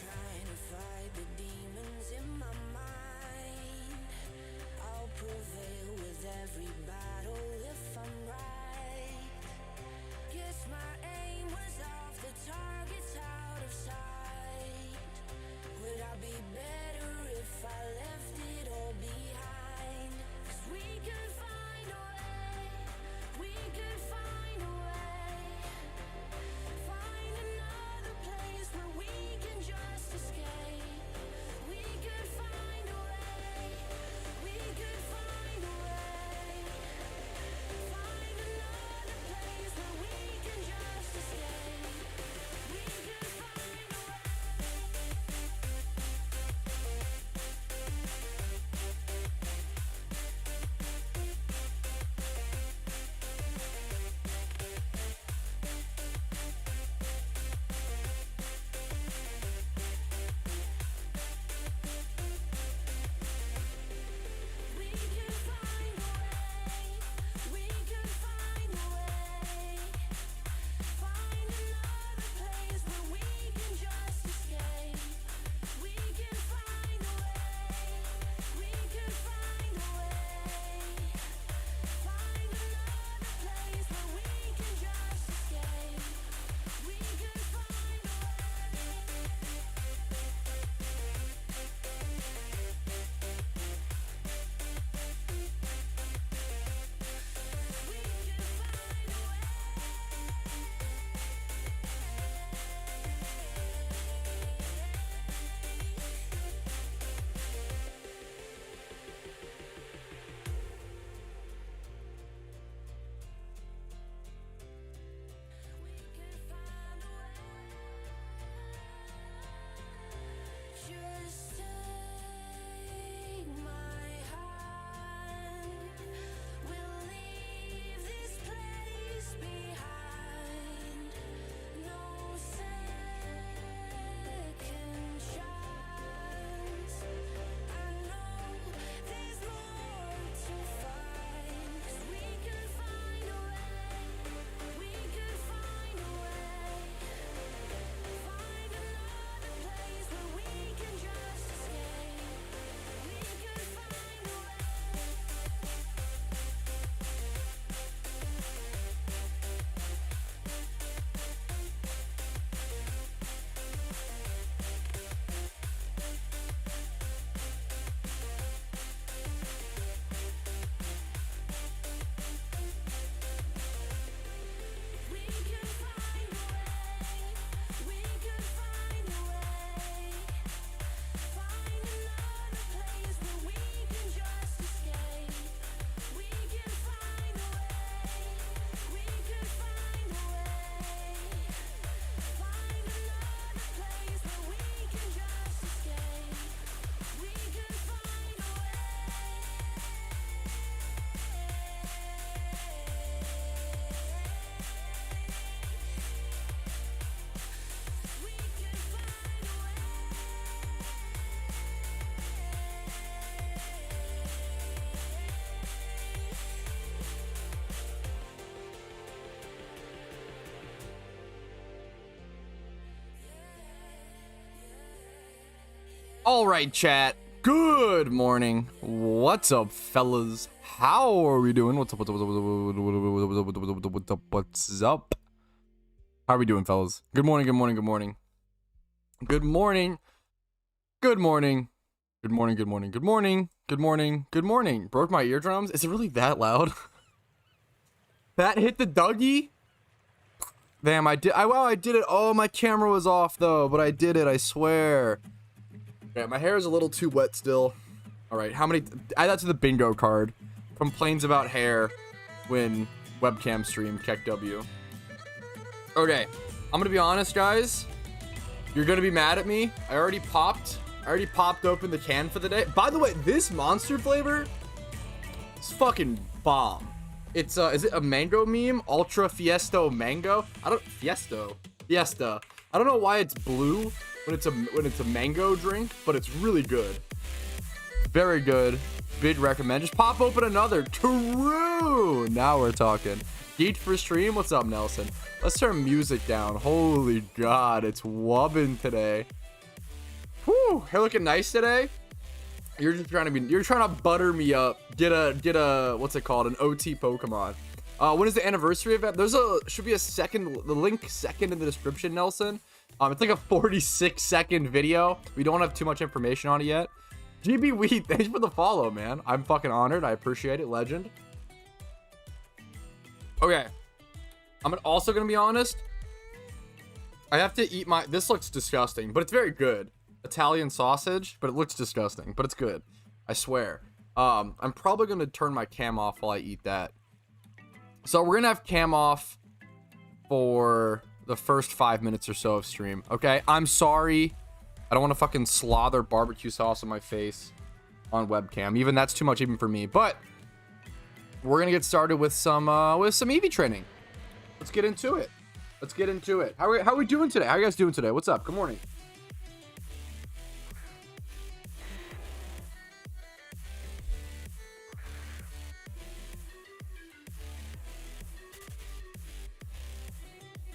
trying to fight the demons in my mind. I'll prevail with every battle if I'm right. Guess my aim was off, the target's out of sight. Would I be better if I left it all behind? 'Cause we could find a way, we could find a way. Find another place where we can just escape. We could find a way, we could find a way. Find another place where we can just escape. We could find a way. We could find a way, we could find a way. Find another place where we can just escape. We could find a way, we could find a way. Find another place where we can just escape. We could find a Just take my hand. We'll leave this place behind. No second chance. I know there's more to find. 'Cause we could find a way, we could find a way. Find another place where we can just escape. We could find a way. We could find a way, we could find a way. Find another place where we can just escape. We could find a way, we could find a way. Find another place where we can just escape. We could find a way. We could find a way. All right, chat. Good morning. What's up, fellas? How are we doing? What's up? What's up? What's up? What's up? What's up? How are we doing, fellas? Good morning. Good morning. Good morning. Good morning. Good morning. Good morning. Good morning. Good morning. Good morning. Good morning. Broke my eardrums. Is it really that loud? That hit the Dougie. Damn, I did. Wow, I did it. Oh, my camera was off though, but I did it. I swear. Yeah, my hair is a little too wet still. All right, how many? Add that to the bingo card. Complains about hair when webcam stream. Keck W. Okay, I'm gonna be honest, guys. You're gonna be mad at me. I already popped open the can for the day. By the way, this monster flavor is fucking bomb. It's is it a mango meme? Ultra Fiesto Mango? Fiesta. I don't know why it's blue when it's a mango drink, but it's really good. Very good. Big recommend. Just pop open another. True. Now we're talking. Geeked for stream. What's up, Nelson? Let's turn music down. Holy God, it's wubbing today. Whew, hair looking nice today. You're just trying to butter me up. Get a what's it called? An OT Pokemon. When is the anniversary event? Should be the link second in the description, Nelson. It's like a 46-second video. We don't have too much information on it yet. GB Wheat, thanks for the follow, man. I'm fucking honored. I appreciate it. Legend. Okay. I'm also gonna be honest. I have to eat this looks disgusting, but it's very good. Italian sausage, but it looks disgusting, but it's good. I swear. I'm probably gonna turn my cam off while I eat that. So we're gonna have cam off for the first 5 minutes or so of stream. Okay, I'm sorry. I don't want to fucking slather barbecue sauce on my face on webcam. Even that's too much even for me. But we're gonna get started with some Eevee training. Let's get into it. Let's get into it. How are we doing today? How are you guys doing today? What's up? Good morning.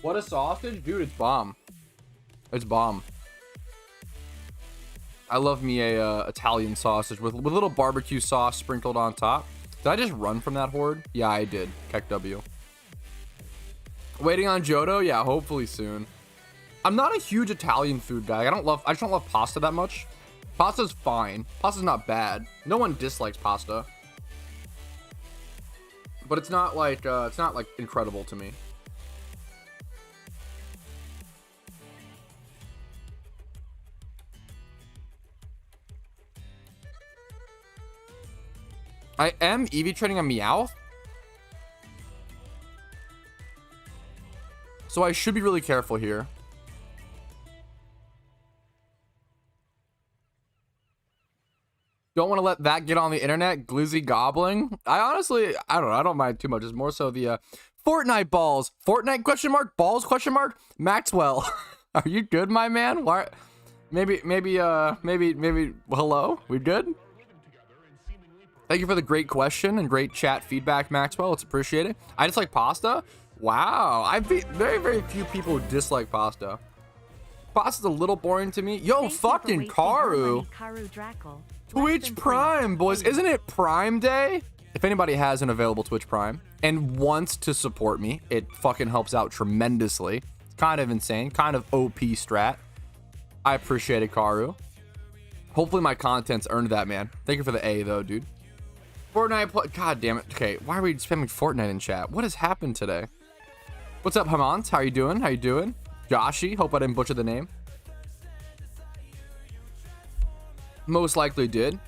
What a sausage, dude! It's bomb. It's bomb. I love me a Italian sausage with a little barbecue sauce sprinkled on top. Did I just run from that horde? Yeah, I did. Keck W. Waiting on Johto? Yeah, hopefully soon. I'm not a huge Italian food guy. I just don't love pasta that much. Pasta's fine. Pasta's not bad. No one dislikes pasta. But it's not like incredible to me. I am Eevee training on Meowth. So I should be really careful here. Don't want to let that get on the internet. Glizzy gobbling. I honestly, I don't know. I don't mind too much. It's more so the Fortnite balls. Fortnite question mark? Balls question mark? Maxwell. Are you good, my man? Why? Maybe, hello? We good? Thank you for the great question and great chat feedback, Maxwell. It's appreciated. I just like pasta. Wow. Very, very few people dislike pasta. Pasta's a little boring to me. Yo, fucking Karu. Twitch Prime, boys. Isn't it Prime Day? If anybody has an available Twitch Prime and wants to support me, it fucking helps out tremendously. It's kind of insane. Kind of OP strat. I appreciate it, Karu. Hopefully my content's earned that, man. Thank you for the A, though, dude. Fortnite, god damn it. Okay, why are we spamming Fortnite in chat? What has happened today? What's up, Hamant? How you doing? How you doing? Joshi, hope I didn't butcher the name. Most likely did.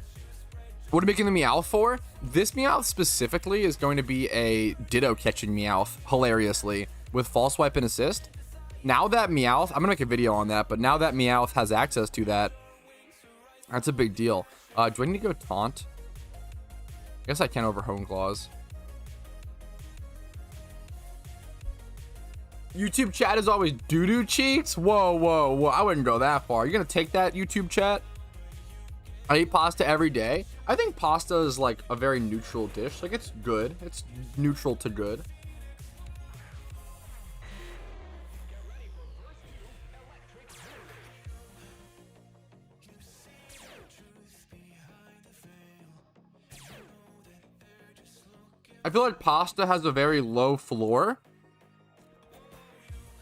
What are we making the Meowth for? This Meowth specifically is going to be a Ditto catching Meowth, hilariously, with False Swipe and Assist. Now that Meowth, I'm gonna make a video on that, but now that Meowth has access to that, that's a big deal. Do I need to go Taunt? I guess I can over Hone Claws. YouTube chat is always doo-doo cheeks? Whoa. I wouldn't go that far. You're gonna take that, YouTube chat? I eat pasta every day. I think pasta is like a very neutral dish. Like, it's good. It's neutral to good. I feel like pasta has a very low floor.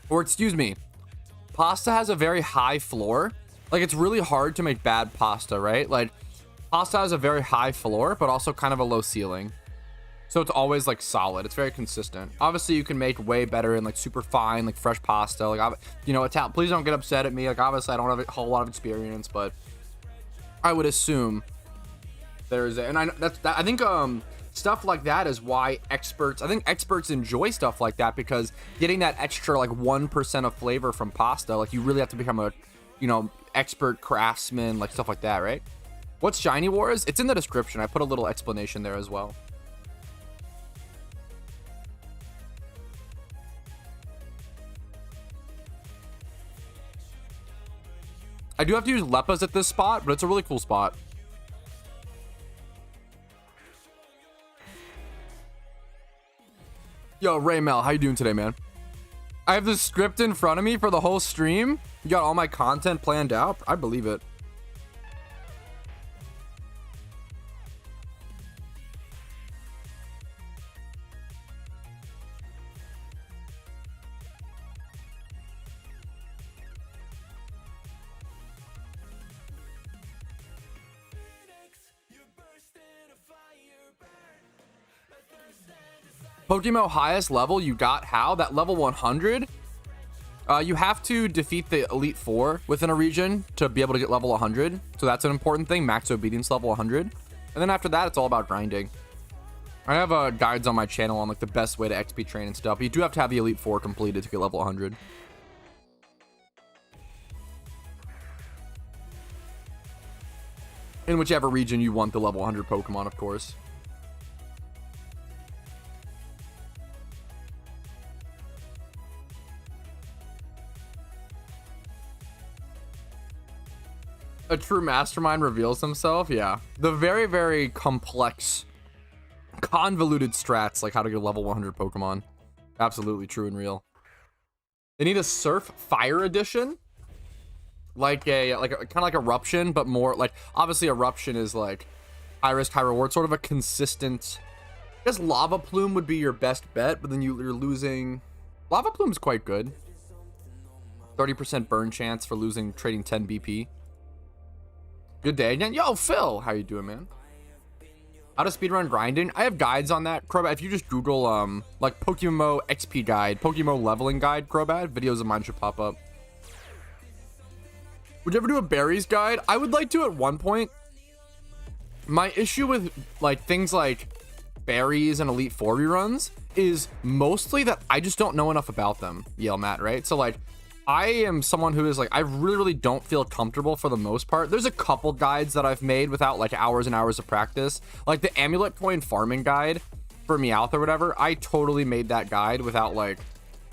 Or excuse me, pasta has a very high floor. Like, it's really hard to make bad pasta, right? Like, pasta has a very high floor, but also kind of a low ceiling. So it's always like solid. It's very consistent. Obviously, you can make way better and like super fine, like fresh pasta. Like, you know, please don't get upset at me. Like, obviously, I don't have a whole lot of experience, but I would assume there's and I think stuff like that is why I think experts enjoy stuff like that, because getting that extra like 1% of flavor from pasta, like, you really have to become a, you know, expert craftsman, like stuff like that, right? What's Shiny Wars? It's in the description. I put a little explanation there as well. I do have to use Leppas at this spot, but it's a really cool spot. Yo, Raymel, how you doing today, man? I have the script in front of me for the whole stream. You got all my content planned out. I believe it. PokeMMO highest level you got how? That level 100, you have to defeat the Elite Four within a region to be able to get level 100. So that's an important thing, max obedience level 100. And then after that, it's all about grinding. I have guides on my channel on like the best way to XP train and stuff. You do have to have the Elite Four completed to get level 100. In whichever region you want the level 100 Pokemon, of course. A true mastermind reveals himself. Yeah, the very, very complex, convoluted strats like how to get a level 100 Pokemon. Absolutely true and real. They need a Surf Fire edition, like a kind of like Eruption, but more like, obviously Eruption is like high risk, high reward, sort of a consistent. I guess Lava Plume would be your best bet, but then you're losing. Lava Plume is quite good. 30% burn chance for losing, trading 10 BP. Good day again. Yo, Phil, how you doing, man? How to speedrun grinding? I have guides on that, Crobat. If you just Google like PokeMMO XP guide, PokeMMO leveling guide, Crobat, videos of mine should pop up. Would you ever do a berries guide? I would like to at one point. My issue with like things like berries and Elite Four reruns is mostly that I just don't know enough about them. Yell Matt, right? So like, I am someone who is like, I really don't feel comfortable for the most part. There's a couple guides that I've made without like hours and hours of practice. Like the amulet coin farming guide for Meowth or whatever. I totally made that guide without like,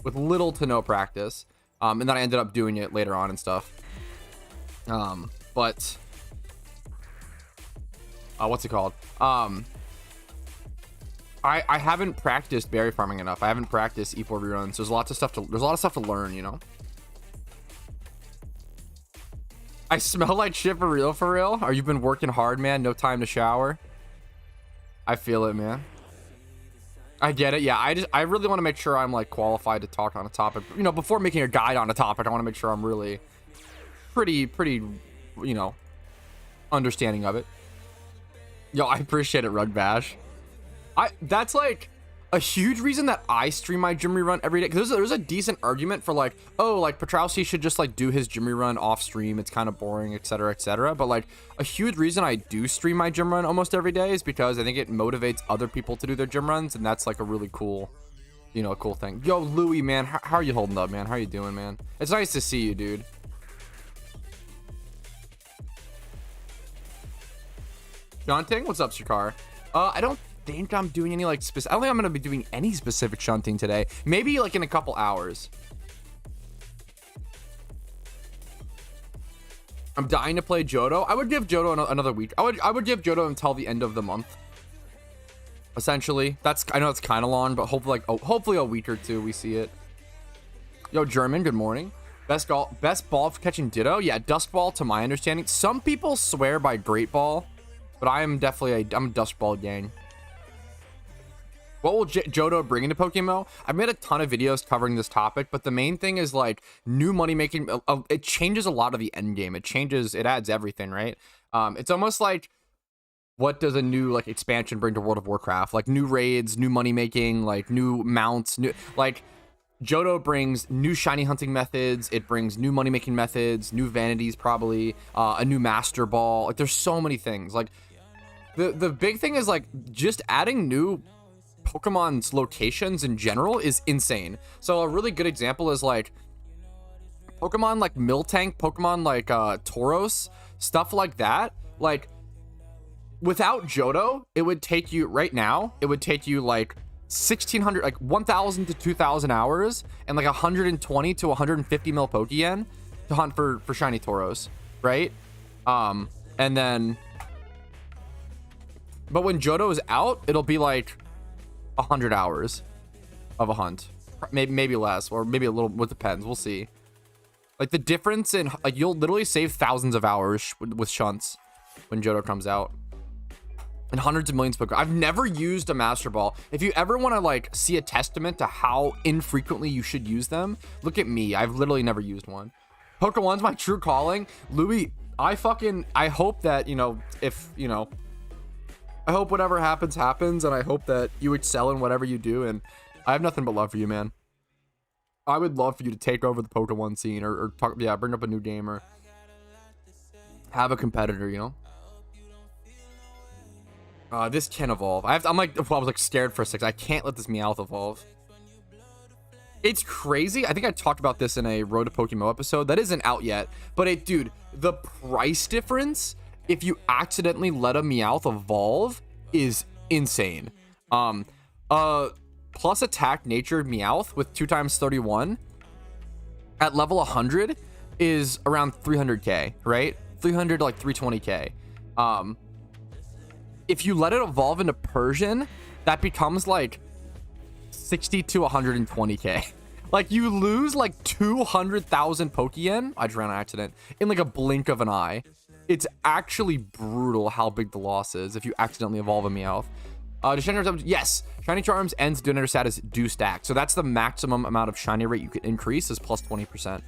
with little to no practice. And then I ended up doing it later on and stuff. But what's it called? I haven't practiced berry farming enough. I haven't practiced E4 reruns. There's a lot of stuff to learn, you know. I smell like shit for real, for real. Or you've been working hard, man. No time to shower. I feel it, man. I get it. Yeah, I really want to make sure I'm like qualified to talk on a topic. You know, before making a guide on a topic, I want to make sure I'm really pretty, you know, understanding of it. Yo, I appreciate it, Rug Bash. That's like a huge reason that I stream my gym rerun every day, because there's a decent argument for like, oh, like Patrouski should just like do his gym rerun off stream, it's kind of boring, etc, etc. But like a huge reason I do stream my gym run almost every day is because I think it motivates other people to do their gym runs, and that's like a really cool, you know, a cool thing. Yo, Louie, man, how are you holding up, man? How are you doing, man? It's nice to see you, dude. Shunting, what's up, Shikar? I don't think I'm doing any like specific. I don't think I'm gonna be doing any specific shunting today. Maybe like in a couple hours. I'm dying to play Johto. I would give Johto another week. I would give Johto until the end of the month. Essentially, I know it's kind of long, but hopefully hopefully a week or two we see it. Yo, German, good morning. Best ball for catching Ditto. Yeah, Dusk Ball to my understanding. Some people swear by Great Ball, but I'm definitely I'm a Dusk Ball gang. What will Johto bring into PokeMMO? I've made a ton of videos covering this topic, but the main thing is like new money making. It changes a lot of the end game. It adds everything, right? It's almost like, what does a new like expansion bring to World of Warcraft? Like new raids, new money making, like new mounts, new like Johto brings new shiny hunting methods. It brings new money making methods, new vanities, probably a new master ball. Like there's so many things. Like the big thing is like just adding new Pokemon's locations in general is insane. So a really good example is like Pokemon like Miltank, Pokemon like Tauros, stuff like that. Like without Johto, it would take you right now, it would take you like 1,600, like 1,000 to 2,000 hours and like 120 to 150 mil Pokeyen to hunt for shiny Tauros, right? And then, but when Johto is out, it'll be like 100 hours of a hunt, maybe less, or maybe a little, it depends, we'll see. Like the difference in like, you'll literally save thousands of hours with shunts when Johto comes out, and hundreds of millions of I've never used a master ball. If you ever want to like see a testament to how infrequently you should use them, look at me. I've literally never used one. Pokemon's my true calling. Louis, I hope that, you know, if, you know, I hope whatever happens, happens, and I hope that you excel in whatever you do, and I have nothing but love for you, man. I would love for you to take over the Pokemon scene, or talk, yeah, bring up a new game, or have a competitor, you know? This can evolve. I'm like, well, I was like scared for a second. I can't let this Meowth evolve. It's crazy. I think I talked about this in a Road to PokeMMO episode. That isn't out yet. But dude, the price difference if you accidentally let a Meowth evolve is insane. Plus attack natured Meowth with 2 times 31 at level 100 is around 300k, right? 300 to like 320k. If you let it evolve into Persian, that becomes like 60 to 120k. Like you lose like 200,000 Pokeyen. I just ran an accident in like a blink of an eye. It's actually brutal how big the loss is if you accidentally evolve a Meowth. Yes, Shiny Charms ends Donator status do stack. So that's the maximum amount of shiny rate you can increase is plus 20%.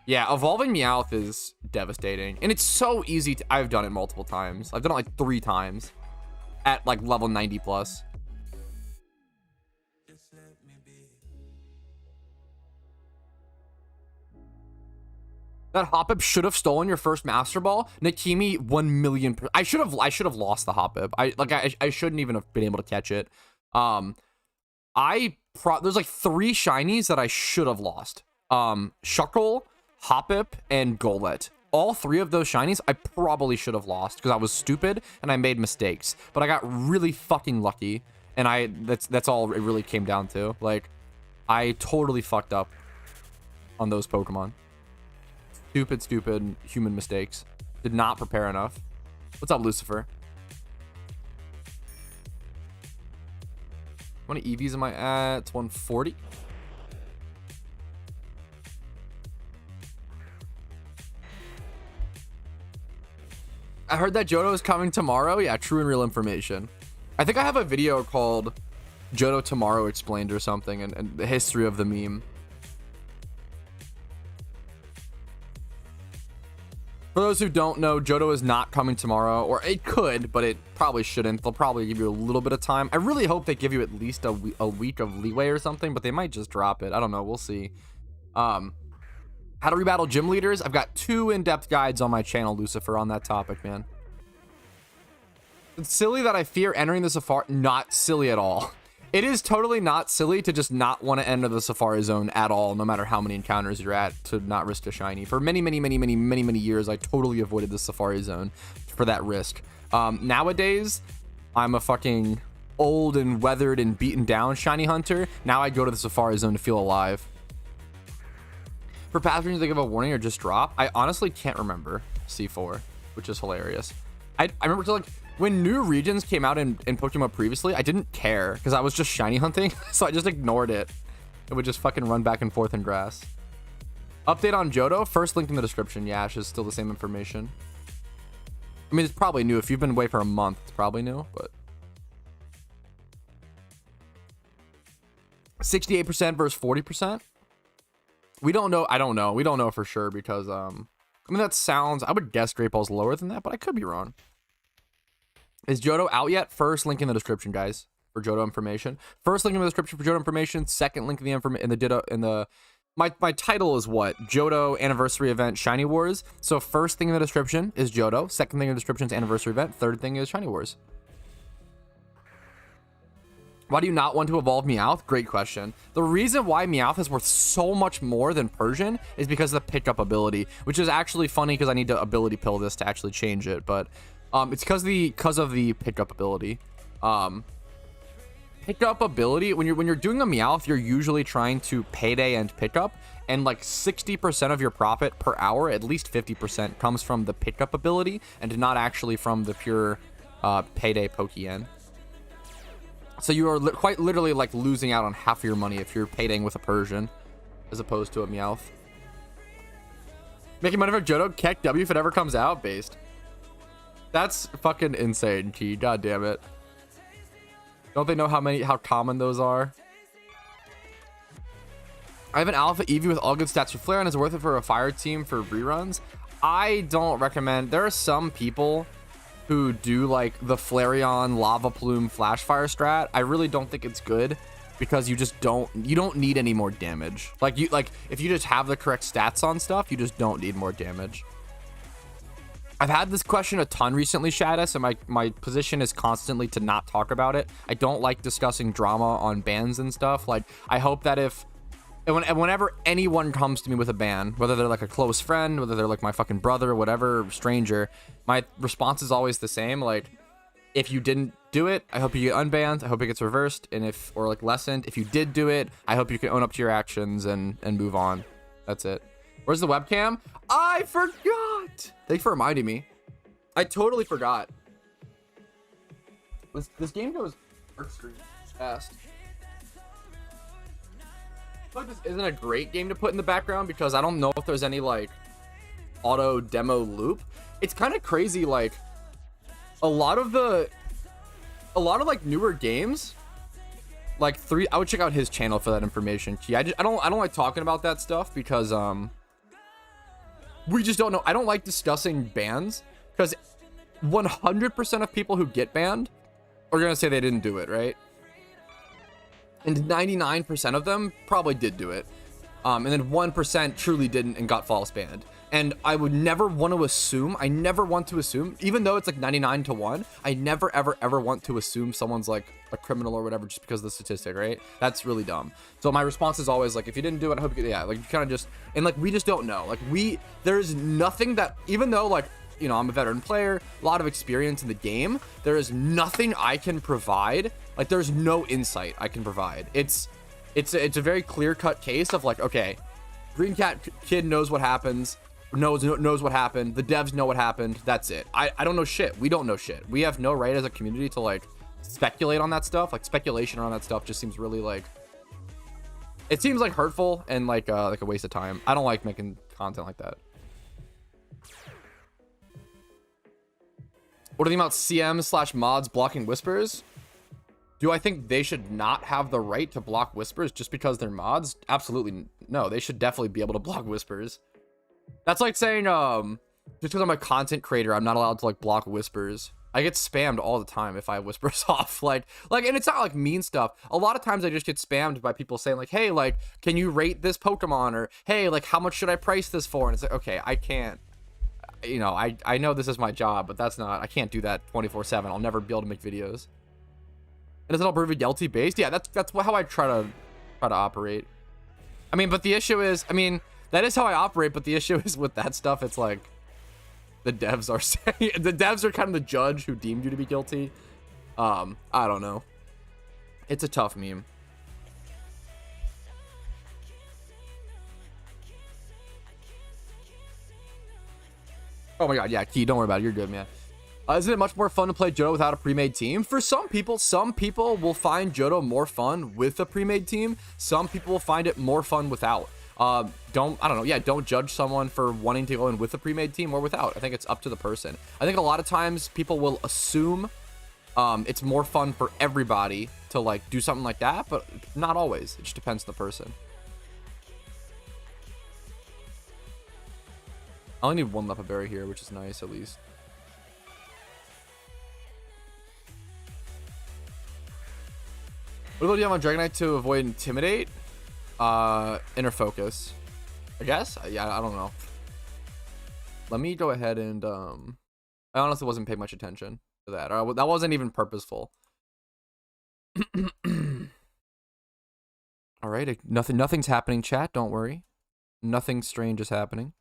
Yeah, evolving Meowth is devastating. And it's so easy to... I've done it multiple times. I've done it like 3 times at like level 90 plus. That Hoppip should have stolen your first Master Ball. Nakimi 1,000,000%. I should have lost the Hoppip. I shouldn't even have been able to catch it. There's like 3 shinies that I should have lost. Shuckle, Hoppip, and Golett. All 3 of those shinies I probably should have lost because I was stupid and I made mistakes. But I got really fucking lucky, and that's all it really came down to. Like, I totally fucked up on those Pokemon. Stupid human mistakes. Did not prepare enough. What's up, Lucifer? How many EVs am I at? It's 140. I heard that Johto is coming tomorrow. Yeah, true and real information. I think I have a video called Johto Tomorrow Explained or something, and the history of the meme. For those who don't know, Johto is not coming tomorrow, or it could, but it probably shouldn't. They'll probably give you a little bit of time. I really hope they give you at least a week of leeway or something, but they might just drop it. I don't know. We'll see. How to rebattle gym leaders. I've got 2 in-depth guides on my channel, Lucifer, on that topic, man. It's silly that I fear entering the Safari. Not silly at all. It is totally not silly to just not want to enter the Safari Zone at all, no matter how many encounters you're at, to not risk a shiny. For many years, I totally avoided the Safari Zone for that risk. Nowadays, I'm a fucking old and weathered and beaten down shiny hunter. Now I go to the Safari Zone to feel alive. For Patrouski, they give a warning or just drop? I honestly can't remember C4, which is hilarious. I remember to like... When new regions came out in Pokemon previously, I didn't care because I was just shiny hunting, so I just ignored it. It would just fucking run back and forth in grass. Update on Johto, first link in the description. Yash is still the same information. I mean, it's probably new. If you've been away for a month, it's probably new, but... 68% versus 40%? We don't know. I don't know. We don't know for sure because, I mean, that sounds... I would guess Great Ball's lower than that, but I could be wrong. Is Johto out yet? First link in the description, guys, for Johto information. First link in the description for Johto information. Second link in the my title is what? Johto Anniversary Event Shiny Wars. So first thing in the description is Johto. Second thing in the description is Anniversary Event. Third thing is Shiny Wars. Why do you not want to evolve Meowth? Great question. The reason why Meowth is worth so much more than Persian is because of the pickup ability, which is actually funny because I need to ability pill this to actually change it, but it's because of the pickup ability. Pickup ability, when you're doing a Meowth, you're usually trying to payday and pickup, and like 60% of your profit per hour, at least 50%, comes from the pickup ability and not actually from the pure payday Pokeyen. So you are quite literally like losing out on half of your money if you're paydaying with a Persian as opposed to a Meowth. Making money for Johto, Keck W if it ever comes out, based. That's fucking insane, Key. God damn it. Don't they know how common those are? I have an Alpha Eevee with all good stats for Flare and is worth it for a fire team for reruns. I don't recommend. There are some people who do like the Flareon Lava Plume Flash Fire strat, I really don't think it's good because you don't need any more damage. Like if you just have the correct stats on stuff, you just don't need more damage. I've had this question a ton recently, Shadis, and my position is constantly to not talk about it. I don't like discussing drama on bans and stuff. Like, I hope that whenever anyone comes to me with a ban, whether they're like a close friend, whether they're like my fucking brother, whatever, stranger, my response is always the same. Like, if you didn't do it, I hope you get unbanned. I hope it gets reversed, and or like lessened. If you did do it, I hope you can own up to your actions and move on. That's it. Where's the webcam? I forgot. Thanks for reminding me. I totally forgot. This game goes fast. I feel like this isn't a great game to put in the background because I don't know if there's any like auto demo loop. It's kind of crazy. Like a lot of like newer games, like I would check out his channel for that information. I don't like talking about that stuff because we just don't know. I don't like discussing bans because 100% of people who get banned are gonna say they didn't do it, right? And 99% of them probably did do it. And then 1% truly didn't and got false banned. And I would never want to assume, even though it's like 99 to 1, I never, ever want to assume someone's like a criminal or whatever just because of the statistic, right? That's really dumb. So my response is always like, if you didn't do it, I hope you, yeah, like you kind of just, and like, we just don't know. Like there's nothing that, even though like, you know, I'm a veteran player, a lot of experience in the game, there is nothing I can provide. Like there's no insight I can provide. It's a very clear-cut case of like, okay, Green Cat Kid knows what happens, knows what happened, the devs know what happened, that's it. I don't know shit. We don't know shit. We have no right as a community to like speculate on that stuff. Like speculation around that stuff just seems really like, it seems like hurtful and like a waste of time. I don't like making content like that. What do you think about CM/mods blocking whispers? Do I think they should not have the right to block whispers just because they're mods? Absolutely no. They should definitely be able to block whispers. That's like saying, just because I'm a content creator, I'm not allowed to like block whispers. I get spammed all the time if I have whispers off. Like, and it's not like mean stuff. A lot of times I just get spammed by people saying like, hey, like, can you rate this Pokemon? Or, hey, like, how much should I price this for? And it's like, okay, I can't. You know, I know this is my job, but I can't do that 24/7. I'll never be able to make videos. And is it all Burvy Yelty based? Yeah, that's how I try to operate. I mean, but the issue is, I mean, that is how I operate, but the issue is with that stuff, it's like the devs are saying, the devs are kind of the judge who deemed you to be guilty. I don't know. It's a tough meme. Oh my god, yeah, Key, don't worry about it. You're good, man. Isn't it much more fun to play Johto without a pre-made team? For some people will find Johto more fun with a pre-made team. Some people will find it more fun without. I don't know. Yeah, don't judge someone for wanting to go in with a pre-made team or without. I think it's up to the person. I think a lot of times people will assume it's more fun for everybody to like do something like that, but not always. It just depends on the person. I only need one Lepa Berry here, which is nice at least. What about you have on Dragonite to avoid Intimidate? Inner Focus. I guess? Yeah, I don't know. Let me go ahead and, I honestly wasn't paying much attention to that. That wasn't even purposeful. Alright, nothing's happening, chat, don't worry. Nothing strange is happening.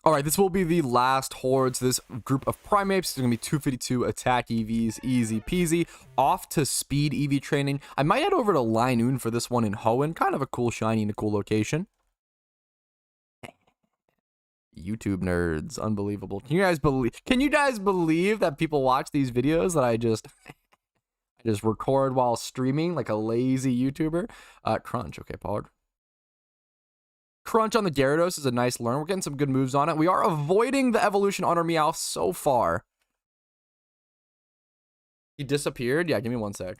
All right, this will be the last hordes. This group of primates. There's going to be 252 attack EVs, easy peasy. Off to speed EV training. I might head over to Linoon for this one in Hoenn. Kind of a cool shiny and a cool location. YouTube nerds, unbelievable. Can you guys believe that people watch these videos that I just record while streaming like a lazy YouTuber? Crunch, okay, Pollard. Crunch on the Gyarados is a nice learn. We're getting some good moves on it. We are avoiding the evolution on our Meowth so far. He disappeared? Yeah, give me one sec.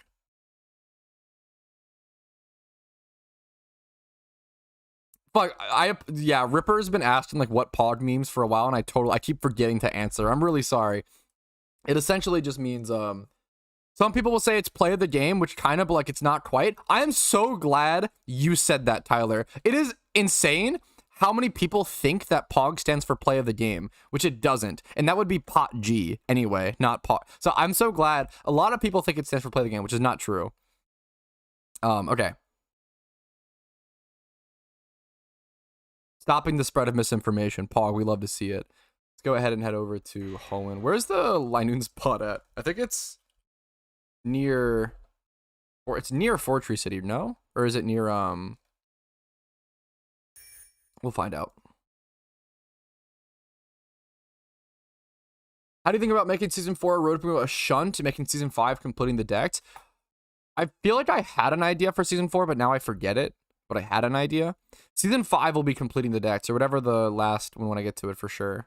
Fuck, yeah, Ripper's been asking like what Pog memes for a while, and I keep forgetting to answer. I'm really sorry. It essentially just means some people will say it's play of the game, which kind of like it's not quite. I am so glad you said that, Tyler. It is insane how many people think that Pog stands for play of the game, which it doesn't. And that would be Pot G anyway, not Pog. So I'm so glad. A lot of people think it stands for play of the game, which is not true. Okay. Stopping the spread of misinformation. Pog, we love to see it. Let's go ahead and head over to Hoenn. Where's the Linoon spot at? I think it's near, or it's near Fortree City, no? Or is it near, we'll find out. How do you think about making Season 4 Road to a shunt and making Season 5 completing the decks? I feel like I had an idea for Season 4, but now I forget it. But I had an idea. Season 5 will be completing the decks, or whatever the last one when I get to it for sure.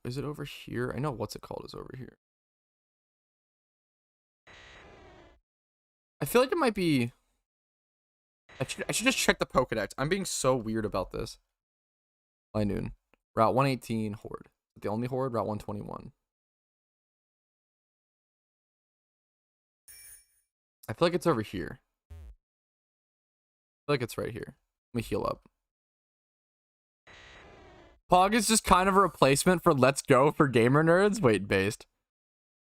Is it over here? I know what's it called is over here. I feel like it might be. I should just check the Pokedex. I'm being so weird about this. Linoon. Route 118 Horde. The only Horde? Route 121. I feel like it's over here. I feel like it's right here. Let me heal up. Pog is just kind of a replacement for Let's Go for gamer nerds. Wait, based.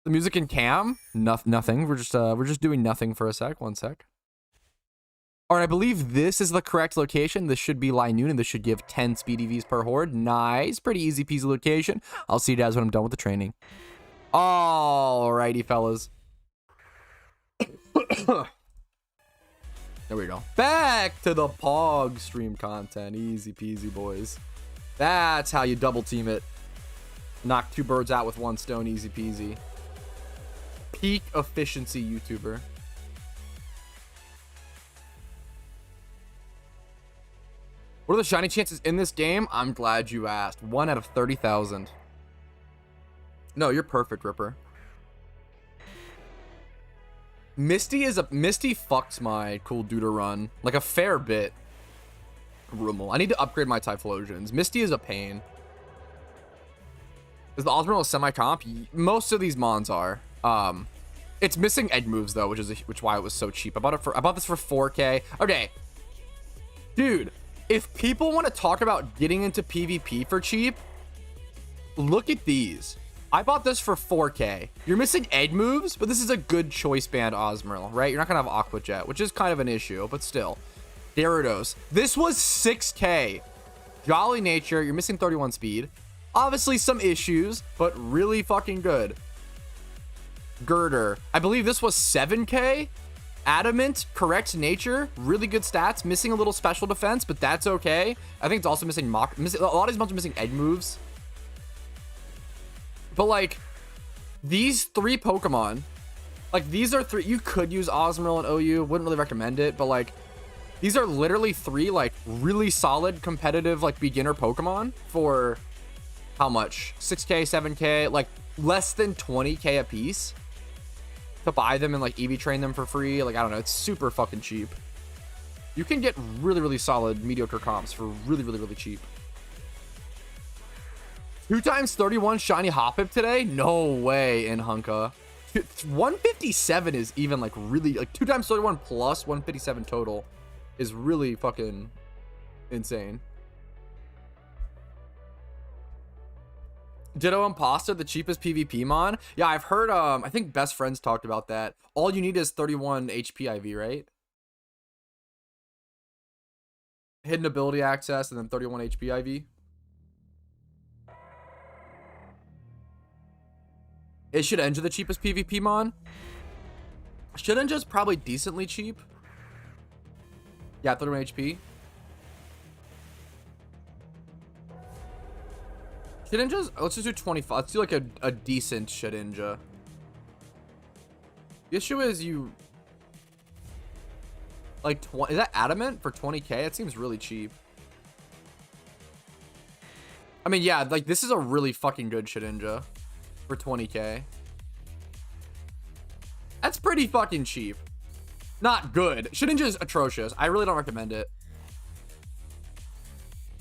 The music in cam? Nothing. We're just doing nothing for a sec. One sec. Alright, I believe this is the correct location. This should be Linoon, and this should give 10 speed EVs per horde. Nice. Pretty easy peasy location. I'll see you guys when I'm done with the training. Alrighty, fellas. There we go. Back to the Pog stream content. Easy peasy, boys. That's how you double team it. Knock two birds out with one stone. Easy peasy. Peak efficiency YouTuber. What are the shiny chances in this game? I'm glad you asked. 1 out of 30,000. No, you're perfect, Ripper. Misty fucks my cool Duda run like a fair bit. Rummel. I need to upgrade my Typhlosions. Misty is a pain. Is the Osborne a semi-comp? Most of these mons are. It's missing egg moves though, which is why it was so cheap. I bought this for 4K. Okay, dude. If people want to talk about getting into PvP for cheap, look at these. I bought this for 4K. You're missing egg moves, but this is a good choice band Osmerl, right? You're not gonna have Aqua Jet, which is kind of an issue, but still. Gyarados. This was 6K. Jolly Nature. You're missing 31 speed. Obviously some issues, but really fucking good. Girder. I believe this was 7K. Adamant, correct nature, really good stats, missing a little special defense, but that's okay. I think it's also missing a lot of these monsters are missing egg moves. But like these three Pokemon, like these are three, you could use Osmerl and OU, wouldn't really recommend it, but like these are literally three like really solid competitive like beginner Pokemon for how much? 6K, 7K, like less than 20K a piece. To buy them and like EV train them for free. Like, I don't know. It's super fucking cheap. You can get really, really solid mediocre comps for really, really, really cheap. 2 times 31 shiny Hoppip today? No way in Hunka. 157 is even like really like 2 times 31 plus 157 total is really fucking insane. Ditto Imposter, the cheapest PvP mon. Yeah, I've heard, I think Best Friends talked about that. All you need is 31 HP IV, right? Hidden ability access and then 31 HP IV. Is Shedinja the cheapest PvP mon? Shedinja's probably decently cheap. Yeah, 31 HP. Shedinja's, let's just do 25. Let's do like a decent Shedinja. The issue is you like is that adamant for 20K? It seems really cheap. I mean, yeah, like this is a really fucking good Shedinja for 20K. That's pretty fucking cheap. Not good. Shinies is atrocious. I really don't recommend it.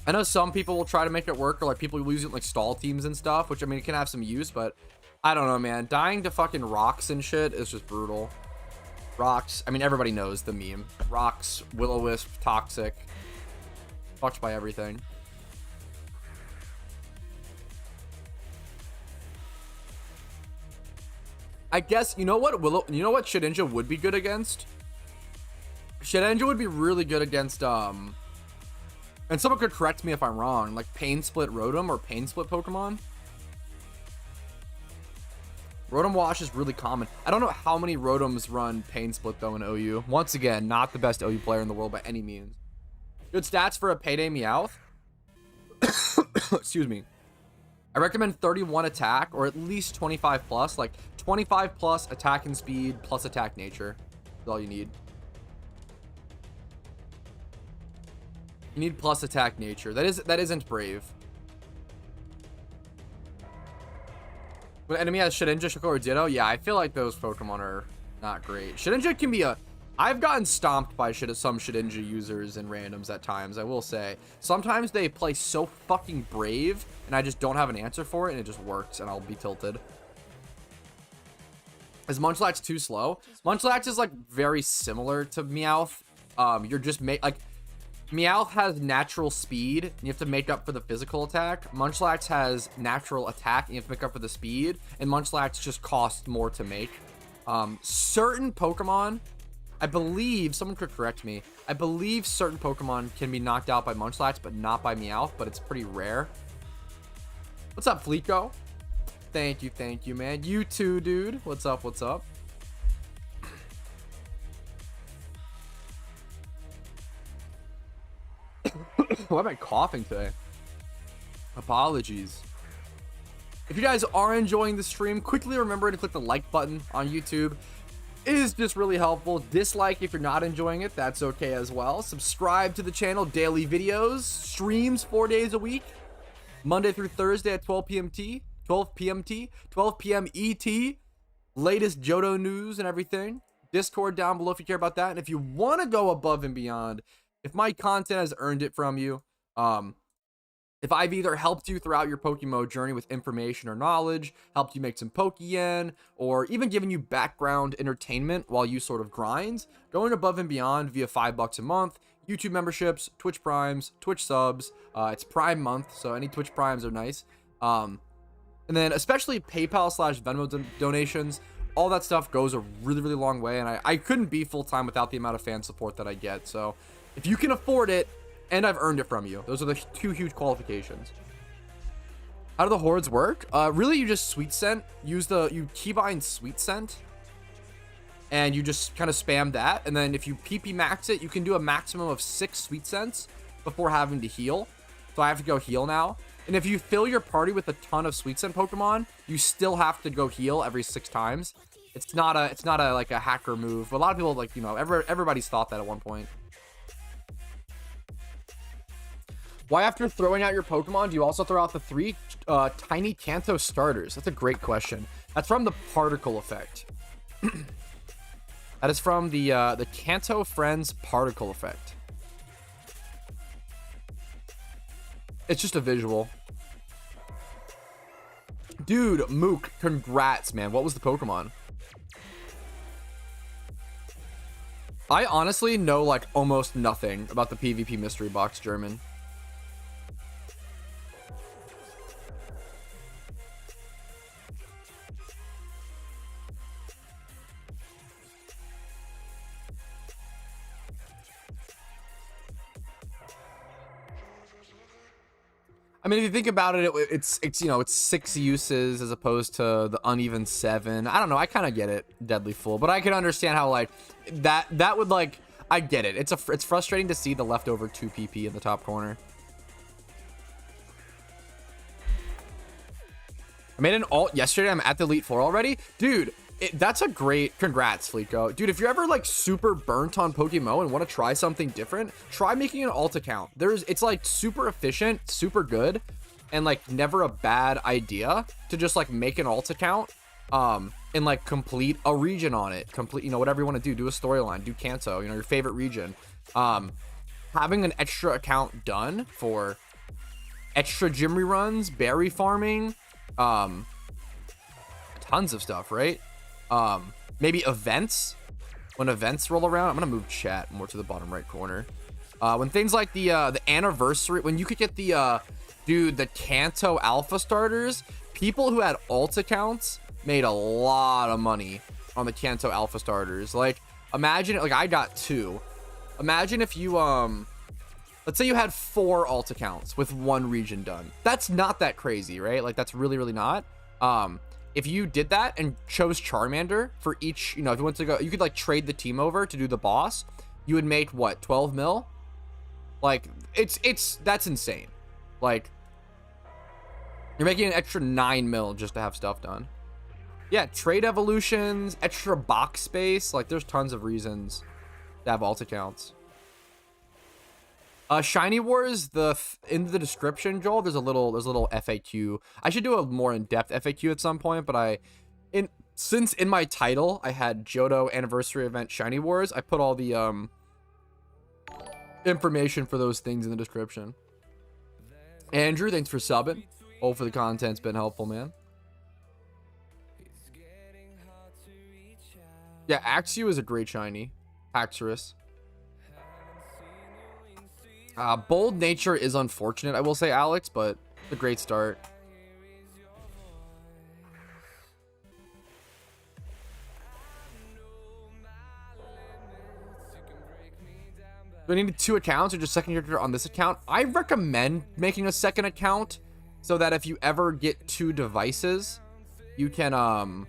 I know some people will try to make it work, or like people use it in like stall teams and stuff, which I mean, it can have some use, but I don't know, man. Dying to fucking rocks and shit is just brutal. Rocks. I mean, everybody knows the meme. Rocks, Will-O-Wisp, toxic. Fucked by everything. I guess, you know what Shedinja would be good against? Shedinja would be really good against, and someone could correct me if I'm wrong, like Pain Split Rotom or Pain Split Pokemon. Rotom Wash is really common. I don't know how many Rotoms run Pain Split though in OU. Once again, not the best OU player in the world by any means. Good stats for a Payday Meowth. Excuse me. I recommend 31 attack or at least 25 plus, like 25 plus attack and speed plus attack nature. That's all you need. You need plus attack nature. That isn't brave. When enemy has Shedinja, Shuko, or Ditto, yeah, I feel like those Pokemon are not great. Shedinja can be a... I've gotten stomped by some Shedinja users and randoms at times, I will say. Sometimes they play so fucking brave, and I just don't have an answer for it, and it just works, and I'll be tilted. Is Munchlax too slow? Munchlax is, like, very similar to Meowth. You're just... like, Meowth has natural speed, and you have to make up for the physical attack. Munchlax has natural attack, and you have to make up for the speed, and Munchlax just costs more to make. Certain Pokemon... I believe, someone could correct me, I believe certain Pokemon can be knocked out by Munchlax, but not by Meowth, but it's pretty rare. What's up, Fleeko? Thank you, man. You too, dude. What's up, what's up? Why am I coughing today? Apologies. If you guys are enjoying the stream, quickly remember to click the like button on YouTube. It is just really helpful. Dislike if you're not enjoying it, that's okay as well. Subscribe to the channel, daily videos, streams 4 days a week, Monday through Thursday at 12 p.m. ET, latest Johto news and everything. Discord down below if you care about that. And if you want to go above and beyond, if my content has earned it from you, if I've either helped you throughout your PokeMMO journey with information or knowledge, helped you make some Pokeyen, or even given you background entertainment while you sort of grind, going above and beyond via $5 a month, YouTube memberships, Twitch Primes, Twitch subs, it's Prime month, so any Twitch Primes are nice. And then especially PayPal/Venmo donations, all that stuff goes a really, really long way, and I couldn't be full-time without the amount of fan support that I get, so if you can afford it, and I've earned it from you. Those are the two huge qualifications. How do the hordes work? Really, you just sweet scent. You keybind sweet scent, and you just kind of spam that. And then if you PP max it, you can do a maximum of 6 sweet scents before having to heal. So I have to go heal now. And if you fill your party with a ton of sweet scent Pokemon, you still have to go heal every 6 times. It's not a like a hacker move. But a lot of people, like, you know, everybody's thought that at one point. Why after throwing out your Pokemon, do you also throw out the 3 tiny Kanto starters? That's a great question. That's from the particle effect. That is from the Kanto Friends particle effect. It's just a visual. Dude, Mook, congrats, man. What was the Pokemon? I honestly know, like, almost nothing about the PvP mystery box German. I mean, if you think about it, it's you know, it's 6 uses as opposed to the uneven 7. I don't know. I kind of get it, Deadly Full, but I can understand how, like, that would, like, I get it. It's frustrating to see the leftover 2 PP in the top corner. I made an alt yesterday. I'm at the Elite 4 already, dude. That's a great congrats, Fleeko. Dude, if you're ever like super burnt on PokeMMO and want to try something different, try making an alt account. It's like super efficient, super good, and like never a bad idea to just like make an alt account and like complete a region on it, complete, you know, whatever you want to do a storyline, do Kanto, you know, your favorite region. Having an extra account done for extra gym reruns, berry farming, tons of stuff, right? Maybe events. When events roll around, I'm gonna move chat more to the bottom right corner. When things like the anniversary, when you could get the the Kanto alpha starters, people who had alt accounts made a lot of money on the Kanto alpha starters. Like, imagine, like, I got 2. Imagine if you let's say you had 4 alt accounts with 1 region done. That's not that crazy, right? Like, that's really not. If you did that and chose Charmander for each, you know, if you want to go, you could like trade the team over to do the boss, you would make what, 12 mil? Like, that's insane. Like, you're making an extra 9 mil just to have stuff done. Yeah, trade evolutions, extra box space. Like, there's tons of reasons to have alt accounts. Shiny Wars, in the description, Joel, there's a little FAQ. I should do a more in-depth FAQ at some point, but since in my title I had Johto Anniversary Event Shiny Wars, I put all the information for those things in the description. Andrew, thanks for subbing. Hopefully the content's been helpful, man. Yeah, Axew is a great shiny. Haxorus. Bold nature is unfortunate, I will say, Alex, but it's a great start. Do I need 2 accounts or just second character on this account? I recommend making a second account so that if you ever get 2 devices, you can I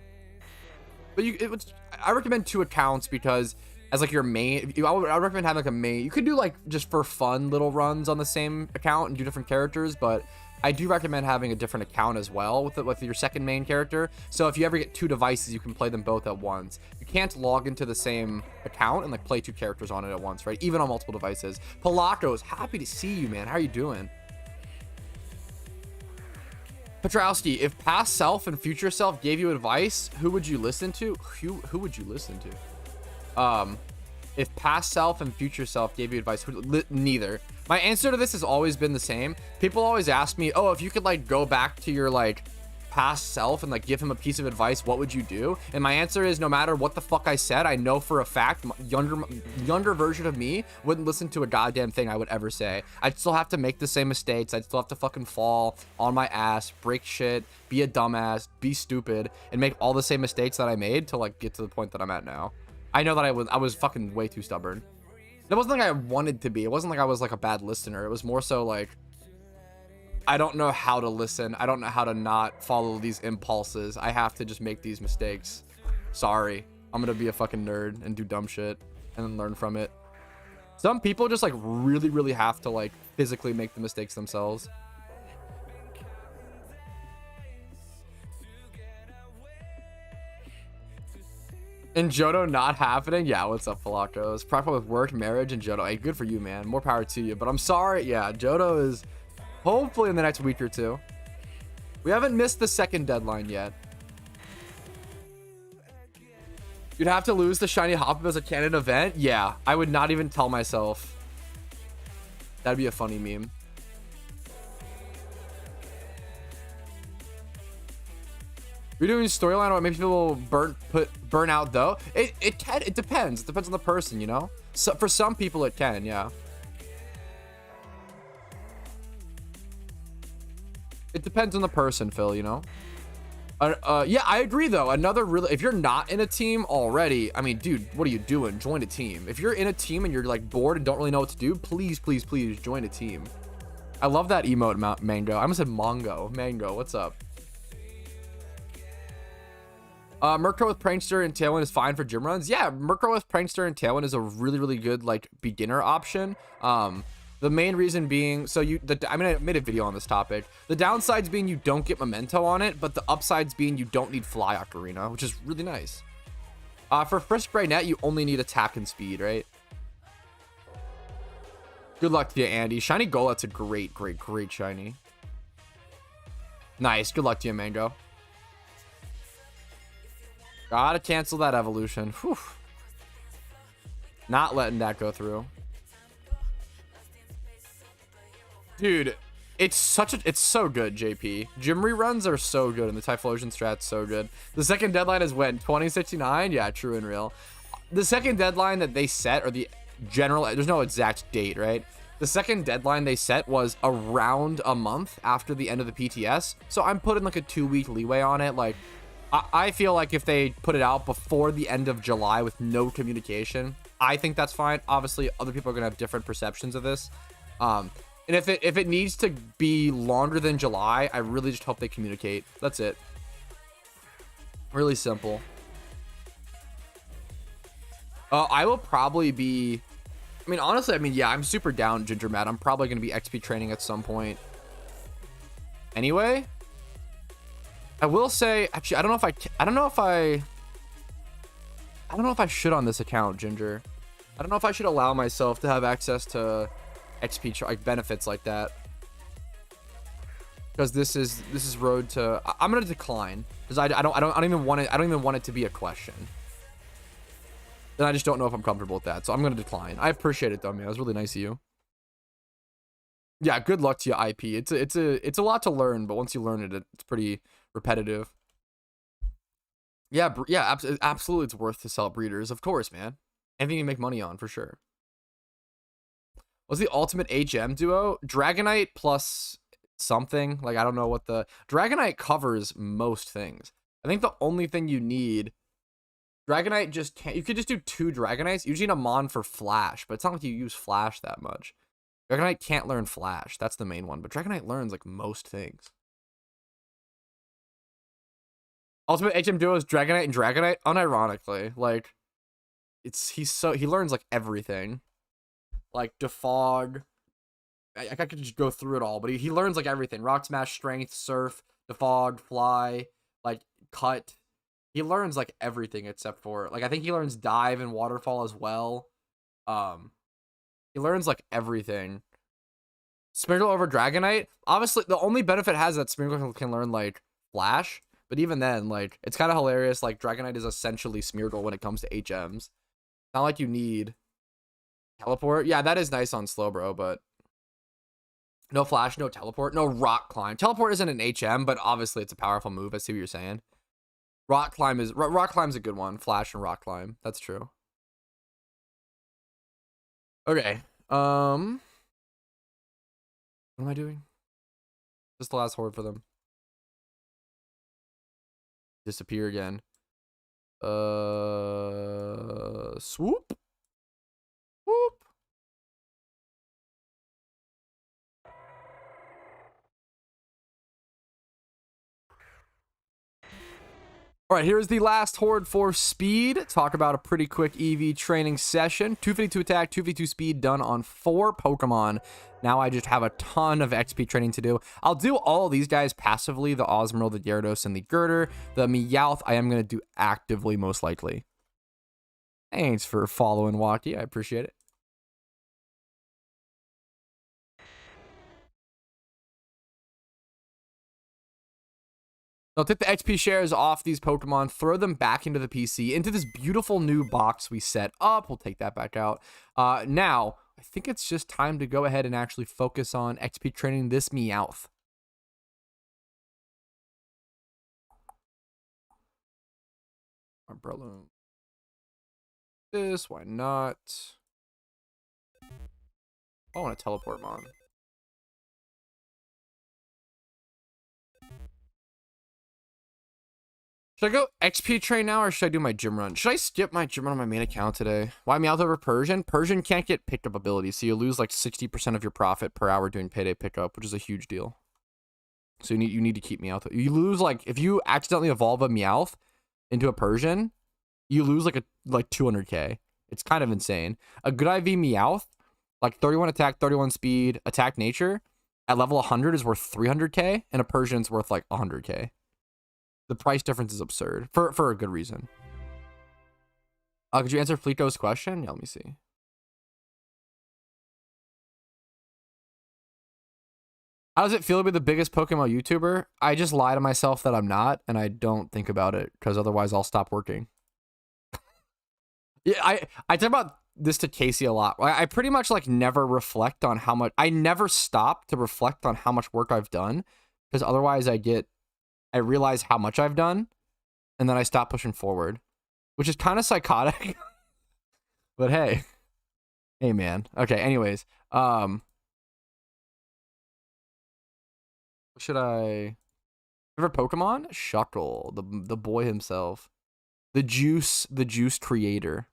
recommend 2 accounts because as like your main, I would recommend having like a main. You could do like just for fun little runs on the same account and do different characters, but I do recommend having a different account as well with your second main character. So if you ever get 2 devices, you can play them both at once. You can't log into the same account and like play 2 characters on it at once, right? Even on multiple devices. Polacos, happy to see you, man. How are you doing? Patrouski, if past self and future self gave you advice, who would you listen to? Who would you listen to? If past self and future self gave you advice, neither. My answer to this has always been the same. People always ask me, oh, if you could like go back to your like past self and like give him a piece of advice, what would you do? And my answer is, no matter what the fuck I said, I know for a fact younger version of me wouldn't listen to a goddamn thing I would ever say. I'd still have to make the same mistakes. I'd still have to fucking fall on my ass, break shit, be a dumbass, be stupid, and make all the same mistakes that I made to like get to the point that I'm at now. I know that I was fucking way too stubborn. It wasn't like I wanted to be. It wasn't like I was like a bad listener. It was more so like, I don't know how to listen. I don't know how to not follow these impulses. I have to just make these mistakes. Sorry. I'm gonna be a fucking nerd and do dumb shit and then learn from it. Some people just like really have to like physically make the mistakes themselves. And Johto not happening? Yeah, what's up, Falacos? Probably with work, marriage, and Johto. Hey, good for you, man. More power to you. But I'm sorry. Yeah, Johto is hopefully in the next week or 2. We haven't missed the second deadline yet. You'd have to lose the shiny hop as a canon event? Yeah, I would not even tell myself. That'd be a funny meme. You're doing storyline what makes people burn out though. It depends. It depends on the person, you know. So for some people it can, yeah. It depends on the person, Phil, you know. Yeah, I agree though. If you're not in a team already, I mean, dude, what are you doing? Join a team. If you're in a team and you're like bored and don't really know what to do, please join a team. I love that emote, Mango. I almost said Mongo. Mango, what's up? Murkrow with Prankster and Tailwind is fine for gym runs. Yeah, Murkrow with Prankster and Tailwind is a really good like beginner option. The main reason being, I made a video on this topic. The downsides being you don't get Memento on it, but the upsides being you don't need Fly Ocarina, which is really nice. For Frisk Braynet, you only need attack and speed, right? Good luck to you, Andy. Shiny Golet's a great shiny. Nice. Good luck to you, Mango. Gotta cancel that evolution. Whew. Not letting that go through. Dude, it's so good, JP. Gym reruns are so good, and the Typhlosion strat's so good. The second deadline is when? 2069? Yeah, true and real. The second deadline that they set, or the general, there's no exact date, right? The second deadline they set was around a month after the end of the PTS. So I'm putting like a 2-week leeway on it. Like, I feel like if they put it out before the end of July with no communication, I think that's fine. Obviously, other people are gonna have different perceptions of this. And if it needs to be longer than July, I really just hope they communicate. That's it. Really simple. I will probably be, I mean, honestly, I mean, yeah, I'm super down, Ginger Matt. I'm probably going to be XP training at some point. Anyway, I will say, actually, I don't know if I should on this account, Ginger. I don't know if I should allow myself to have access to XP like benefits like that. Because this is road to, I'm going to decline because I don't even want it to be a question. And I just don't know if I'm comfortable with that. So I'm going to decline. I appreciate it though, man. It was really nice of you. Yeah, good luck to you, IP. It's a lot to learn, but once you learn it, it's pretty repetitive. Yeah, absolutely it's worth to sell breeders. Of course, man. Anything you make money on, for sure. What's the ultimate HM duo? Dragonite plus something. Like, I don't know what the... Dragonite covers most things. I think the only thing you need... Dragonite just can't... You could just do 2 Dragonites. You usually need a Mon for Flash, but it's not like you use Flash that much. Dragonite can't learn Flash. That's the main one. But Dragonite learns, like, most things. Ultimate HM duo is Dragonite and Dragonite. Unironically. Like, he learns, like, everything. Like, Defog. I could just go through it all, but he learns, like, everything. Rock Smash, Strength, Surf, Defog, Fly, like, Cut. He learns, like, everything except for, like, I think he learns Dive and Waterfall as well. He learns, like, everything. Smeargle over Dragonite. Obviously, the only benefit has that Smeargle can learn, like, Flash. But even then, like, it's kind of hilarious. Like, Dragonite is essentially Smeargle when it comes to HMs. Not like you need Teleport. Yeah, that is nice on Slowbro, but no Flash, no Teleport, no Rock Climb. Teleport isn't an HM, but obviously it's a powerful move. I see what you're saying. Rock Climb's a good one. Flash and Rock Climb. That's true. Okay. What am I doing? Just the last horde for them. Disappear again. Swoop. Whoop. All right, here's the last horde for speed. Talk about a pretty quick EV training session. 252 attack, 252 speed done on 4 Pokemon. Now I just have a ton of XP training to do. I'll do all of these guys passively, the Osmoril, the Gyarados, and the Girder. The Meowth I am going to do actively, most likely. Thanks for following, Walkie. I appreciate it. I'll take the XP shares off these Pokemon, throw them back into the PC, into this beautiful new box we set up. We'll take that back out. Now, I think it's just time to go ahead and actually focus on XP training this Meowth. Umbrella. This, why not? I want to teleport Mon. Should I go XP train now, or should I do my gym run? Should I skip my gym run on my main account today? Why Meowth over Persian? Persian can't get pickup abilities, so you lose like 60% of your profit per hour doing payday pickup, which is a huge deal. So you need to keep Meowth. You lose, like, if you accidentally evolve a Meowth into a Persian, you lose like 200k. It's kind of insane. A good IV Meowth, like 31 attack, 31 speed, attack nature, at level 100 is worth 300k, and a Persian's worth like 100k. The price difference is absurd for a good reason. Could you answer Fleeto's question? Yeah, let me see. How does it feel to be the biggest Pokemon YouTuber? I just lie to myself that I'm not, and I don't think about it, because otherwise I'll stop working. Yeah, I talk about this to Casey a lot. I pretty much like never reflect on how much, I never stop to reflect on how much work I've done, because otherwise I realize how much I've done, and then I stop pushing forward, which is kind of psychotic. But hey man. Okay, anyways, should I favorite Pokemon? Shuckle, the boy himself, the juice creator.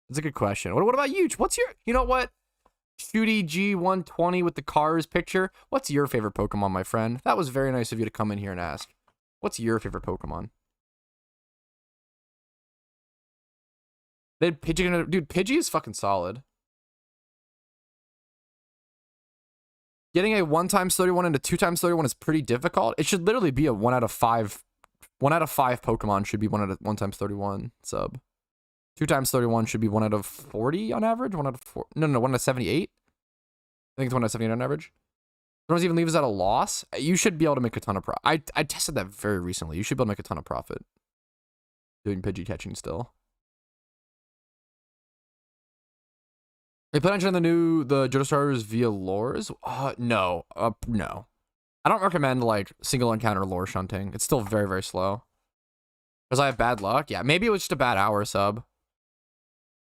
That's a good question. What about you? What's your, you know what? Shooty G120 with the cars picture. What's your favorite Pokemon, my friend? That was very nice of you to come in here and ask. What's your favorite Pokemon? Dude, Pidgey is fucking solid. Getting a 1x31 and a 2x31 is pretty difficult. It should literally be a 1 out of 5. 1 out of 5 Pokemon should be 1x31 sub. 2x31 should be 1 out of 40 on average. 1 out of 4. No, 1 out of 78. I think it's 1 out of 78 on average. Sometimes even leaves at a loss. You should be able to make a ton of profit. I tested that very recently. You should be able to make a ton of profit doing Pidgey catching still. They plan on trying the Johto starters via lures? No. No. I don't recommend like single encounter lore shunting. It's still very, very slow. Because I have bad luck? Yeah, maybe it was just a bad hour sub.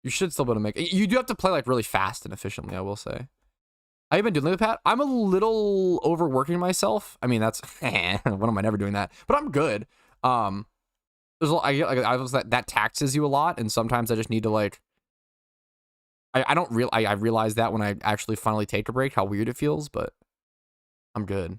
You should still be able to make it. You do have to play like really fast and efficiently, I will say. How you been doing, Pat? I'm a little overworking myself. I mean, that's when am I never doing that? But I'm good. There's that taxes you a lot, and sometimes I just need to like. I realize that when I actually finally take a break, how weird it feels, but I'm good.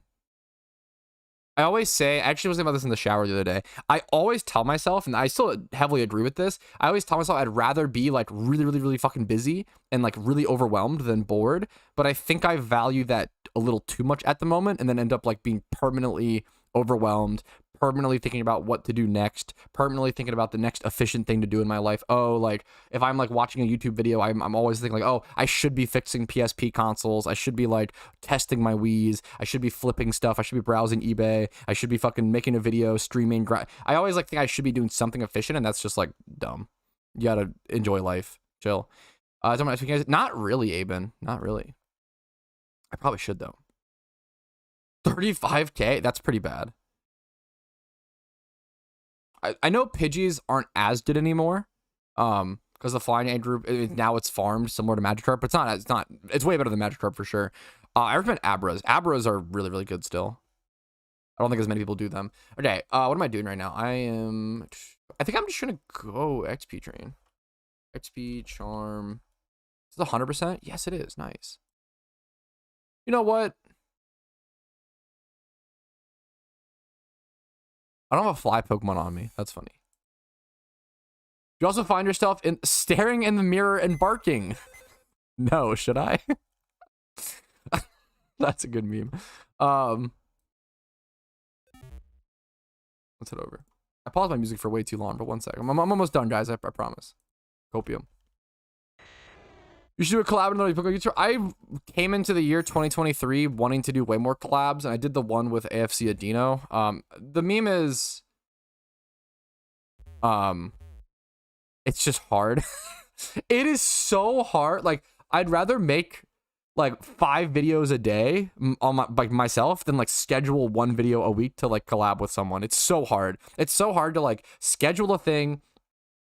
I always say, I actually was thinking about this in the shower the other day. I always tell myself, and I still heavily agree with this, I always tell myself I'd rather be like really, really, really fucking busy and like really overwhelmed than bored. But I think I value that a little too much at the moment and then end up like being permanently overwhelmed, permanently thinking about what to do next, permanently thinking about the next efficient thing to do in my life. Oh, like if I'm like watching a YouTube video, I'm always thinking like, oh, I should be fixing PSP consoles. I should be like testing my Wiis. I should be flipping stuff. I should be browsing eBay. I should be fucking making a video, streaming. I always like think I should be doing something efficient, and that's just like dumb. You gotta enjoy life. Chill. Not really, Aben. Not really. I probably should though. 35K? That's pretty bad. I know Pidgeys aren't as good anymore. Because the Flying Ant group, now it's farmed similar to Magikarp, but it's way better than Magikarp for sure. I recommend Abras. Abras are really, really good still. I don't think as many people do them. Okay, what am I doing right now? I think I'm just gonna go XP train. XP charm. Is it 100%? Yes, it is. Nice. You know what? I don't have a fly Pokemon on me. That's funny. You also find yourself staring in the mirror and barking. No, should I? That's a good meme. Let's head over. I paused my music for way too long, but 1 second. I'm almost done, guys. I promise. Copium. You should do a collab with another Pokemon YouTuber. I came into the year 2023 wanting to do way more collabs, and I did the one with AFC Adino. The meme is, it's just hard. It is so hard. Like, I'd rather make like 5 videos a day on myself than like schedule 1 video a week to like collab with someone. It's so hard. It's so hard to like schedule a thing.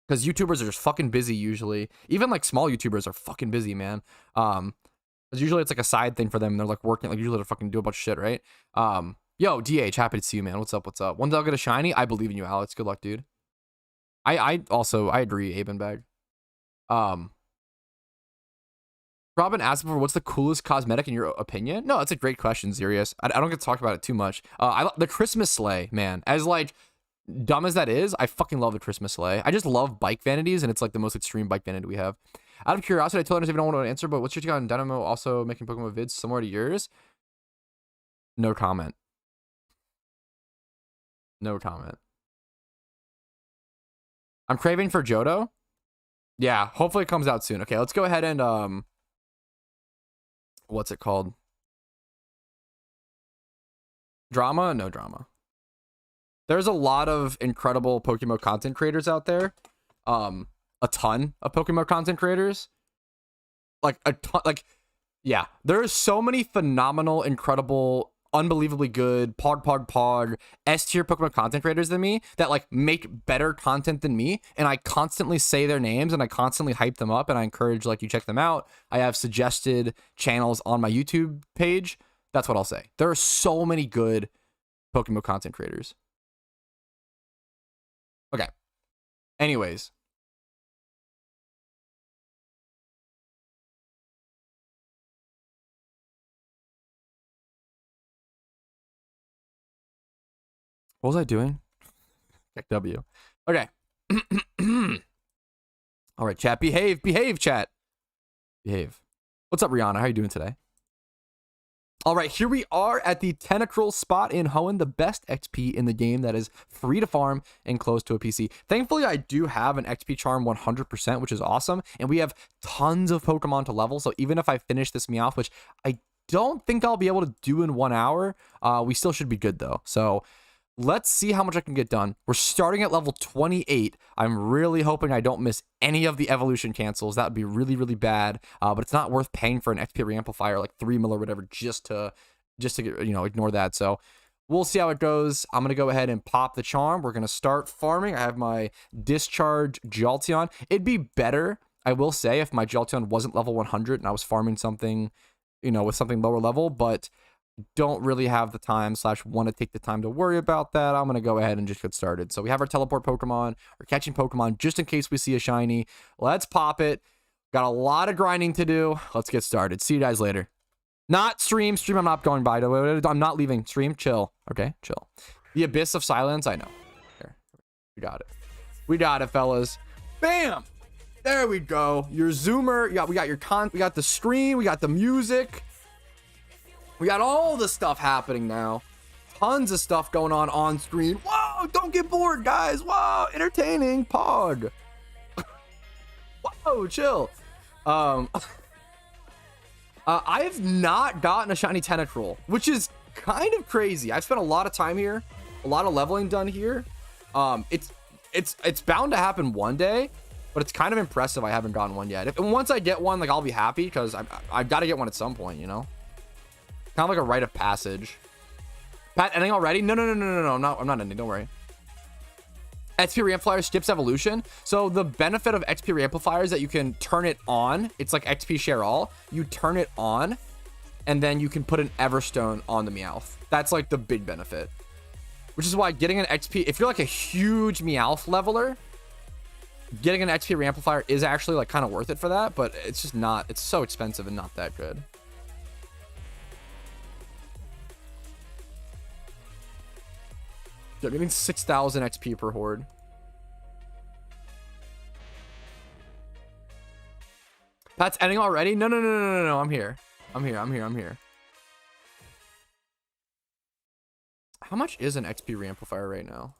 Because YouTubers are just fucking busy usually. Even like small YouTubers are fucking busy, man. Because usually it's like a side thing for them. And they're like working, like usually they're fucking do a bunch of shit, right? Yo, DH, happy to see you, man. What's up? What's up? One day I'll get a shiny. I believe in you, Alex. Good luck, dude. I agree, Abenbag. Robin asked before, what's the coolest cosmetic in your opinion? No, that's a great question, Zerius. I don't get to talk about it too much. The Christmas sleigh, man. As like dumb as that is, I fucking love the Christmas sleigh. I just love bike vanities, and it's like the most extreme bike vanity we have. Out of curiosity, I totally understand if you don't want to answer, but what's your take on Dynamo also making PokeMMO vids similar to yours? No comment. No comment. I'm craving for Johto. Yeah, hopefully it comes out soon. Okay, let's go ahead and what's it called? Drama? No drama. There's a lot of incredible PokeMMO content creators out there. A ton of PokeMMO content creators. Like a ton, like, yeah. There are so many phenomenal, incredible, unbelievably good pog S-tier Pokemon content creators than me that like make better content than me, and I constantly say their names and I constantly hype them up and I encourage like you check them out. I have suggested channels on my YouTube page. That's what I'll say. There are so many good Pokemon content creators. Okay. Anyways. What was I doing? Check W. Okay. All right, chat. Behave, chat. Behave. What's up, Rihanna? How are you doing today? All right, here we are at the Tentacruel spot in Hoenn, the best XP in the game that is free to farm and close to a PC. Thankfully, I do have an XP charm 100%, which is awesome, and we have tons of Pokemon to level, so even if I finish this Meowth, which I don't think I'll be able to do in 1 hour, we still should be good, though. So let's see how much I can get done. We're starting at level 28. I'm really hoping I don't miss any of the evolution cancels. That would be really, really bad. But it's not worth paying for an XP reamplifier like 3 mil or whatever just to ignore that. So we'll see how it goes. I'm gonna go ahead and pop the charm. We're gonna start farming. I have my discharge Jolteon. It'd be better, I will say, if my Jolteon wasn't level 100 and I was farming something, with something lower level, but don't really have the time / want to take the time to worry about that. I'm going to go ahead and just get started. So we have our teleport Pokemon. We're catching Pokemon just in case we see a shiny. Let's pop it. Got a lot of grinding to do. Let's get started. See you guys later. Not stream. I'm not going by. I'm not leaving. Stream. Chill. Okay. Chill. The Abyss of Silence. I know. There. We got it. We got it, fellas. Bam. There we go. Your zoomer. We got your we got the screen. We got the music. We got all the stuff happening now. Tons of stuff going on screen. Whoa, don't get bored, guys. Whoa, entertaining. Pog. Whoa, chill. I have not gotten a shiny Tentacruel, which is kind of crazy. I've spent a lot of time here, a lot of leveling done here. It's bound to happen one day, but it's kind of impressive I haven't gotten one yet. And once I get one, like, I'll be happy because I've got to get one at some point, Kind of like a rite of passage. Pat, ending already? No. I'm not ending. Don't worry. XP reamplifier skips evolution. So the benefit of XP reamplifier is that you can turn it on. It's like XP share all. You turn it on, and then you can put an Everstone on the Meowth. That's like the big benefit. Which is why getting an XP, if you're like a huge Meowth leveler, getting an XP reamplifier is actually like kind of worth it for that. But it's just not. It's so expensive and not that good. I'm getting 6,000 XP per horde. Pat's ending already? No. I'm here. I'm here. How much is an XP reamplifier right now?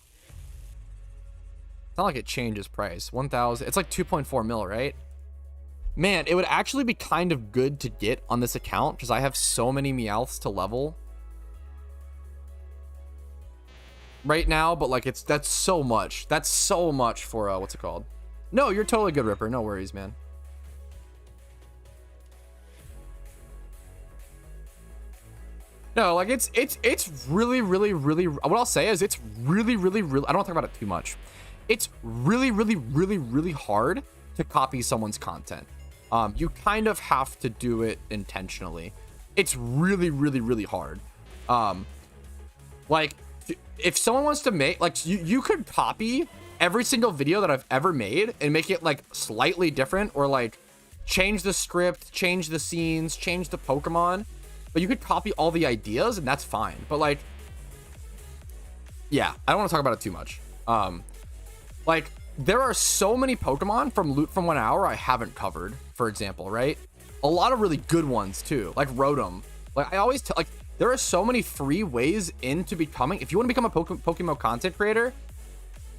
It's not like it changes price. 1,000. It's like 2.4 mil, right? Man, it would actually be kind of good to get on this account because I have so many Meowths to level right now, but like that's so much for what's it called? No, you're totally good, Ripper. No worries, man. No, like it's really what I'll say is it's really I don't want to talk about it too much. It's really hard to copy someone's content. You kind of have to do it intentionally. It's really hard. Like if someone wants to make, like, you could copy every single video that I've ever made and make it like slightly different, or like change the script, change the scenes, change the Pokemon, but you could copy all the ideas and that's fine. But like, yeah, I don't want to talk about it too much. Like there are so many Pokemon from Loot from 1 hour I haven't covered, for example, right? A lot of really good ones too, like Rotom. Like I always tell, like, there are so many free ways into becoming, if you want to become a PokeMMO content creator,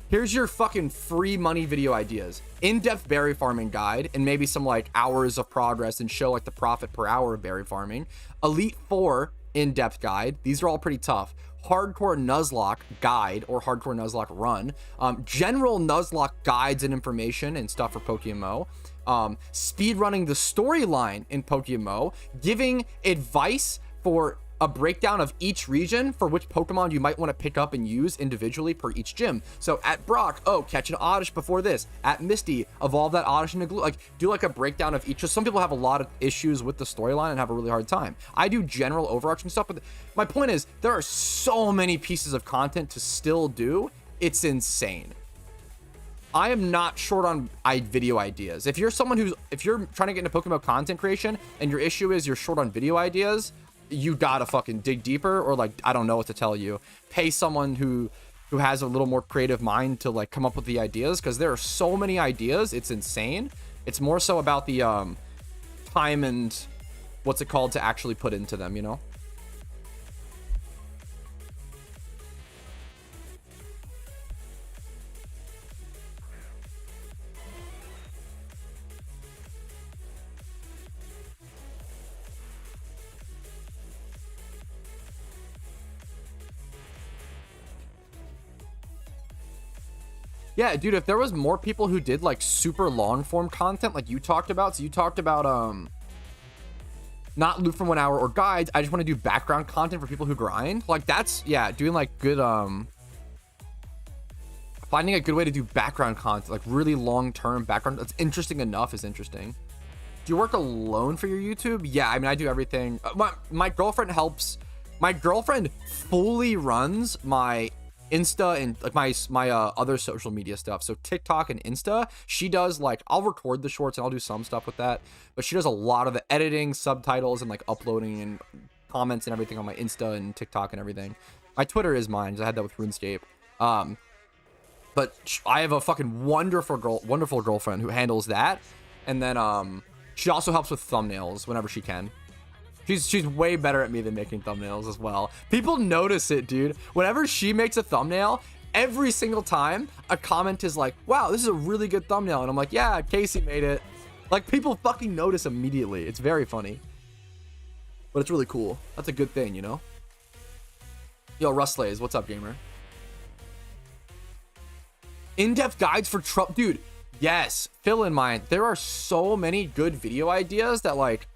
here's your fucking free money video ideas. In-depth berry farming guide, and maybe some like hours of progress and show like the profit per hour of berry farming. Elite 4 in-depth guide. These are all pretty tough. hardcore Nuzlocke guide or hardcore Nuzlocke run, general Nuzlocke guides and information and stuff for PokeMMO, speed running the storyline in PokeMMO, giving advice for a breakdown of each region for which Pokemon you might want to pick up and use individually per each gym. So at Brock, oh, catch an Oddish before this. At Misty, evolve that Oddish into Glue. Like, do like a breakdown of each. So some people have a lot of issues with the storyline and have a really hard time. I do general overarching stuff, but my point is there are so many pieces of content to still do. It's insane. I am not short on video ideas. If you're someone if you're trying to get into Pokemon content creation and your issue is you're short on video ideas, you gotta fucking dig deeper, or like, I don't know what to tell you. Pay someone who has a little more creative mind to like come up with the ideas, because there are so many ideas. It's insane. It's more so about the time and what's it called to actually put into them, you know? Yeah, dude, if there was more people who did like super long form content like you talked about, so you talked about not loot for 1 hour or guides, I just want to do background content for people who grind. Like that's, yeah, doing like good finding a good way to do background content, like really long-term background that's interesting enough is interesting. Do you work alone for your YouTube? Yeah, I mean, I do everything. My girlfriend helps. My girlfriend fully runs my Insta and like my other social media stuff. So TikTok and Insta, she does like, I'll record the shorts and I'll do some stuff with that, but she does a lot of the editing, subtitles, and like uploading and comments and everything on my Insta and TikTok and everything. My Twitter is mine, because I had that with RuneScape. But I have a fucking wonderful girlfriend who handles that, and then she also helps with thumbnails whenever she can. She's way better at me than making thumbnails as well. People notice it, dude. Whenever she makes a thumbnail, every single time a comment is like, wow, this is a really good thumbnail. And I'm like, yeah, Casey made it. Like, people fucking notice immediately. It's very funny. But it's really cool. That's a good thing, you know? Yo, Rustlays, what's up, gamer? In-depth guides for Trump. Dude, yes. Fill in mind. There are so many good video ideas that, like,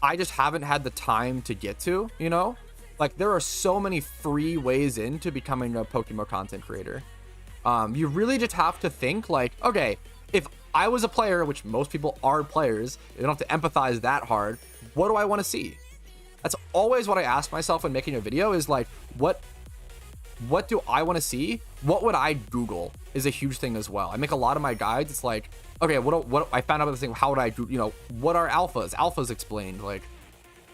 I just haven't had the time to get to, you know? Like, there are so many free ways into becoming a PokeMMO content creator. You really just have to think, like, okay, if I was a player, which most people are players, they don't have to empathize that hard, what do I want to see? That's always what I ask myself when making a video, is like, what do I want to see? What would I Google is a huge thing as well. I make a lot of my guides. It's like, okay, what I found out about this thing. How would I do, you know, what are alphas? Alphas explained, like,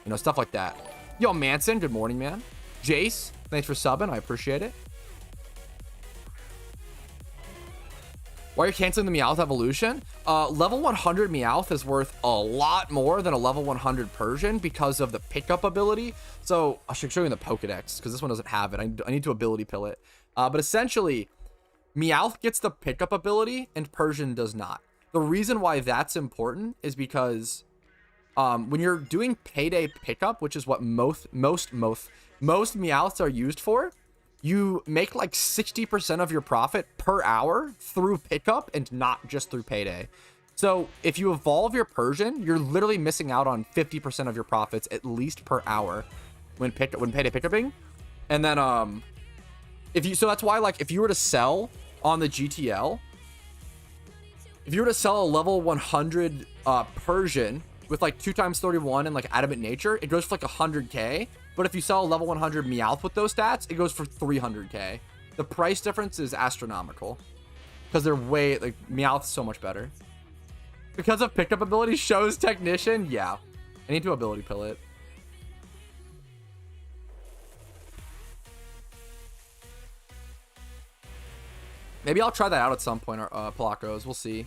you know, stuff like that. Yo, Manson, good morning, man. Jace, thanks for subbing. I appreciate it. Why are you canceling the Meowth evolution? Level 100 Meowth is worth a lot more than a level 100 Persian because of the pickup ability. So I should show you the Pokedex, because this one doesn't have it. I need to ability pill it. But essentially, Meowth gets the pickup ability and Persian does not. The reason why that's important is because when you're doing payday pickup, which is what most Meowths are used for, you make like 60% of your profit per hour through pickup and not just through payday. So if you evolve your Persian, you're literally missing out on 50% of your profits at least per hour when payday pickupping. And then so that's why, like, if you were to sell on the GTL, if you were to sell a level 100 Persian with like 2x31 and like adamant nature, it goes for like 100k. But if you sell a level 100 Meowth with those stats, it goes for 300k. The price difference is astronomical because they're way, like, Meowth's so much better. Because of pickup ability shows technician. Yeah, I need to ability pill it. Maybe I'll try that out at some point, Polacos. We'll see.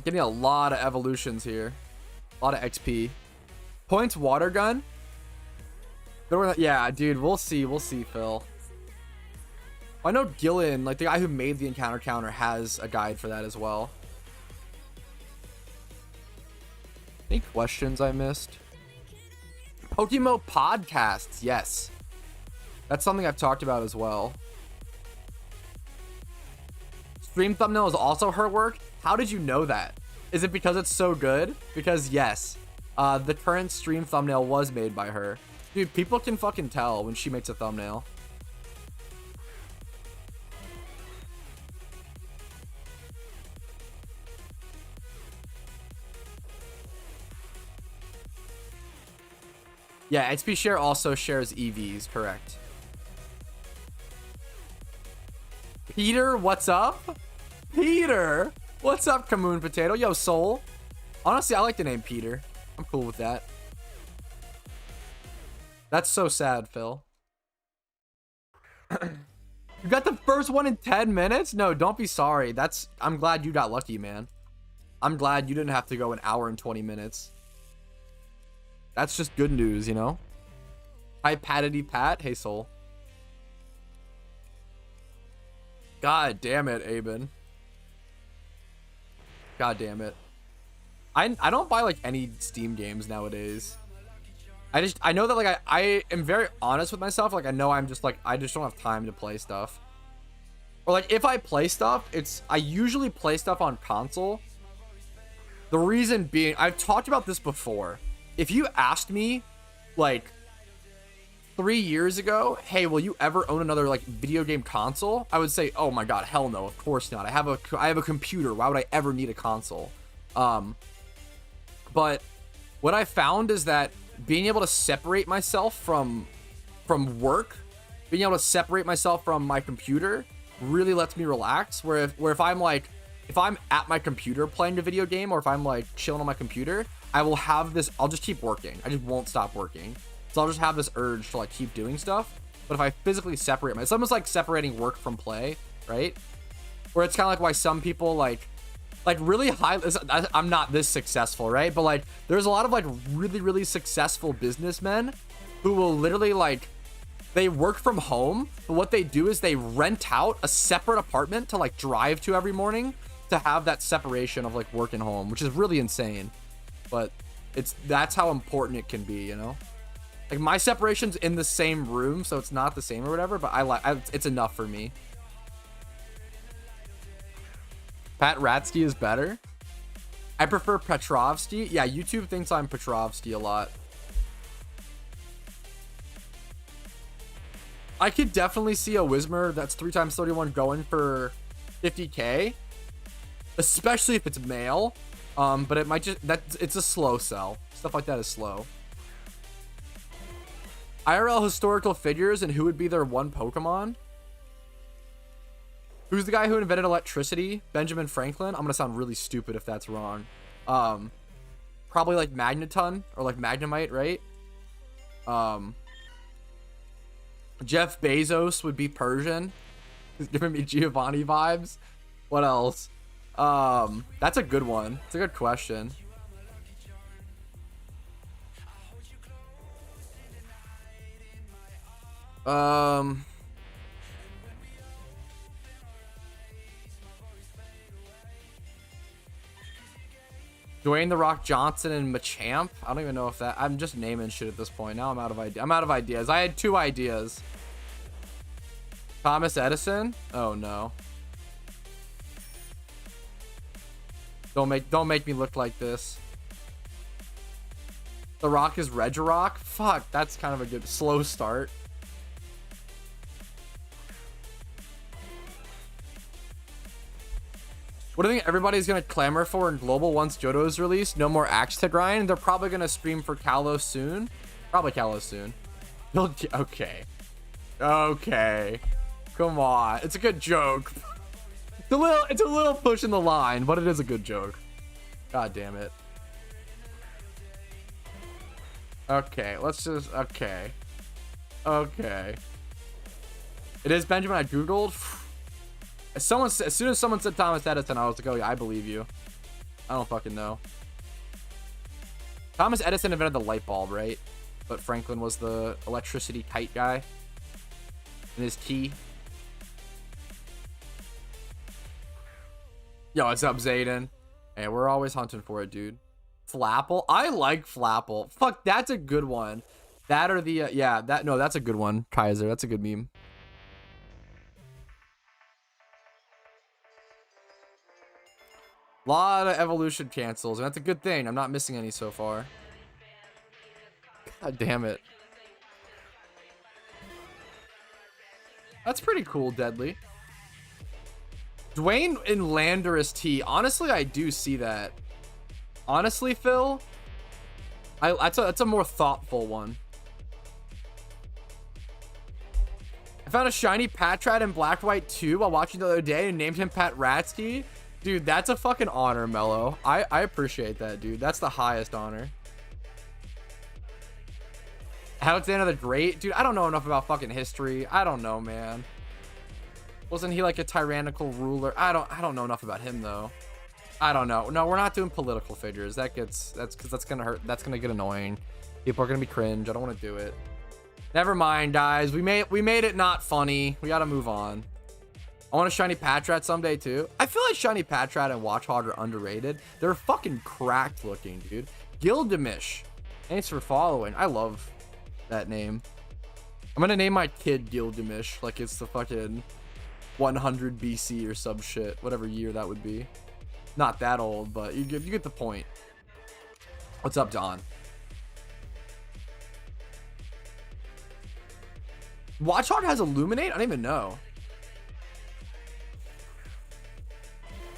Getting a lot of evolutions here. A lot of XP. Points water gun. Yeah, dude, we'll see. We'll see, Phil. I know Gillen, like the guy who made the encounter counter, has a guide for that as well. Any questions I missed? PokeMMO podcasts. Yes. That's something I've talked about as well. Stream thumbnail is also her work. How did you know that? Is it because it's so good? Because yes, the current stream thumbnail was made by her. Dude, people can fucking tell when she makes a thumbnail. Yeah, XP Share also shares EVs, correct. Peter, what's up? Peter, what's up, Kamoon Potato? Yo, Soul. Honestly, I like the name Peter. I'm cool with that. That's so sad, Phil. You got the first one in 10 minutes? No, don't be sorry. I'm glad you got lucky, man. I'm glad you didn't have to go an hour and 20 minutes. That's just good news, you know? Hi, Patity Pat. Hey, Soul. God damn it, Aben. God damn it. I don't buy like any Steam games nowadays. I know that like I am very honest with myself. Like I know I'm just like I just don't have time to play stuff. Or like if I play stuff, I usually play stuff on console. The reason being, I've talked about this before. If you asked me like 3 years ago, hey, will you ever own another like video game console? I would say, oh my god, hell no, of course not. I have a computer. Why would I ever need a console? But what I found is that being able to separate myself from work, being able to separate myself from my computer really lets me relax. Where if I'm at my computer playing a video game, or if I'm like chilling on my computer, I'll just keep working. I just won't stop working. So I'll just have this urge to like keep doing stuff. But if I physically separate myself, it's almost like separating work from play, right? Where it's kind of like why some people like really high, I'm not this successful, right? But like there's a lot of like really successful businessmen who will literally like, they work from home, but what they do is they rent out a separate apartment to like drive to every morning to have that separation of like work and home, which is really insane. But that's how important it can be, you know? Like my separation's in the same room, so it's not the same or whatever, but it's enough for me. Pat Ratsky is better. I prefer Patrouski. Yeah, YouTube thinks I'm Patrouski a lot. I could definitely see a Whismer that's 3x31 going for 50k, especially if it's male. But it might it's a slow sell. Stuff like that is slow. IRL historical figures and who would be their one Pokemon? Who's the guy who invented electricity? Benjamin Franklin? I'm gonna sound really stupid if that's wrong. Probably like Magneton or like Magnemite, right? Jeff Bezos would be Persian. He's giving me Giovanni vibes. What else? That's a good one. It's a good question. Dwayne The Rock Johnson and Machamp. I don't even know if that. I'm just naming shit at this point. Now I'm out of ideas. I had 2 ideas. Thomas Edison. Oh no. Don't make me look like this. The Rock is Regirock. Fuck, that's kind of a good slow start. What do you think everybody's gonna clamor for in global once Johto is released? No more axe to grind. They're probably gonna stream for Kalos soon. Probably Kalos soon. Okay. Okay. Come on. It's a good joke. It's a little pushing the line, but it is a good joke. God damn it. Okay, let's just okay. It is Benjamin. I googled. As soon as someone said Thomas Edison, I was like, oh yeah, I believe you. I don't fucking know. Thomas Edison invented the light bulb, right? But Franklin was the electricity kite guy. And his key. Yo, what's up, Zayden? Hey, we're always hunting for it, dude. Flapple? I like Flapple. Fuck, that's a good one. That or the yeah, that no, that's a good one. Kaiser, that's a good meme. Lot of evolution cancels, and that's a good thing. I'm not missing any so far. God damn it. That's pretty cool, Deadly. Dwayne in Landorus T. Honestly, I do see that. Honestly, Phil, that's a more thoughtful one. I found a shiny Patrat in Black White 2 while watching the other day and named him Patrouski. Dude, that's a fucking honor, Mello. I appreciate that, dude. That's the highest honor. Alexander the Great? Dude, I don't know enough about fucking history. I don't know, man. Wasn't he like a tyrannical ruler? I don't know enough about him, though. I don't know. No, we're not doing political figures. That's because that's gonna hurt. That's gonna get annoying. People are gonna be cringe. I don't want to do it. Never mind, guys. We made it not funny. We gotta move on. I want a shiny Patrat someday too. I feel like shiny Patrat and Watchhog are underrated. They're fucking cracked looking, dude. Gildemish. Thanks for following. I love that name. I'm gonna name my kid Gildemish like it's the fucking 100 BC or some shit, whatever year that would be. Not that old, but you get the point. What's up, Don? Watchhog has Illuminate? I don't even know.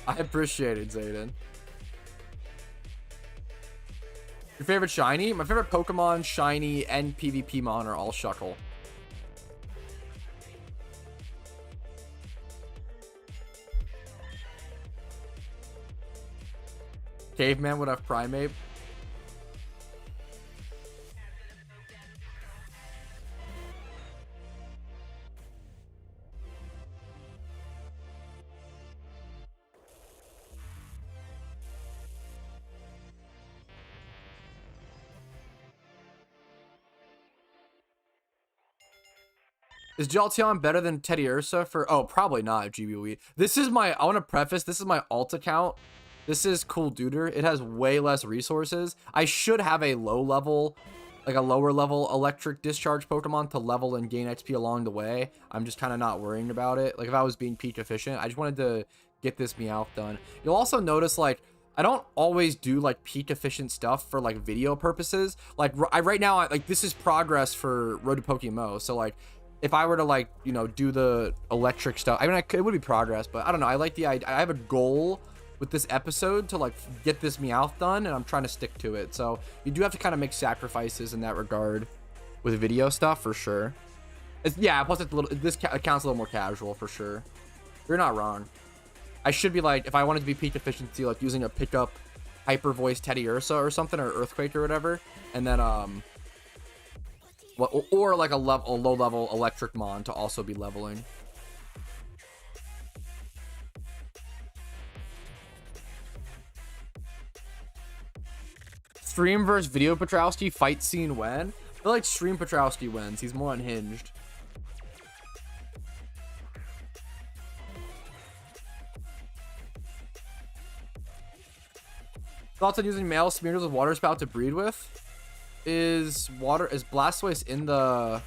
I appreciate it, Zayden. Your favorite shiny? My favorite Pokemon, shiny, and PvP mon are all Shuckle. Caveman would have Primate. Is Jolteon better than Teddy Ursa for... Oh, probably not, GBWE. This is my... I want to preface, this is my alt account. This is Cool Duder. It has way less resources. I should have a low level, like a lower level electric discharge Pokemon to level and gain XP along the way. I'm just kind of not worrying about it. Like if I was being peak efficient, I just wanted to get this Meowth done. You'll also notice like, I don't always do like peak efficient stuff for like video purposes. Like right now, like this is progress for Road to PokeMMO. So like, if I were to like, you know, do the electric stuff, I mean, it would be progress, but I don't know. I like the idea. I have a goal with this episode to like get this Meowth done, and I'm trying to stick to it. So you do have to kind of make sacrifices in that regard with video stuff for sure. Yeah, plus it's a little, this account's a little more casual for sure. You're not wrong. I should be like, if I wanted to be peak efficiency, like using a pickup hyper voice Teddy Ursa or something, or Earthquake or whatever, and then or like a low level electric mon to also be leveling. Stream versus video Patrouski fight scene when? I feel like stream Patrouski wins. He's more unhinged. Thoughts on using male Smeargles with water spout to breed with? Is Blastoise in the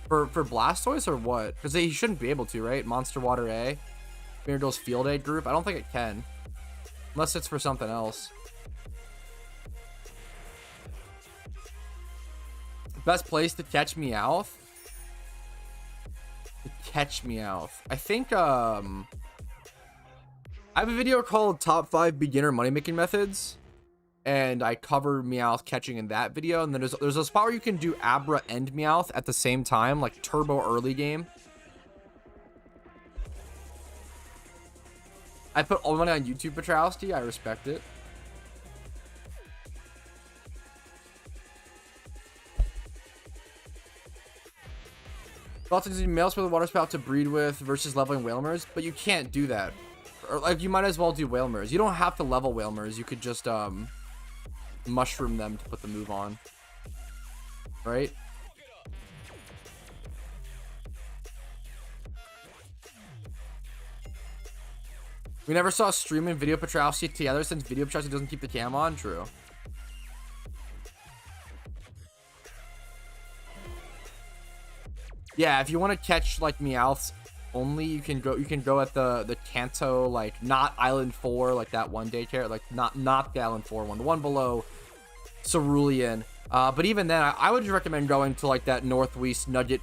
for Blastoise or what? Because he shouldn't be able to, right? Monster Water A, Smeargle's Field A group. I don't think it can, unless it's for something else. Best place to catch Meowth? I think I have a video called Top 5 Beginner Money Making Methods, and I cover Meowth catching in that video. And then there's a spot where you can do Abra and Meowth at the same time, like turbo early game. I put all money on YouTube, Patrouski. I respect it. Also using males with a water spout to breed with versus leveling Whalmers, but you can't do that. Or like you might as well do Whalmers. You don't have to level Whalmers. You could just mushroom them to put the move on, right? We never saw stream and video Patrouski together since video Patrouski doesn't keep the cam on. True. Yeah, if you want to catch like Meowths only, you can go at the Kanto, like not Island 4, like that one daycare, like not the Island 4 one, the one below Cerulean. But even then, I would recommend going to like that northwest Nugget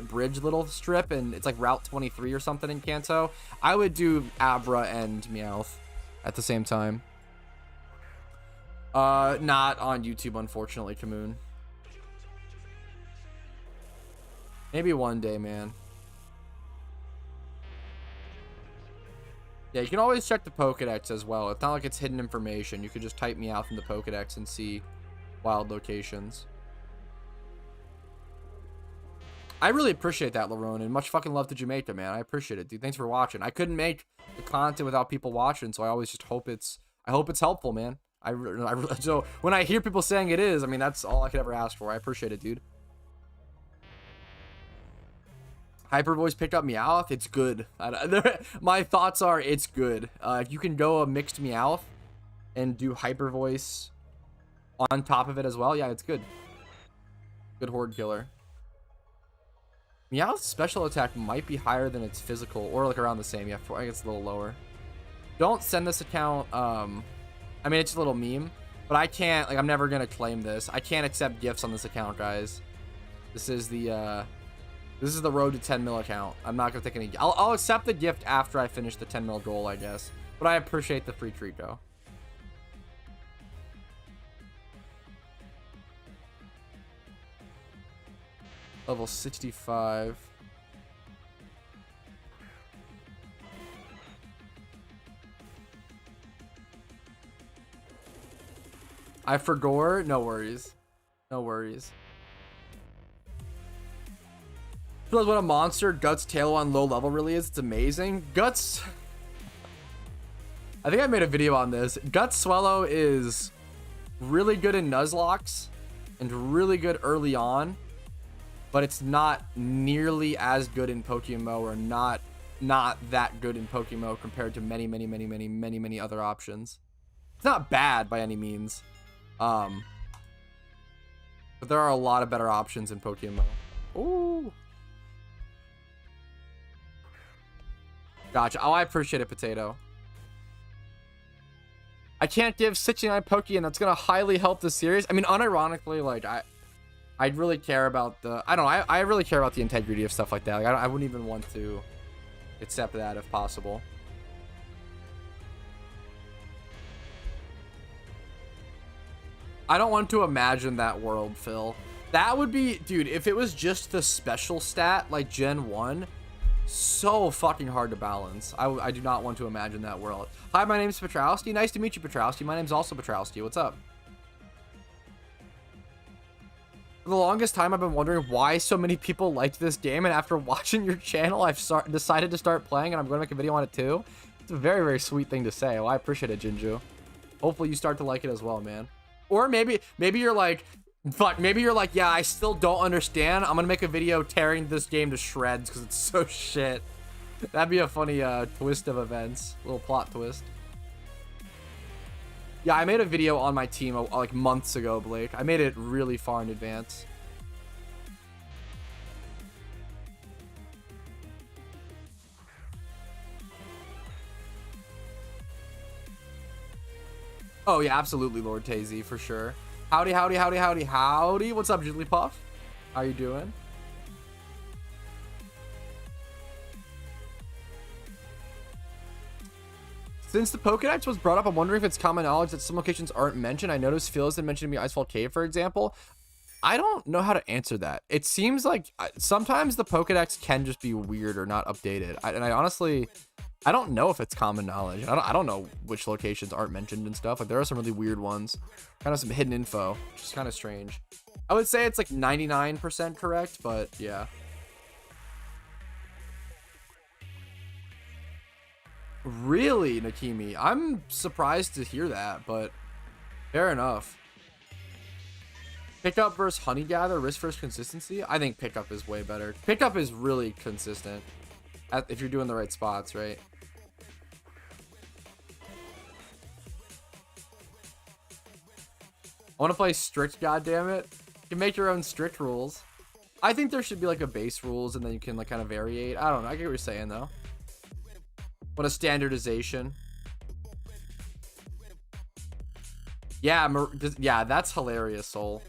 Bridge little strip, and it's like Route 23 or something in Kanto. I would do Abra and Meowth at the same time. Not on YouTube, unfortunately, Kamoon. Maybe one day, man. Yeah, you can always check the Pokedex as well. It's not like it's hidden information. You could just type Meowth in the Pokedex and see wild locations. I really appreciate that, Larone, and much fucking love to Jamaica, man. I appreciate it, dude. Thanks for watching. I couldn't make the content without people watching, so I always just hope it's helpful, man. So when I hear people saying it is, I mean, that's all I could ever ask for. I appreciate it, dude. Hyper Voice picked up Meowth. It's good. My thoughts are it's good. If you can go a mixed Meowth and do Hyper Voice on top of it as well, yeah, it's good. Good horde killer. Meowth's special attack might be higher than its physical, or like around the same. Yeah, I think it's a little lower. Don't send this account. I mean, it's a little meme, but I can't, like, I'm never gonna claim this. I can't accept gifts on this account, guys. This is the road to 10 mil account. I'm not gonna take any. I'll accept the gift after I finish the 10 mil goal, I guess. But I appreciate the free treat, though. Level 65. I forgot. No worries. No worries. Realize what a monster Guts Tail on low level really is. It's amazing. Guts. I think I made a video on this. Guts Swallow is really good in Nuzlocke and really good early on, but it's not nearly as good in PokeMMO, or not that good in PokeMMO compared to many other options. It's not bad by any means, but there are a lot of better options in PokeMMO. Ooh. Gotcha. Oh, I appreciate it, Potato. I can't give 69 Pokeyen. That's gonna highly help the series. I mean, unironically, like I really care about the. I don't know. I really care about the integrity of stuff like that. Like, I wouldn't even want to accept that if possible. I don't want to imagine that world, Phil. That would be, dude. If it was just the special stat like Gen 1. So fucking hard to balance. I do not want to imagine that world. Hi, my name is Patrouski. Nice to meet you, Patrouski. My name's also Patrouski. What's up? For the longest time, I've been wondering why so many people liked this game, and after watching your channel, I've decided to start playing, and I'm going to make a video on it too. It's a very, very sweet thing to say. Well, I appreciate it, Jinju. Hopefully you start to like it as well, man. Or maybe you're like, fuck, maybe you're like, yeah, I still don't understand. I'm gonna make a video tearing this game to shreds because it's so shit. That'd be a funny twist of events. A little plot twist. Yeah, I made a video on my team like months ago, Blake. I made it really far in advance. Oh yeah, absolutely, Lord Tazy, for sure. Howdy, howdy, howdy, howdy, howdy. What's up, Jigglypuff? How you doing? Since the Pokedex was brought up, I'm wondering if it's common knowledge that some locations aren't mentioned. I noticed Phil has mentioned to me Icefall Cave, for example. I don't know how to answer that. It seems like sometimes the Pokedex can just be weird or not updated. And I honestly, I don't know if it's common knowledge. I don't know which locations aren't mentioned and stuff. Like, there are some really weird ones. Kind of some hidden info, which is kind of strange. I would say it's like 99% correct, but yeah. Really, Nakimi? I'm surprised to hear that, but fair enough. Pickup versus Honey Gather, risk versus consistency? I think Pickup is way better. Pickup is really consistent if you're doing the right spots, right? I want to play strict, goddammit. You can make your own strict rules. I think there should be like a base rules and then you can like kind of variate. I don't know. I get what you're saying though. What a standardization. Yeah, yeah, that's hilarious, Soul.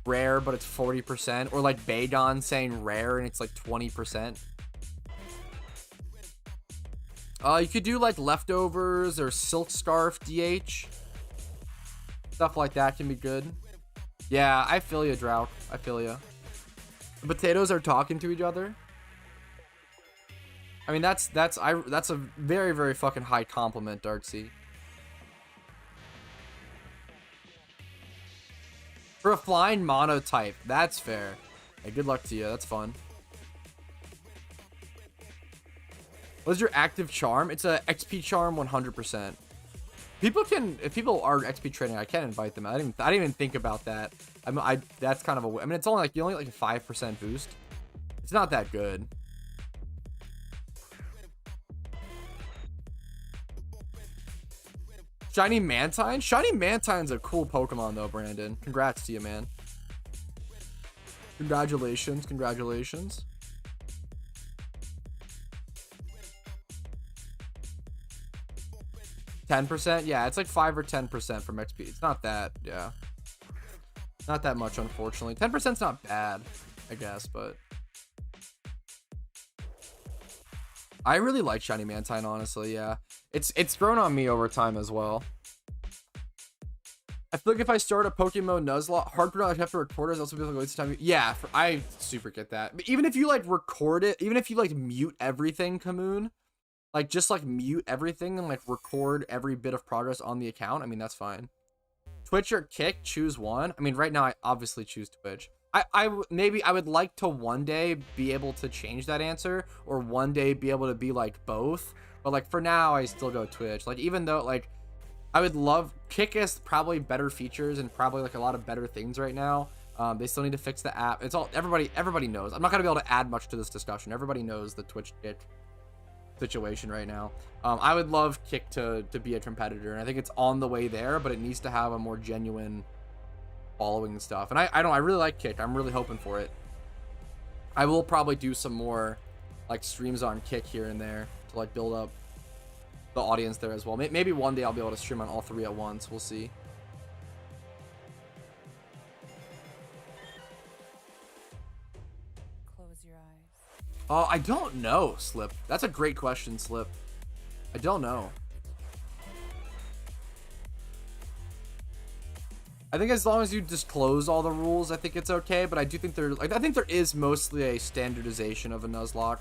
Rare, but it's 40%. Or like Bagon saying rare and it's like 20%. You could do like leftovers or silk scarf DH. Stuff like that can be good. Yeah, I feel you, Drow. I feel you. The potatoes are talking to each other. I mean, that's a very, very fucking high compliment, Darksea. For a flying monotype, that's fair. Hey, good luck to you. That's fun. What's your active charm? It's a XP charm 100%. People can, if people are XP trading, I can invite them. I didn't even think about that. That's kind of a, I mean, it's only like, you only like a 5% boost. It's not that good. Shiny Mantine? Shiny Mantine's a cool Pokemon though, Brandon. Congrats to you, man. Congratulations, congratulations. %? Yeah, it's like 5 or 10% from XP. It's not that, yeah. Not that much, unfortunately. 10%'s not bad, I guess, but I really like Shiny Mantine, honestly, yeah. It's grown on me over time as well. I feel like if I start a PokeMMO Nuzlocke, hardcore, I have to record it. Also, be like a waste of time. Yeah, I super get that. But even if you like record it, even if you like mute everything, Kamoon, like just like mute everything and like record every bit of progress on the account, I mean, that's fine. Twitch or Kick, choose one. I mean, right now I obviously choose Twitch. Maybe I would like to one day be able to change that answer, or one day be able to be like both. But like for now, I still go Twitch. Like even though like I would love, Kick has probably better features and probably like a lot of better things right now. They still need to fix the app. It's all everybody knows. I'm not gonna be able to add much to this discussion. Everybody knows the Twitch Kick situation right now. I would love Kick to be a competitor, and I think it's on the way there, but it needs to have a more genuine following and stuff. And I really like Kick. I'm really hoping for it. I will probably do some more like streams on Kick here and there to like build up the audience there as well. Maybe one day I'll be able to stream on all three at once. We'll see. Close your eyes. Oh, I don't know, Slip. That's a great question, Slip. I don't know. I think as long as you disclose all the rules, I think it's okay. But I do think I think there is mostly a standardization of a Nuzlocke.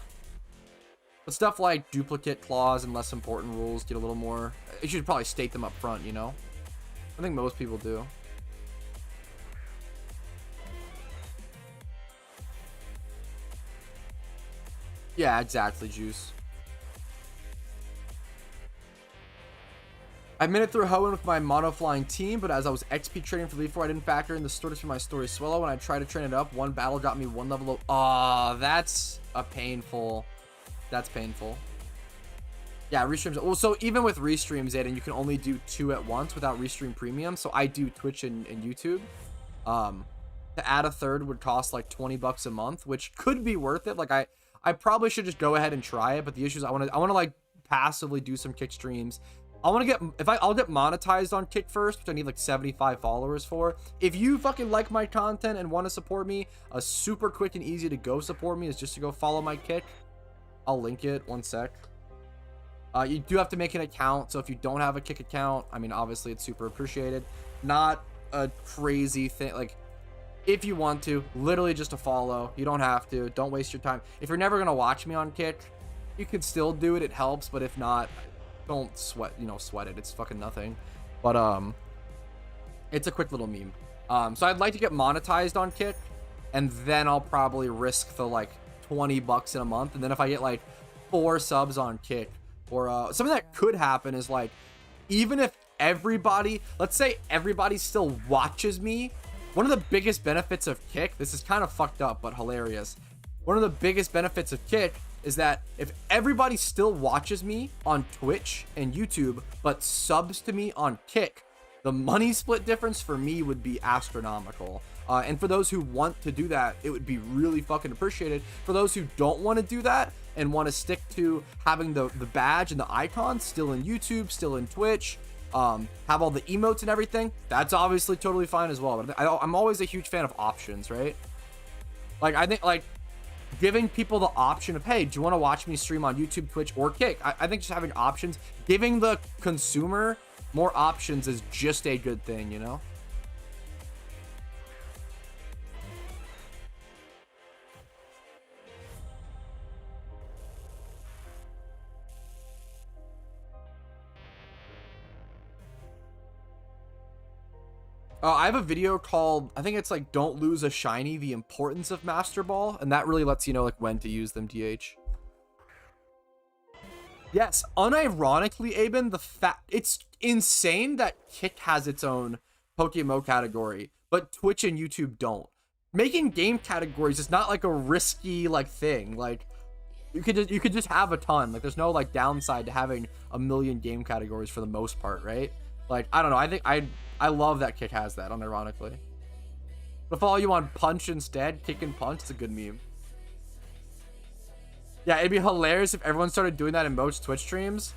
But stuff like duplicate clause and less important rules get a little more. You should probably state them up front, you know. I think most people do. Yeah, exactly, Juice. I made it through Hoenn with my mono flying team, but as I was XP training for Leaf 4, I didn't factor in the stories for my story Swallow. When I tried to train it up, one battle got me one level up. Ah, that's a painful. That's painful. Yeah, restreams. Well, so even with restreams, Aiden, you can only do 2 at once without restream premium. So I do Twitch and YouTube. To add a third would cost like $20 a month, which could be worth it. Like I probably should just go ahead and try it. But the issue is I want to like passively do some Kick streams. I want to get, I'll get monetized on Kick first, which I need like 75 followers for. If you fucking like my content and want to support me, a super quick and easy to go support me is just to go follow my Kick. I'll link it, one sec. You do have to make an account, so if you don't have a Kick account, I mean, obviously it's super appreciated. Not a crazy thing, like, if you want to, literally just a follow. You don't have to, don't waste your time. If you're never gonna watch me on Kick, you can still do it, it helps, but if not, don't sweat, sweat it, it's fucking nothing. But it's a quick little meme. So I'd like to get monetized on Kick, and then I'll probably risk the like $20 in a month, and then if I get like 4 subs on Kick, or something that could happen is like, even if everybody, let's say everybody still watches me, one of the biggest benefits of Kick, this is kind of fucked up but hilarious, one of the biggest benefits of Kick is that if everybody still watches me on Twitch and YouTube but subs to me on Kick, the money split difference for me would be astronomical. And for those who want to do that, it would be really fucking appreciated. For those who don't want to do that and want to stick to having the badge and the icons still in YouTube, still in Twitch, have all the emotes and everything, that's obviously totally fine as well. But I'm always a huge fan of options, right? Like, I think, like, giving people the option of, hey, do you want to watch me stream on YouTube, Twitch, or Kick? I think just having options, giving the consumer more options is just a good thing, you know? I have a video called, I think it's like, don't lose a shiny, the importance of Master Ball. And that really lets you know like when to use them, DH. Yes, unironically, Aben, it's insane that Kick has its own PokeMMO category, but Twitch and YouTube don't. Making game categories is not like a risky like thing. Like you could just have a ton. Like there's no like downside to having a million game categories for the most part, right? Like I don't know. I think I love that Kick has that, unironically. To follow you on Punch instead, Kick and Punch, it's a good meme. Yeah, it'd be hilarious if everyone started doing that in most Twitch streams.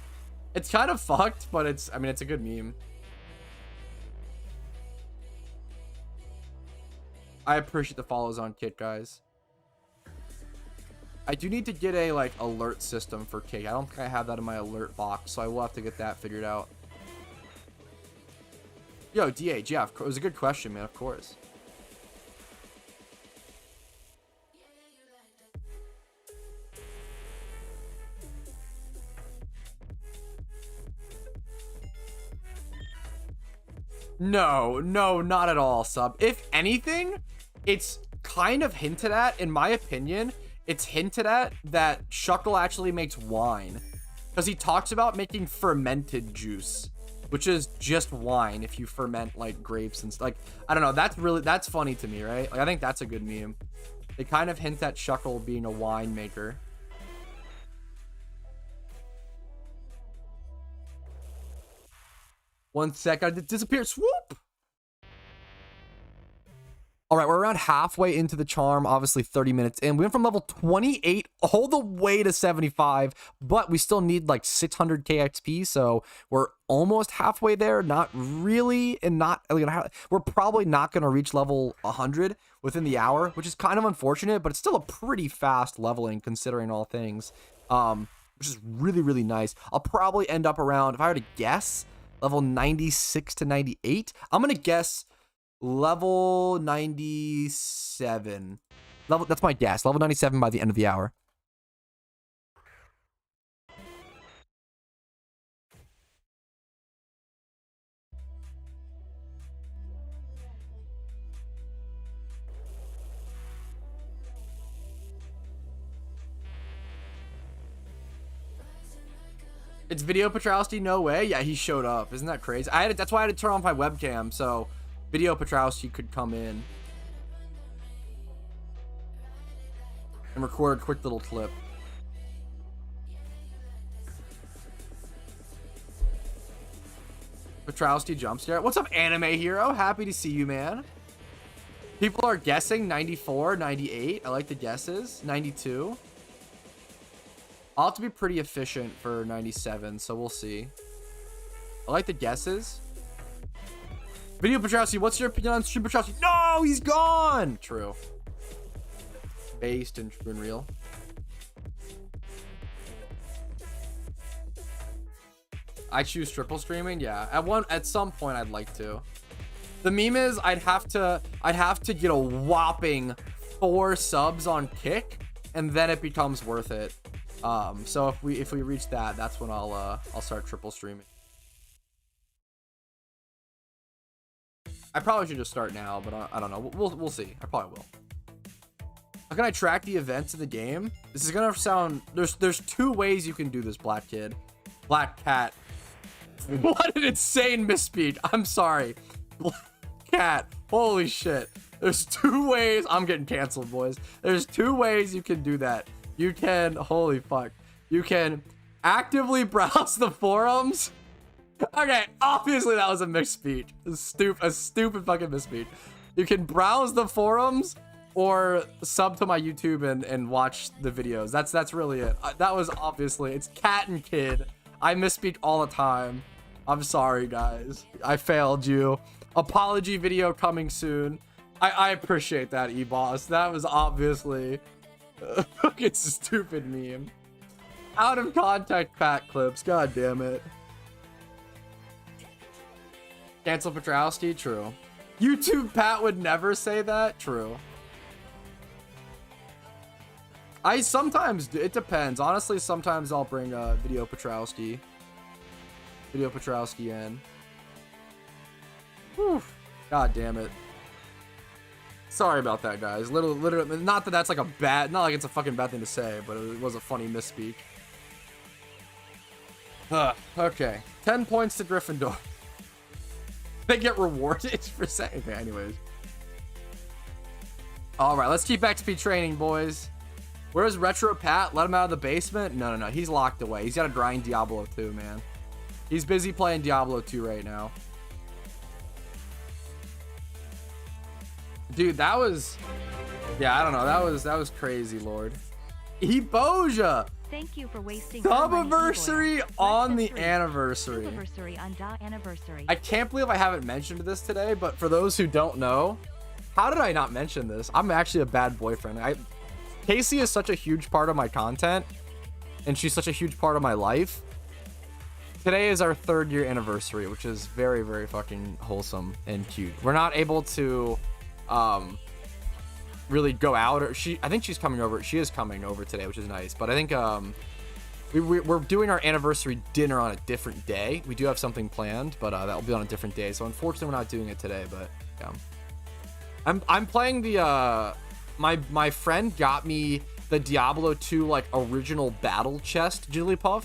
It's kind of fucked, but I mean, it's a good meme. I appreciate the follows on Kick, guys. I do need to get a, like, alert system for Kick. I don't think I have that in my alert box, so I will have to get that figured out. Yo, DH, yeah, it was a good question, man, of course. No, not at all, Sub. If anything, it's kind of hinted at, in my opinion, it's hinted at that Shuckle actually makes wine. Because he talks about making fermented juice, which is just wine if you ferment like grapes and stuff. Like, I don't know, that's funny to me, right? Like, I think that's a good meme. They kind of hint at Shuckle being a wine maker. One sec, I disappeared. Swoop! All right, we're around halfway into the charm, obviously 30 minutes in. We went from level 28 all the way to 75, but we still need like 600k XP, so we're almost halfway there. Not really, and not, we're probably not going to reach level 100 within the hour, which is kind of unfortunate, but it's still a pretty fast leveling considering all things, which is really, really nice. I'll probably end up around, if I were to guess, level 96 to 98. I'm going to guess level 97. That's my guess. Level 97 by the end of the hour. It's video Patrouski, no way. Yeah, he showed up. Isn't that crazy? That's why I had to turn on my webcam, so video Patrouski could come in and record a quick little clip. Patrouski jump scare. What's up, anime hero? Happy to see you, man. People are guessing 94, 98. I like the guesses. 92. I'll have to be pretty efficient for 97, so we'll see. I like the guesses. Video Patrouski, what's your opinion on Stream Patrouski? No, he's gone! True. Based and true and real. I choose triple streaming? Yeah. At some point I'd like to. The meme is I'd have to get a whopping 4 subs on Kick, and then it becomes worth it. So if we reach that, that's when I'll start triple streaming. I probably should just start now, but I don't know. We'll see. I probably will. How can I track the events in the game? This is gonna sound, there's 2 ways you can do this, Black Cat. What an insane misspeak. I'm sorry. Black Cat. Holy shit. There's 2 ways. I'm getting canceled, boys. There's 2 ways you can do that. You can, holy fuck. You can actively browse the forums. Okay, obviously that was a misspeech. A stupid fucking misspeech. You can browse the forums or sub to my YouTube and watch the videos. That's really it. That was obviously, it's cat and kid. I misspeak all the time. I'm sorry, guys. I failed you. Apology video coming soon. I appreciate that, E-Boss. That was obviously it's a stupid meme. Out of context Pat clips. God damn it. Cancel Patrouski? True. YouTube Pat would never say that? True. I sometimes do. It depends. Honestly, sometimes I'll bring Video Patrouski in. Whew. God damn it. Sorry about that, guys. Literally, not that that's like a bad, not like it's a fucking bad thing to say, but it was a funny misspeak. Okay. 10 points to Gryffindor. They get rewarded for saying. Okay, anyways. Alright, let's keep XP training, boys. Where's Retro Pat? Let him out of the basement? No. He's locked away. He's got to grind Diablo 2, man. He's busy playing Diablo 2 right now. Dude, that was... Yeah, I don't know. That was crazy, Lord. Eboja! Thank you for wasting Subiversary on the anniversary. Anniversary. I can't believe I haven't mentioned this today, but for those who don't know, how did I not mention this? I'm actually a bad boyfriend. Casey is such a huge part of my content, and she's such a huge part of my life. Today is our 3rd year anniversary, which is very, very fucking wholesome and cute. We're not able to really go out, or I think she's coming over. She is coming over today, which is nice. But I think we're doing our anniversary dinner on a different day. We do have something planned, but that will be on a different day. So unfortunately, we're not doing it today. But yeah, I'm playing the my friend got me the Diablo 2 like original battle chest Jigglypuff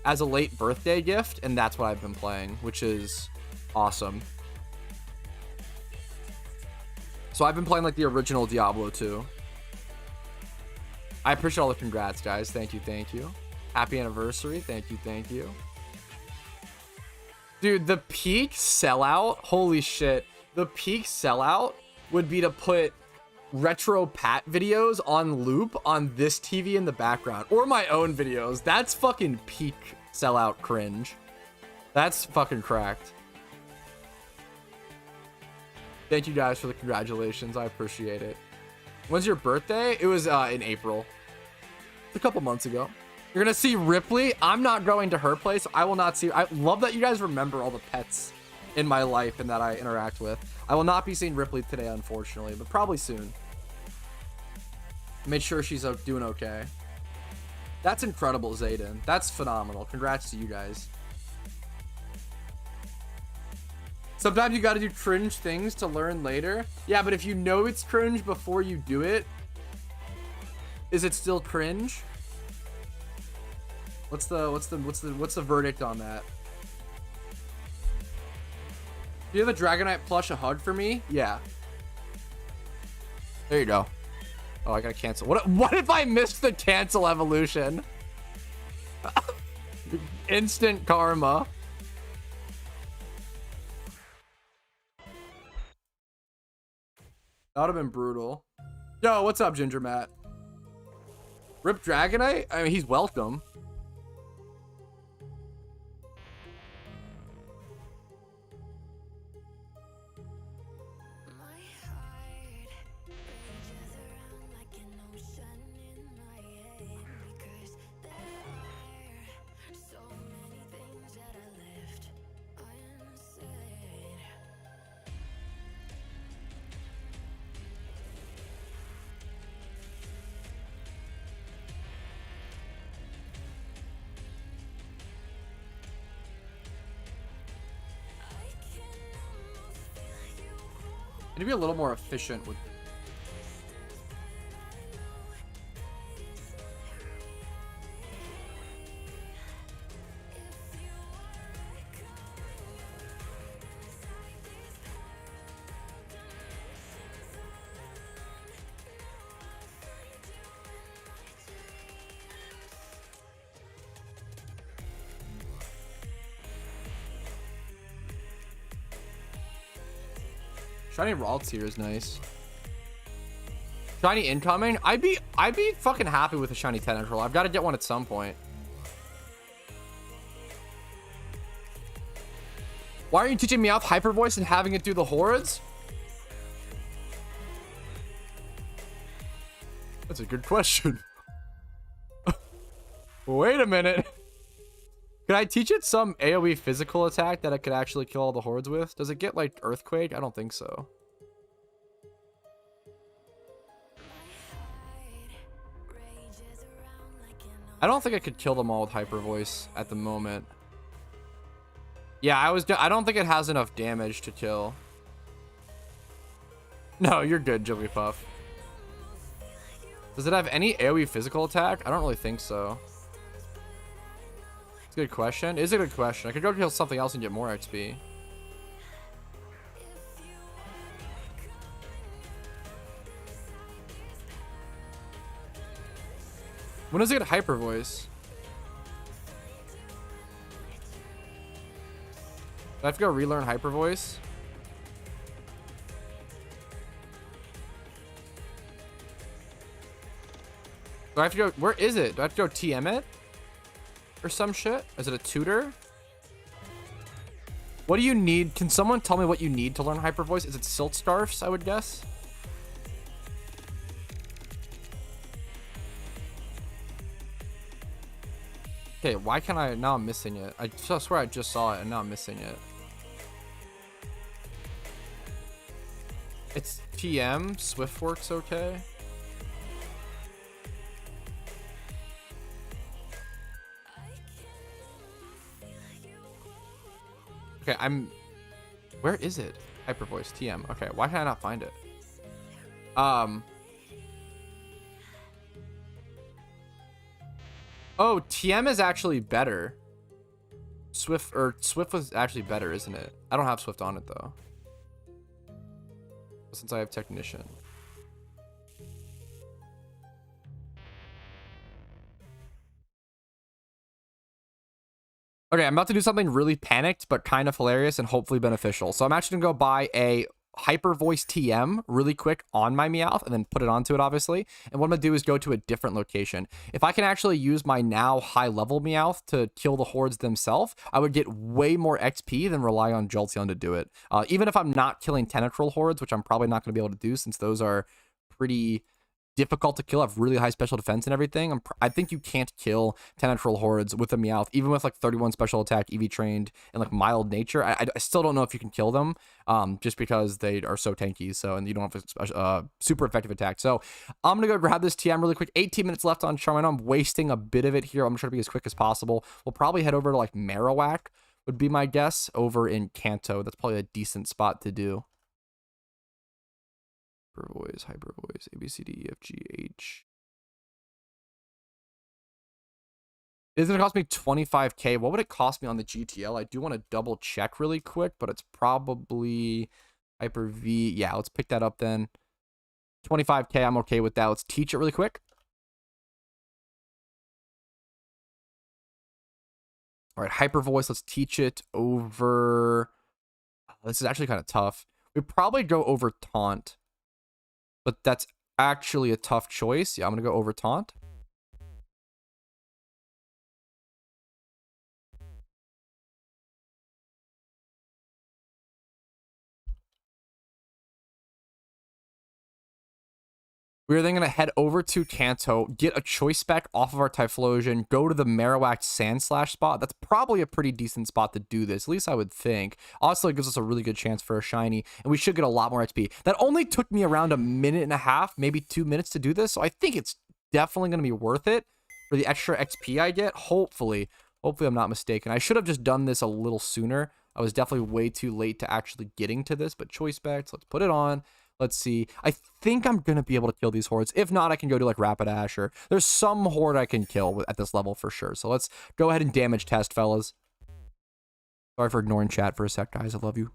as a late birthday gift, and that's what I've been playing, which is awesome. So I've been playing like the original Diablo 2. I appreciate all the congrats, guys. Thank you. Happy anniversary. Thank you. Dude, the peak sellout, holy shit. The peak sellout would be to put Retro Pat videos on loop on this TV in the background, or my own videos. That's fucking peak sellout cringe. That's fucking cracked. Thank you guys for the congratulations. I appreciate it. When's your birthday? It was in April. It's a couple months ago. You're gonna see Ripley. I'm not going to her place. I will not see. I love that you guys remember all the pets in my life and that I interact with. I will not be seeing Ripley today, unfortunately, but probably soon. Make sure she's doing okay. That's incredible, Zayden. That's phenomenal. Congrats to you guys. Sometimes you gotta do cringe things to learn later. Yeah, but if you know it's cringe before you do it, is it still cringe? What's the verdict on that? Do you have a Dragonite plush, a hug for me? Yeah. There you go. Oh, I gotta cancel. What if I missed the cancel evolution? Instant karma. That would have been brutal. Yo, what's up, Ginger Matt? Rip Dragonite? I mean, he's welcome. I need to be a little more efficient with Shiny Ralts here is nice. Shiny incoming. I'd be fucking happy with a shiny Tentacruel. I've got to get one at some point. Why are you teaching me off Hyper Voice and having it do the hordes? That's a good question. Wait a minute. Could I teach it some AoE physical attack that I could actually kill all the hordes with? Does it get like Earthquake? I don't think so. I don't think I could kill them all with Hyper Voice at the moment. Yeah, I don't think it has enough damage to kill. No, you're good, Jigglypuff. Does it have any AoE physical attack? I don't really think so. It's a good question. It is a good question. I could go kill something else and get more XP. When does it get Hyper Voice? Do I have to go relearn Hyper Voice? Do I have to go? Where is it? Do I have to go TM it? Or some shit? Is it a tutor? What do you need? Can someone tell me what you need to learn Hyper Voice? Is it Silt Scarfs, I would guess? Okay, why can't I? Now I'm missing it. I swear I just saw it and now I'm missing it. It's TM. Swift works okay. Okay, where is it? Hyper Voice TM. Okay, why can I not find it? Oh, TM is actually better. Swift was actually better, isn't it? I don't have Swift on it though. Since I have Technician. Okay, I'm about to do something really panicked, but kind of hilarious and hopefully beneficial. So I'm actually gonna go buy a Hyper Voice TM really quick on my Meowth and then put it onto it, obviously. And what I'm gonna do is go to a different location. If I can actually use my now high level Meowth to kill the hordes themselves, I would get way more XP than rely on Jolteon to do it. Even if I'm not killing Tentacruel hordes, which I'm probably not gonna be able to do since those are pretty difficult to kill, have really high special defense and everything. I think you can't kill Tentacruel hordes with a Meowth, even with like 31 special attack, EV trained, and like mild nature. I still don't know if you can kill them, just because they are so tanky. So, and you don't have a super effective attack. So I'm gonna go grab this TM really quick. 18 minutes left on Charm. I know I'm wasting a bit of it here. I'm gonna try to be as quick as possible. We'll probably head over to like Marowak, would be my guess, over in Kanto. That's probably a decent spot to do. Hyper Voice, A, B, C, D, E, F, G, H. It's going to cost me 25k. What would it cost me on the GTL? I do want to double check really quick, but it's probably Hyper V. Yeah, let's pick that up then. 25k, I'm okay with that. Let's teach it really quick. All right, Hyper Voice, let's teach it over... This is actually kind of tough. We'd probably go over Taunt. But that's actually a tough choice. Yeah, I'm going to go over Taunt. We're then going to head over to Kanto, get a choice spec off of our Typhlosion, go to the Marowak Sandslash spot. That's probably a pretty decent spot to do this, at least I would think. Also, it gives us a really good chance for a shiny, and we should get a lot more XP. That only took me around 1.5 minutes, maybe 2 minutes to do this, so I think it's definitely going to be worth it for the extra XP I get. Hopefully I'm not mistaken. I should have just done this a little sooner. I was definitely way too late to actually getting to this, but choice specs, let's put it on. Let's see. I think I'm going to be able to kill these hordes. If not, I can go to like Rapidash, or there's some horde I can kill at this level for sure. So let's go ahead and damage test, fellas. Sorry for ignoring chat for a sec, guys. I love you.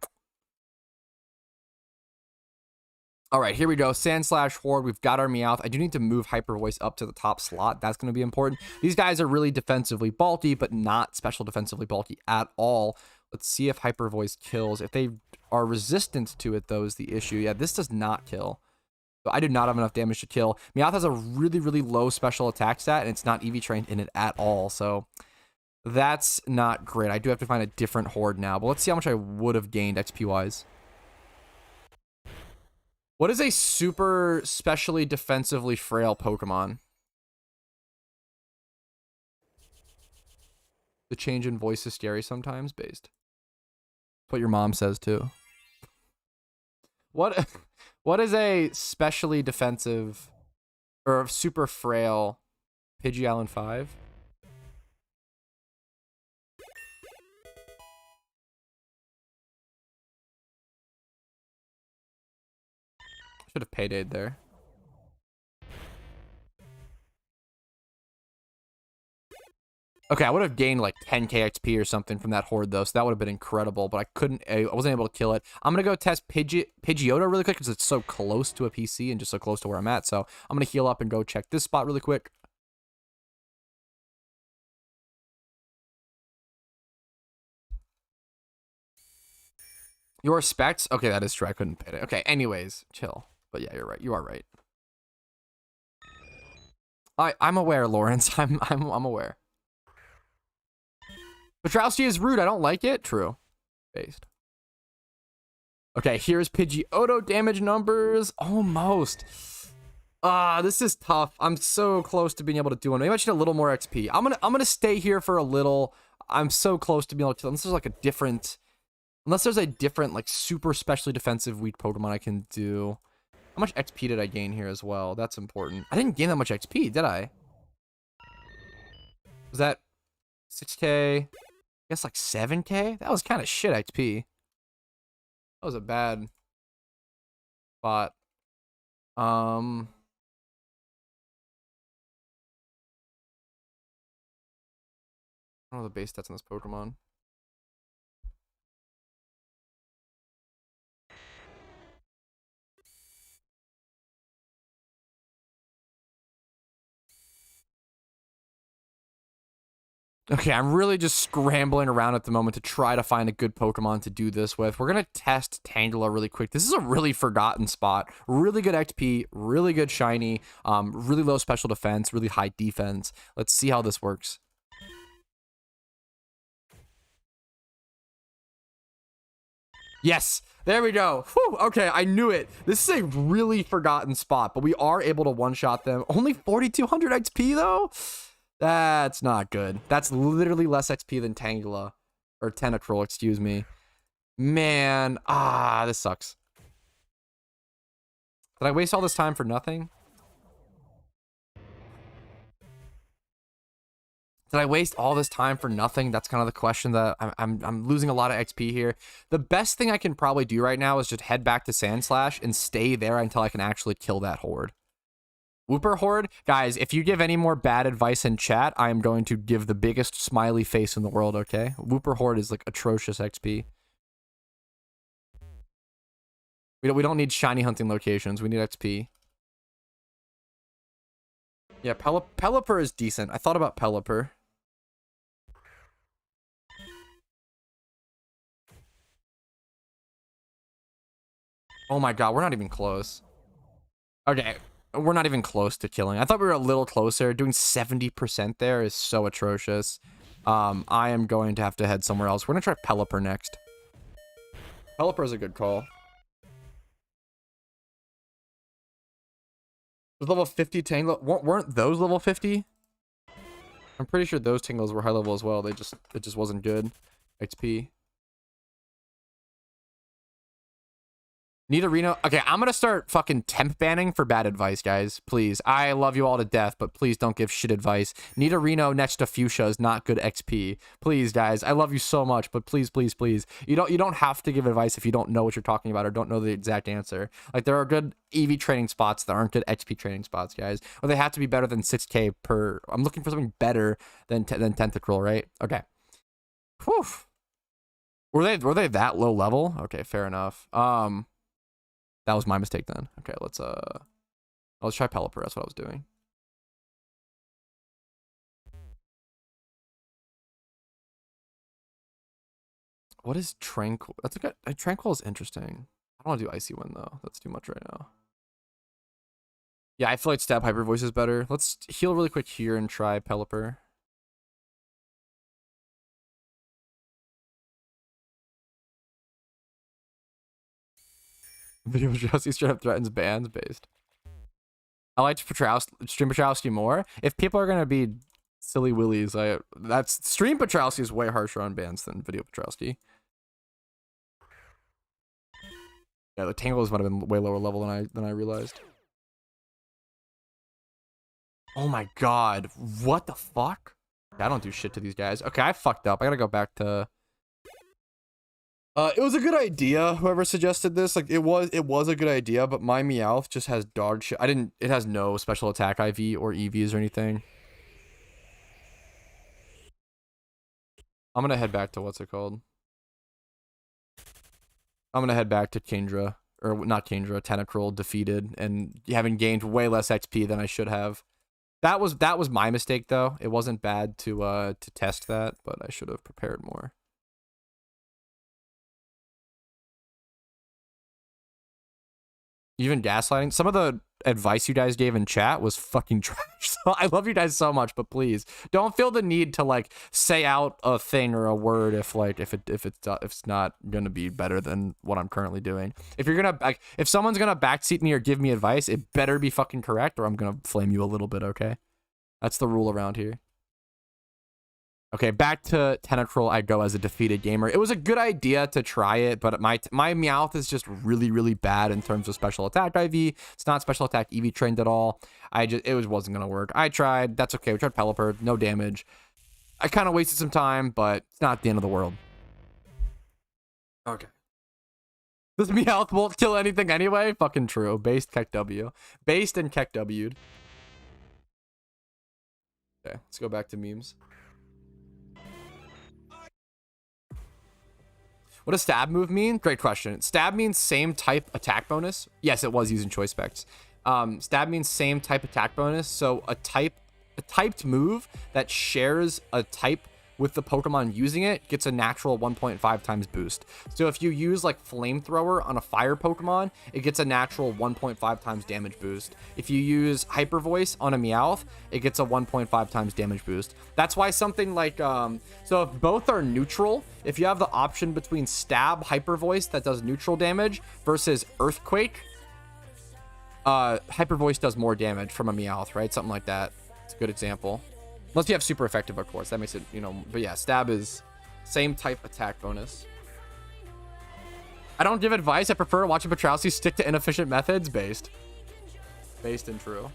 All right, here we go. Sandslash horde. We've got our Meowth. I do need to move Hyper Voice up to the top slot. That's going to be important. These guys are really defensively bulky, but not special defensively bulky at all. Let's see if Hyper Voice kills. If they are resistant to it, though, is the issue. Yeah, this does not kill. So I do not have enough damage to kill. Meowth has a really, really low special attack stat, and it's not EV trained in it at all. So that's not great. I do have to find a different horde now. But let's see how much I would have gained XP-wise. What is a super specially defensively frail Pokemon? The change in voice is scary sometimes, based. What your mom says too. What is a specially defensive or super frail Pidgey Island 5? Should have paydayed there. Okay, I would have gained like 10k XP or something from that horde though, so that would have been incredible, but I wasn't able to kill it. I'm gonna go test Pidgeotto really quick because it's so close to a PC and just so close to where I'm at, so I'm gonna heal up and go check this spot really quick. Your specs? Okay, that is true. I couldn't pay it. Okay, anyways, chill. But yeah, you're right. You are right. I'm aware, Lawrence. I'm aware. Patrouski is rude. I don't like it. True. Based. Okay, here's Pidgeotto damage numbers. Almost. This is tough. I'm so close to being able to do one. Maybe I should have a little more XP. I'm gonna stay here for a little. I'm so close to being able to, unless there's a different like super specially defensive weak Pokemon I can do. How much XP did I gain here as well? That's important. I didn't gain that much XP, did I? Was that 6k? I guess like 7k? That was kind of shit XP. That was a bad spot. I don't know the base stats on this Pokemon. Okay, I'm really just scrambling around at the moment to try to find a good Pokemon to do this with. We're going to test Tangela really quick. This is a really forgotten spot. Really good XP, really good shiny, really low special defense, really high defense. Let's see how this works. Yes, there we go. Whew, okay, I knew it. This is a really forgotten spot, but we are able to one-shot them. Only 4,200 XP, though? That's not good. That's literally less XP than Tangela. Or Tentacruel, excuse me. Man, this sucks. Did I waste all this time for nothing? Did I waste all this time for nothing? That's kind of the question that I'm losing a lot of XP here. The best thing I can probably do right now is just head back to Sandslash and stay there until I can actually kill that horde. Whooper horde? Guys, if you give any more bad advice in chat, I am going to give the biggest smiley face in the world, okay? Whooper horde is like atrocious XP. We don't need shiny hunting locations. We need XP. Yeah, Pelipper is decent. I thought about Pelipper. Oh my god, we're not even close. Okay, we're not even close to killing. I thought we were a little closer. Doing 70% there is so atrocious. I am going to have to head somewhere else. We're going to try Pelipper next. Pelipper is a good call. Was level 50 Tangle? Weren't those level 50? I'm pretty sure those Tingles were high level as well. It just wasn't good. XP. Nidorino. Okay, I'm gonna start fucking temp banning for bad advice, guys. Please. I love you all to death, but please don't give shit advice. Nidorino next to Fuchsia is not good XP. Please, guys. I love you so much, but please, please, please. You don't have to give advice if you don't know what you're talking about or don't know the exact answer. Like, there are good EV training spots that aren't good XP training spots, guys. Or they have to be better than 6k per. I'm looking for something better than Tentacruel, right? Okay. Whew. Were they that low level? Okay, fair enough. That was my mistake then. Okay, let's try Pelipper. That's what I was doing. What is Tranquil? That's a good. Tranquil is interesting. I don't want to do Icy Wind though. That's too much right now. Yeah, I feel like Stab Hyper Voice is better. Let's heal really quick here and try Pelipper. Video Patrouski straight up threatens bans based. I liked Stream Patrouski more. If people are gonna be silly willies, that's Stream Patrouski is way harsher on bans than Video Patrouski. Yeah, the Tangles might have been way lower level than I realized. Oh my god, what the fuck? I don't do shit to these guys. Okay, I fucked up. I gotta go back to. It was a good idea. Whoever suggested this, like, it was a good idea, but my Meowth just has dog shit. It has no special attack IV or EVs or anything. I'm gonna head back to what's it called? I'm gonna head back to Kingdra, or not Kingdra, Tentacruel defeated and having gained way less XP than I should have. That was my mistake though. It wasn't bad to test that, but I should have prepared more. Even gaslighting. Some of the advice you guys gave in chat was fucking trash. So I love you guys so much, but please don't feel the need to like say out a thing or a word if it's not gonna be better than what I'm currently doing. If you're gonna like, if someone's gonna backseat me or give me advice, it better be fucking correct, or I'm gonna flame you a little bit. Okay, that's the rule around here. Okay, back to Tentacruel, I go as a defeated gamer. It was a good idea to try it, but my Meowth is just really, really bad in terms of special attack IV. It's not special attack EV trained at all. It wasn't gonna work. I tried, that's okay. We tried Pelipper, no damage. I kind of wasted some time, but it's not the end of the world. Okay. This Meowth won't kill anything anyway? Fucking true. Based Keck W. Based and Keck W'd. Okay, let's go back to memes. What does stab move mean? Great question. Stab means same type attack bonus. Yes, it was using choice specs. Stab means same type attack bonus. So a typed move that shares a type with the Pokemon using it gets a natural 1.5 times boost. So if you use like Flamethrower on a fire Pokemon, it gets a natural 1.5 times damage boost. If you use Hyper Voice on a Meowth, it gets a 1.5 times damage boost. That's why something like, so if both are neutral, if you have the option between Stab, Hyper Voice that does neutral damage versus Earthquake, Hyper Voice does more damage from a Meowth, right? Something like that. It's a good example. Unless you have super effective, of course. That makes it, you know, but yeah, stab is same type attack bonus. I don't give advice. I prefer watching Patrouski stick to inefficient methods. Based and true.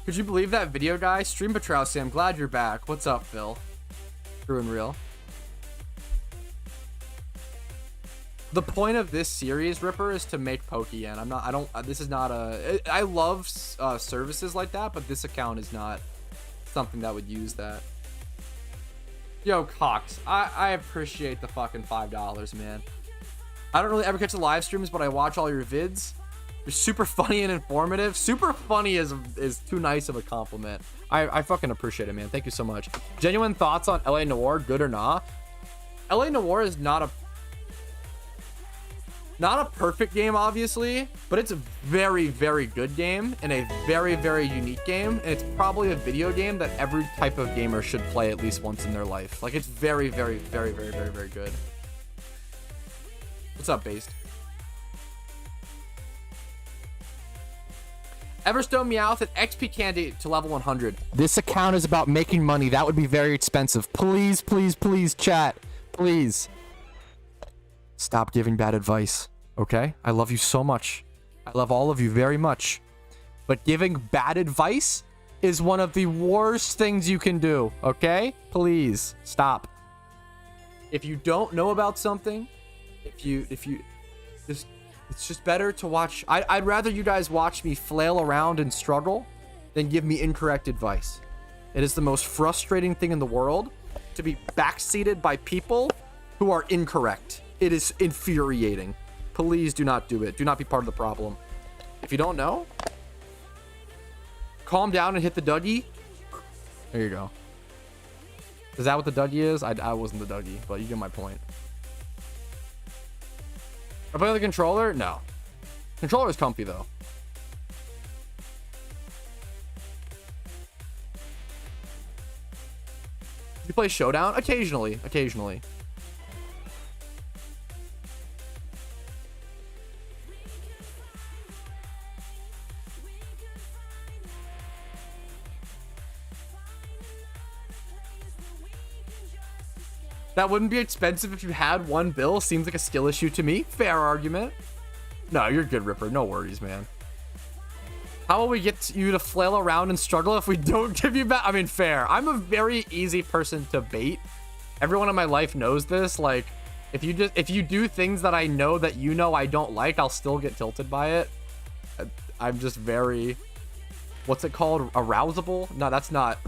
Could you believe that video guy? Stream Patrouski, I'm glad you're back. What's up, Phil? True and real. The point of this series, Ripper, is to make Pokeyen. This is not I love services like that, but this account is not something that would use that. Yo, Cox, I appreciate the fucking $5, man. I don't really ever catch the live streams, but I watch all your vids. You're super funny and informative. Super funny is too nice of a compliment. I fucking appreciate it, man. Thank you so much. Genuine thoughts on LA Noire, good or not? LA Noire is not a perfect game, obviously, but it's a very, very good game and a very, very unique game. And it's probably a video game that every type of gamer should play at least once in their life. Like, it's very, very, very, very, very, very good. What's up, Based? Everstone Meowth at XP candidate to level 100. This account is about making money. That would be very expensive. Please, please, please, chat. Please. Stop giving bad advice, okay? I love you so much. I love all of you very much. But giving bad advice is one of the worst things you can do, okay? Please, stop. If you don't know about something, if you just... It's just better to watch. I'd rather you guys watch me flail around and struggle than give me incorrect advice. It is the most frustrating thing in the world to be backseated by people who are incorrect. It is infuriating. Please do not do it. Do not be part of the problem. If you don't know, calm down and hit the Dougie. There you go. Is that what the Dougie is? I wasn't the Dougie, but you get my point. I play with the controller? No. Controller is comfy though. You play Showdown? Occasionally. Occasionally. That wouldn't be expensive if you had one bill. Seems like a skill issue to me. Fair argument. No, you're good, Ripper. No worries, man. How will we get you to flail around and struggle if we don't give you back? I mean, fair. I'm a very easy person to bait. Everyone in my life knows this. Like, if you do things that I know that you know I don't like, I'll still get tilted by it. I'm just very, what's it called? Arousable? No, that's not.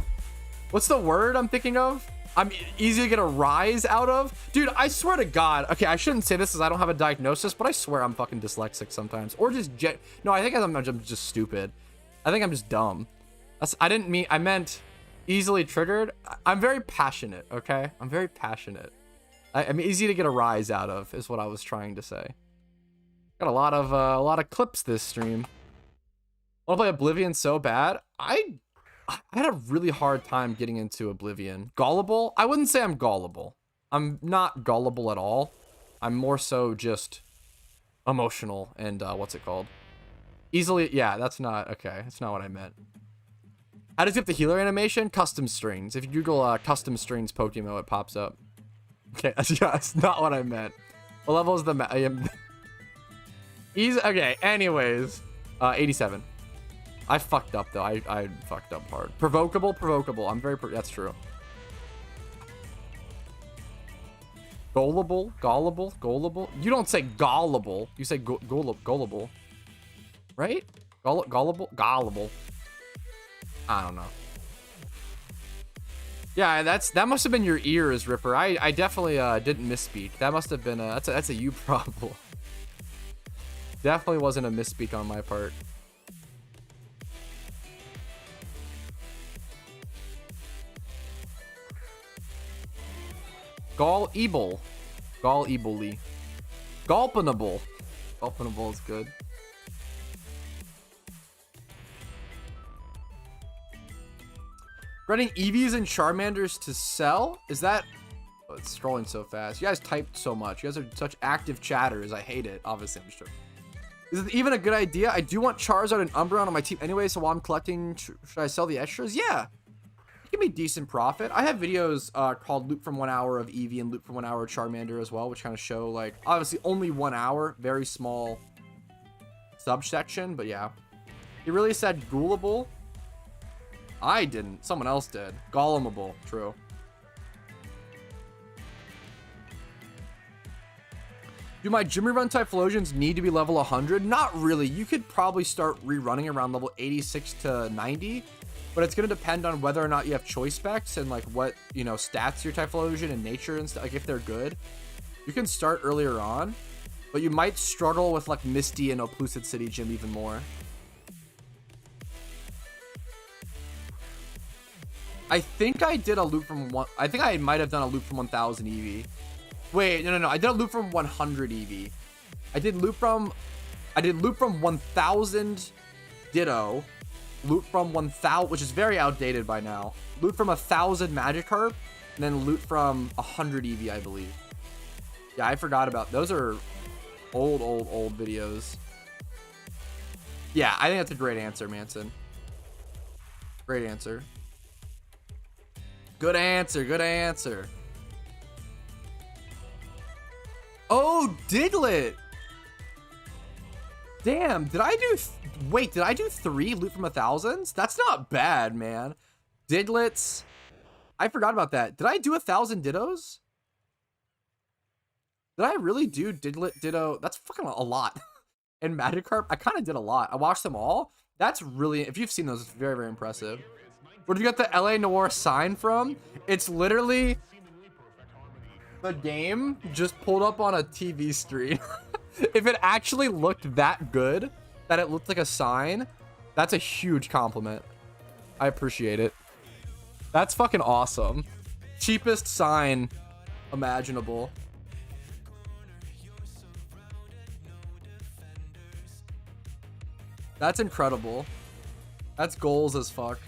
What's the word I'm thinking of? I'm easy to get a rise out of. Dude, I swear to God. Okay, I shouldn't say this as I don't have a diagnosis, but I swear I'm fucking dyslexic sometimes. Or just no, I think I'm just stupid. I think I'm just dumb. I meant easily triggered. I'm very passionate, okay? I'm very passionate. I'm easy to get a rise out of is what I was trying to say. Got a lot of clips this stream. I want to play Oblivion so bad. I had a really hard time getting into Oblivion. Gullible? I wouldn't say I'm gullible. I'm not gullible at all. I'm more so just emotional and what's it called? Easily, yeah, that's not, okay. That's not what I meant. How does it get the healer animation? Custom strings. If you Google custom strings PokeMMO, it pops up. Okay, that's not what I meant. What level is the Easy, okay, anyways. 87. I fucked up though. I fucked up hard. Provocable. I'm very. That's true. Gullible. You don't say gullible. You say gullible. Right? Gullible. I don't know. Yeah, that must have been your ears, Ripper. I definitely didn't misspeak. That must have been that's a you problem. Definitely wasn't a misspeak on my part. Gullible. Gulpinable is good. Running EVs and Charmanders to sell? Is that... Oh, it's scrolling so fast. You guys typed so much. You guys are such active chatters. I hate it. Obviously, I'm just joking. Is it even a good idea? I do want Charizard and Umbreon on my team anyway, so while I'm collecting, should I sell the extras? Yeah. It can be decent profit. I have videos called Loop from 1 hour of Eevee and Loop from 1 hour of Charmander as well, which kind of show, like, obviously only 1 hour. Very small subsection, but yeah. He really said Ghoulable. I didn't. Someone else did. Gollumable. True. Do my Jimmy Run Typhlosions need to be level 100? Not really. You could probably start rerunning around level 86 to 90, but it's going to depend on whether or not you have choice specs and like what, you know, stats your Typhlosion and nature and stuff. Like if they're good, you can start earlier on, but you might struggle with like Misty and Oplucid City Gym even more. I think I did a loop from one. I think I might have done a loop from 1000 EV. Wait, no. I did a loop from 100 EV. I did loop from 1000 Ditto. Loot from 1000, which is very outdated by now. Loot from 1000 Magikarp, and then loot from 100 EV, I believe. Yeah, I forgot about those. Are old videos. Yeah, I think that's a great answer, Manson. Great answer. Good answer. Oh, Diglett. Damn, did I do... Wait, did I do 3 loot from 1000s? That's not bad, man. Digletts. I forgot about that. Did I do 1000 Dittos? Did I really do Diglett, Ditto? That's fucking a lot. And Magikarp, I kind of did a lot. I watched them all. That's really... If you've seen those, it's very, very impressive. Where did you get the LA Noir sign from? It's literally... The game just pulled up on a TV screen. If it actually looked that good, that it looked like a sign, that's a huge compliment. I appreciate it. That's fucking awesome. Cheapest sign imaginable. That's incredible. That's goals as fuck.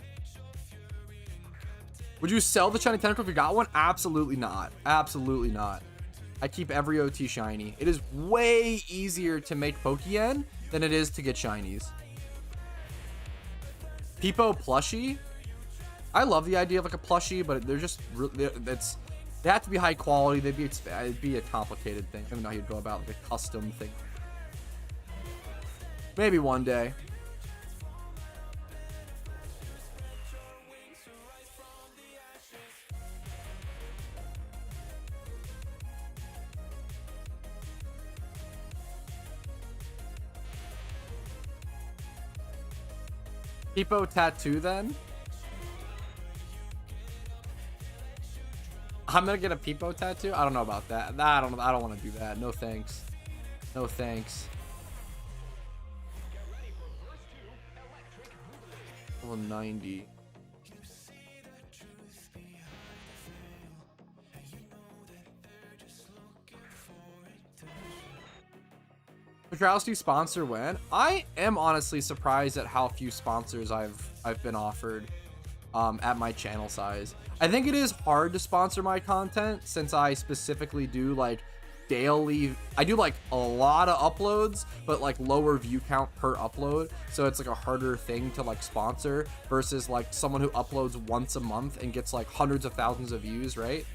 Would you sell the shiny tentacle if you got one? Absolutely not. Absolutely not. I keep every OT shiny. It is way easier to make Pokeyen than it is to get shinies. Peepo plushie? I love the idea of like a plushie, but they're just they have to be high quality. It'd be a complicated thing. I don't know how you'd go about like a custom thing. Maybe one day. Peepo tattoo then? I'm gonna get a Peepo tattoo? I don't know about that. I don't want to do that. No thanks. No thanks. Level 90. Patrouski sponsor when? I am honestly surprised at how few sponsors I've been offered at my channel size. I think it is hard to sponsor my content since I specifically do like daily. I do like a lot of uploads, but like lower view count per upload. So it's like a harder thing to like sponsor versus like someone who uploads once a month and gets like hundreds of thousands of views, right?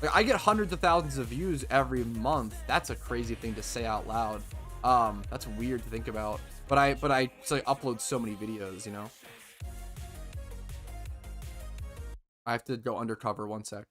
Like, I get hundreds of thousands of views every month. That's a crazy thing to say out loud. That's weird to think about. But I upload so many videos, you know. I have to go undercover 1 sec.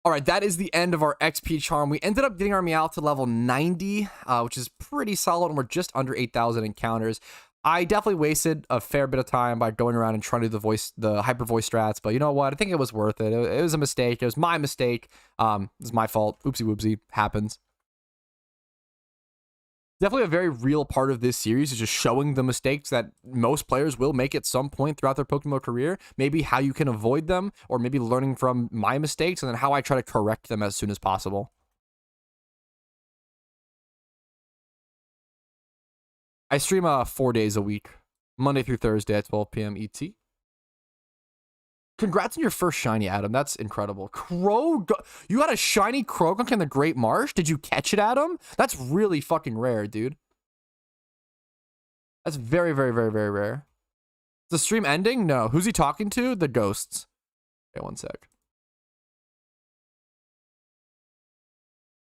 All right, that is the end of our XP charm. We ended up getting our Meowth to level 90, which is pretty solid, and we're just under 8,000 encounters. I definitely wasted a fair bit of time by going around and trying to do the hyper voice strats, but you know what? I think it was worth it. It was a mistake. It was my mistake. It was my fault. Oopsie whoopsie. Happens. Definitely a very real part of this series is just showing the mistakes that most players will make at some point throughout their PokeMMO career. Maybe how you can avoid them, or maybe learning from my mistakes and then how I try to correct them as soon as possible. I stream 4 days a week, Monday through Thursday at 12 p.m. ET. Congrats on your first shiny, Adam. That's incredible. You got a shiny Croagunk in the Great Marsh? Did you catch it, Adam? That's really fucking rare, dude. That's very, very, very, very rare. Is the stream ending? No. Who's he talking to? The ghosts. Okay, 1 sec.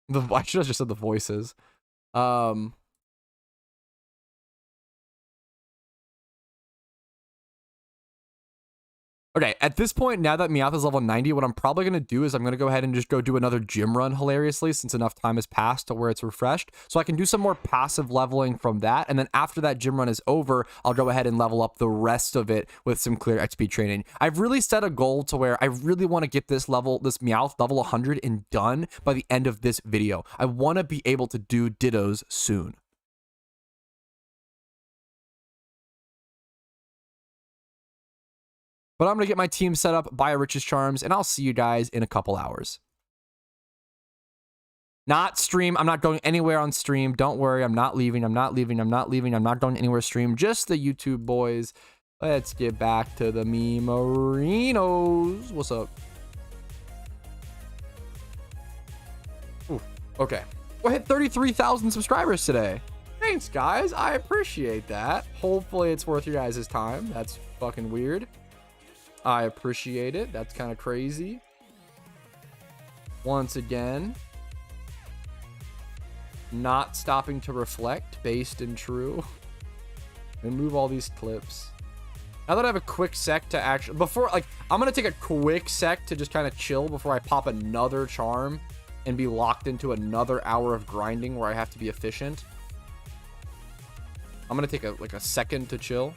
I should have just said the voices. Okay, at this point, now that Meowth is level 90, what I'm probably going to do is I'm going to go ahead and just go do another gym run, hilariously, since enough time has passed to where it's refreshed. So I can do some more passive leveling from that, and then after that gym run is over, I'll go ahead and level up the rest of it with some clear XP training. I've really set a goal to where I really want to get this Meowth level 100 and done by the end of this video. I want to be able to do dittos soon. But I'm going to get my team set up, buy a Rich's Charms, and I'll see you guys in a couple hours. Not stream. I'm not going anywhere on stream. Don't worry. I'm not leaving. I'm not leaving. I'm not leaving. I'm not going anywhere stream. Just the YouTube boys. Let's get back to the Memorinos. What's up? Ooh, okay. We hit 33,000 subscribers today. Thanks, guys. I appreciate that. Hopefully it's worth your guys' time. That's fucking weird. I appreciate it. That's kind of crazy. Once again, not stopping to reflect, based and true. And move all these clips. Now that I have a quick sec to actually, I'm going to take a quick sec to just kind of chill before I pop another charm and be locked into another hour of grinding where I have to be efficient. I'm going to take a second to chill.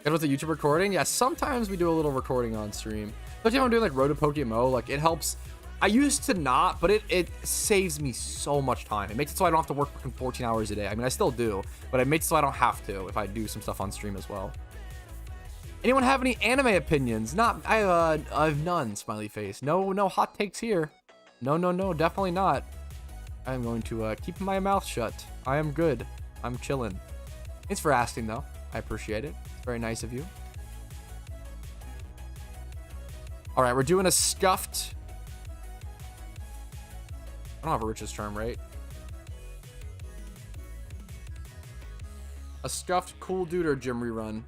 And with the YouTube recording, yeah, sometimes we do a little recording on stream. Especially if I'm doing like Road to PokeMMO, like it helps. I used to not, but it saves me so much time. It makes it so I don't have to work fucking 14 hours a day. I mean, I still do, but it makes it so I don't have to if I do some stuff on stream as well. Anyone have any anime opinions? Not, I have none, smiley face. No hot takes here. No, definitely not. I'm going to keep my mouth shut. I am good. I'm chilling. Thanks for asking, though. I appreciate it. It's very nice of you. All right, we're doing a scuffed. I don't have a richest term, right? A scuffed cool dude or gym rerun.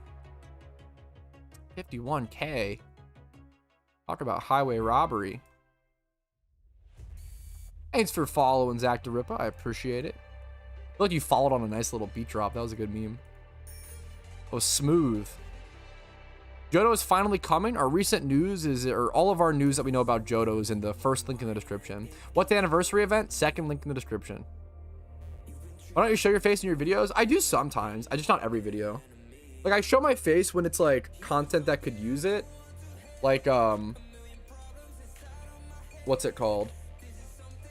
51K. Talk about highway robbery. Thanks for following Zach DeRippa. I appreciate it. I feel like you followed on a nice little beat drop. That was a good meme. Oh, smooth. Johto is finally coming. Our recent news is, or all of our news that we know about Johto is in the first link in the description. What's the anniversary event? Second link in the description. Why don't you show your face in your videos? I do sometimes. I just not every video. Like I show my face when it's like content that could use it. Like what's it called?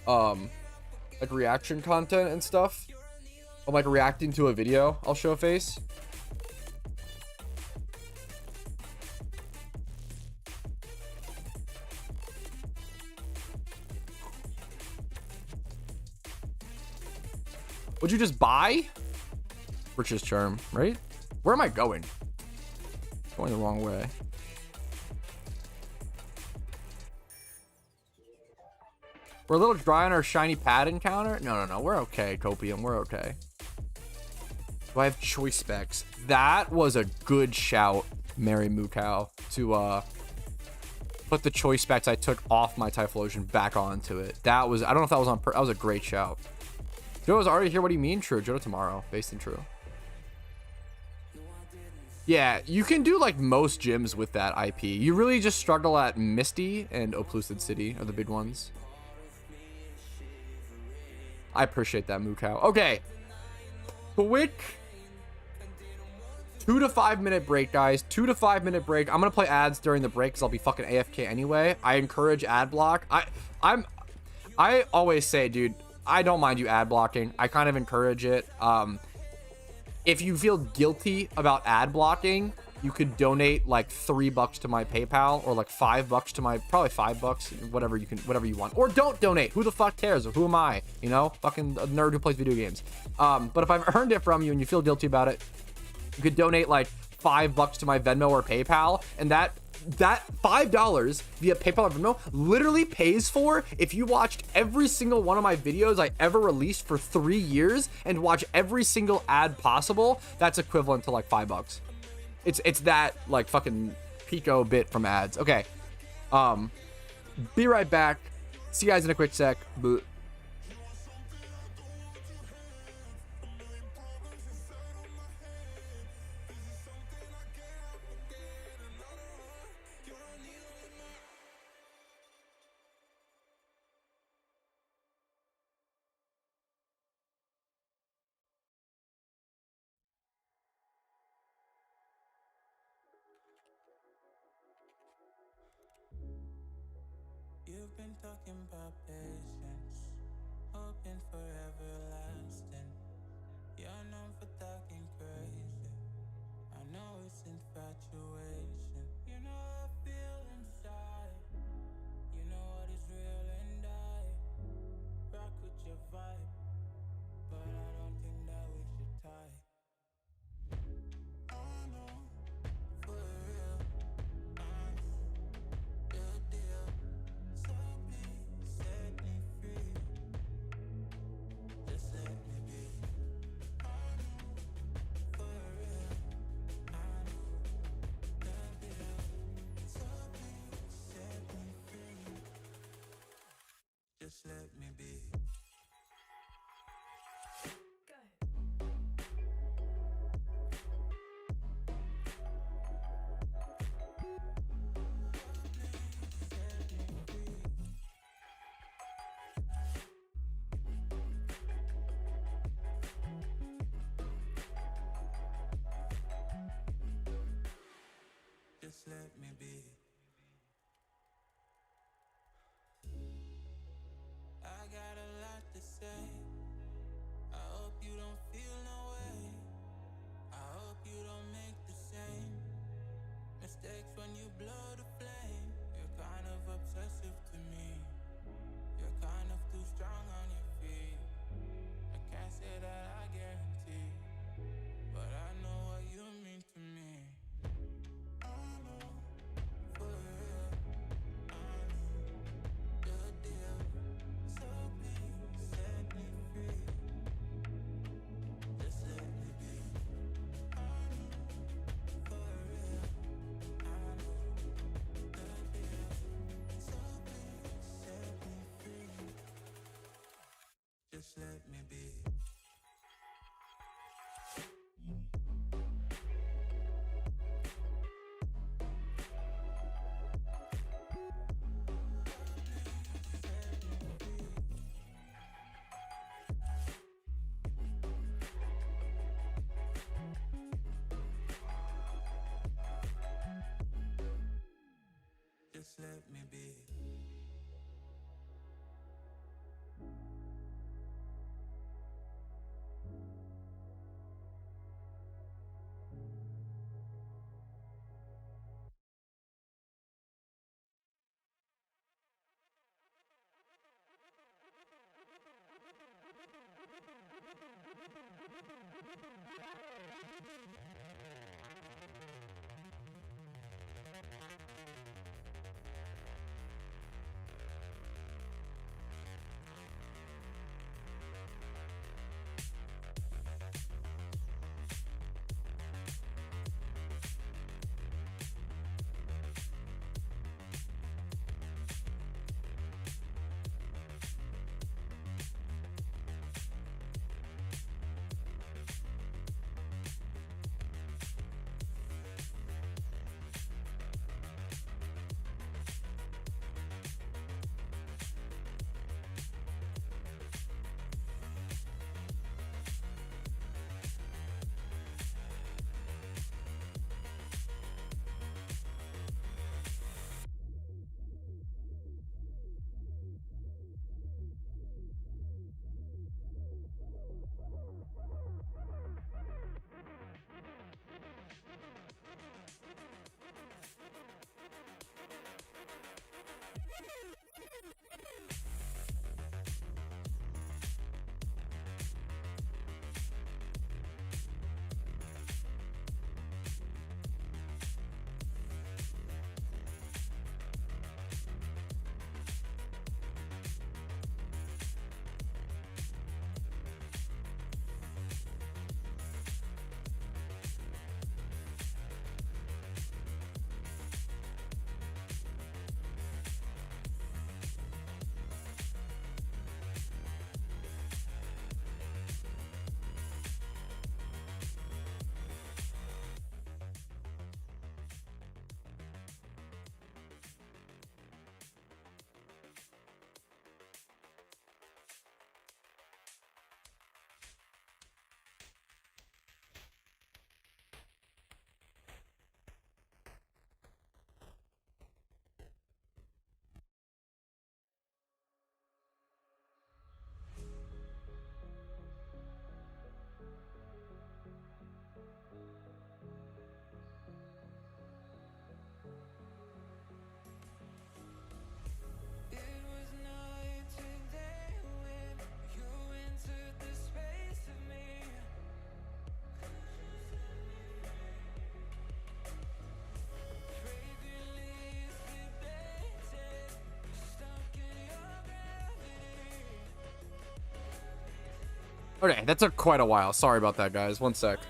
Like reaction content and stuff. I'm like reacting to a video. I'll show a face. Would you just buy? Richest charm, right? Where am I going? Going the wrong way. We're a little dry on our shiny pad encounter. No. We're okay, Copium. We're okay. Do I have choice specs? That was a good shout, Mary Moo Cow, to put the choice specs I took off my Typhlosion back onto it. That was, I don't know if that was on that was a great shout. Johto's already here. What do you mean? True. Johto tomorrow. Based in true. Yeah, you can do like most gyms with that IP. You really just struggle at Misty and Oplucid City are the big ones. I appreciate that, Moo Cow. Okay. Quick 2 to 5 minute break, guys. 2 to 5 minute break. I'm gonna play ads during the break because I'll be fucking AFK anyway. I encourage ad block. I always say, dude, I don't mind you ad blocking. I kind of encourage it. If you feel guilty about ad blocking, you could donate like $3 to my PayPal or like $5 to my, probably $5, whatever you want, or don't donate. Who the fuck cares? Or who am I? You know, fucking a nerd who plays video games. But if I've earned it from you and you feel guilty about it, you could donate like $5 to my Venmo or PayPal, and that $5 via PayPal or Venmo literally pays for if you watched every single one of my videos I ever released for 3 years and watch every single ad possible. That's equivalent to like $5. It's that like fucking pico bit from ads. Okay. Be right back. See you guys in a quick sec. Boo. You've been talking about patience, hoping for everlasting. You're known for talking crazy. I know it's infatuation. You know how I feel inside. You know what is real and I rock with your vibe, but I don't think that we should tie. I know, for real, real deal. So please set me free. Just let me be. I know, Just let me be. I got a lot to say. I hope you don't feel no way. I hope you don't make the same mistakes when you blow the flame. You're kind of obsessive to me. You're kind of too strong on your feet. I can't say that I guarantee, but I know what you mean to me. I know, for real, I know the deal. So please set me free. Just let me be. I know, for real, I know the deal. So please set me free. Just let me be. Just let me be. Okay, that took quite a while. Sorry about that, guys. One sec.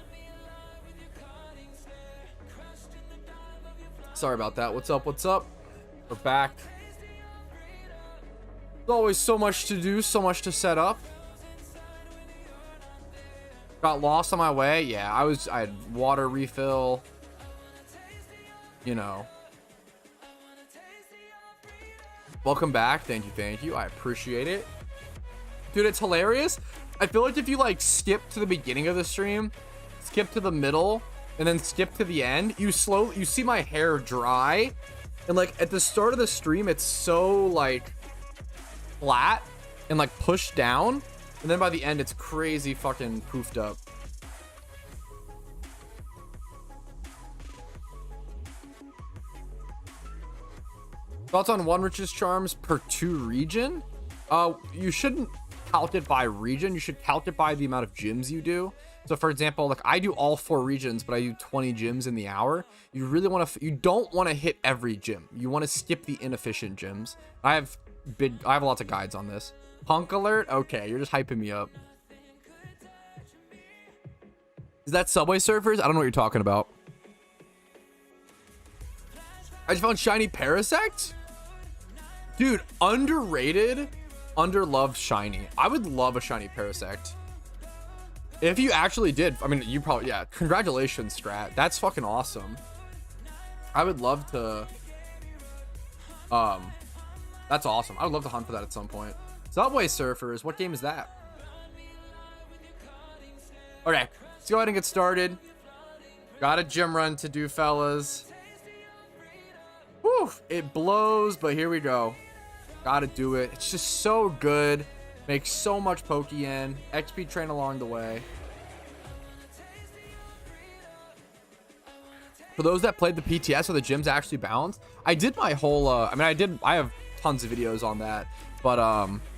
Sorry about that. What's up? What's up? We're back. There's always so much to do, so much to set up. Got lost on my way. Yeah, I had water refill. You know. Welcome back. Thank you, thank you. I appreciate it. Dude, it's hilarious. I feel like if you like skip to the beginning of the stream, skip to the middle, and then skip to the end, you see my hair dry, and like at the start of the stream it's so like flat and like pushed down, and then by the end it's crazy fucking poofed up. Thoughts on one richest charms per 2 region? You shouldn't count it by region. You should count it by the amount of gyms you do. So for example, like I do all 4 regions, but I do 20 gyms in the hour. You really want to, you don't want to hit every gym. You want to skip the inefficient gyms. I have lots of guides on this. Punk alert. Okay. You're just hyping me up. Is that Subway Surfers? I don't know what you're talking about. I just found shiny Parasect. Dude, underrated, underloved shiny. I would love a shiny Parasect. If you actually did, I mean, you probably, yeah, congratulations, Strat. That's fucking awesome. I would love to, that's awesome. I would love to hunt for that at some point. Subway Surfers, what game is that? Okay, let's go ahead and get started. Got a gym run to do, fellas. Whew, it blows, but here we go. Gotta do it. It's just so good. Makes so much Pokeyen. XP train along the way. For those that played the PTS or the gyms actually balanced, I did my whole, I I have tons of videos on that. But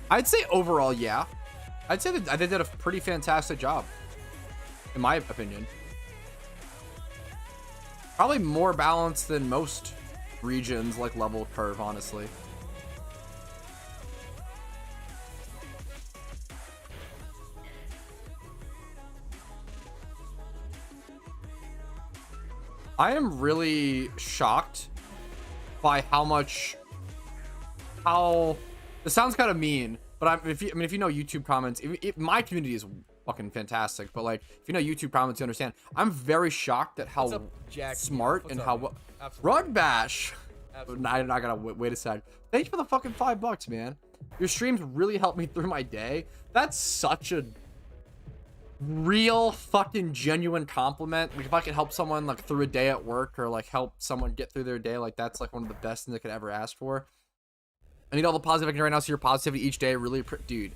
I'd say overall, yeah. I'd say that they did a pretty fantastic job, in my opinion. Probably more balanced than most regions, like level curve, honestly. I am really shocked by this sounds kind of mean, but if you know YouTube comments, my community is fucking fantastic, but like if you know YouTube comments, you understand. I'm very shocked at how smart and how Rug Bash. I'm not gonna wait a sec. Thank you for the fucking $5, man. Your streams really helped me through my day. That's such a real fucking genuine compliment. Like if I could help someone like through a day at work, or like help someone get through their day, like that's like one of the best things I could ever ask for. I need all the positive I can right now. So your positivity each day, really, dude.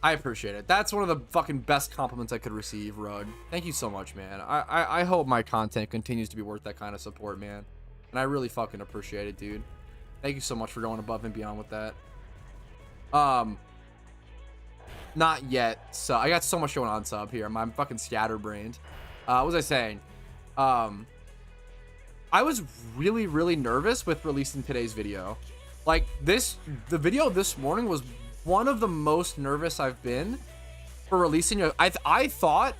I appreciate it. That's one of the fucking best compliments I could receive, Rug. Thank you so much, man. I hope my content continues to be worth that kind of support, man. And I really fucking appreciate it, dude. Thank you so much for going above and beyond with that. Not yet. So I got so much going on sub here. I'm fucking scatterbrained. What was I saying? I was really nervous with releasing today's video. Like the video this morning was one of the most nervous I've been for releasing it. I thought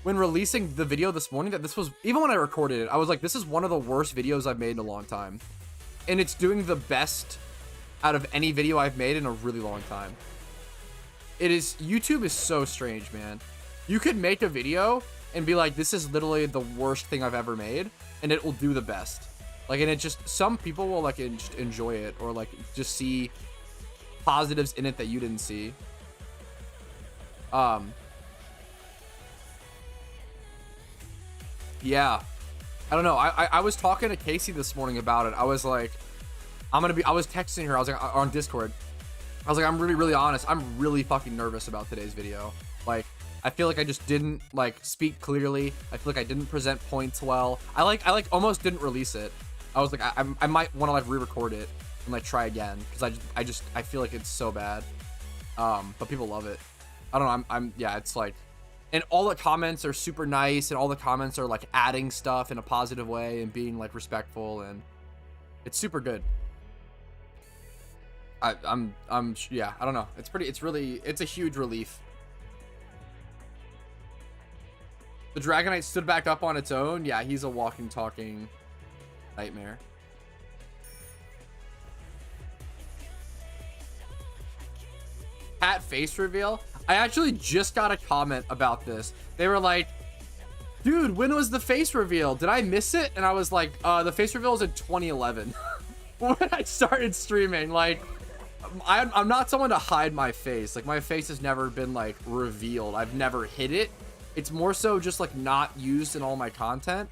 when releasing the video this morning that this was, even when I recorded it, I was like, this is one of the worst videos I've made in a long time. And it's doing the best out of any video I've made in a really long time. YouTube is so strange, man. You could make a video and be like, this is literally the worst thing I've ever made, and it will do the best. Like, and it just, some people will like enjoy it, or like just see positives in it that you didn't see. Yeah, I don't know. I was talking to Casey this morning about it. I was like, I was texting her. I was like, on Discord. I was like, I'm really honest. I'm really fucking nervous about today's video. Like, I feel like I just didn't like speak clearly. I feel like I didn't present points well. I almost didn't release it. I was like, I might want to like re-record it and like try again, because I feel like it's so bad. But people love it. I don't know. Yeah, it's like, and all the comments are super nice, and all the comments are like adding stuff in a positive way and being like respectful, and it's super good. Yeah, I don't know. It's a huge relief. The Dragonite stood back up on its own. Yeah, he's a walking, talking nightmare. Hat face reveal. I actually just got a comment about this. They were like, dude, when was the face reveal? Did I miss it? And I was like, the face reveal was in 2011 when I started streaming. Like, I'm not someone to hide my face. Like, my face has never been like revealed. I've never hid it. It's more so just like not used in all my content.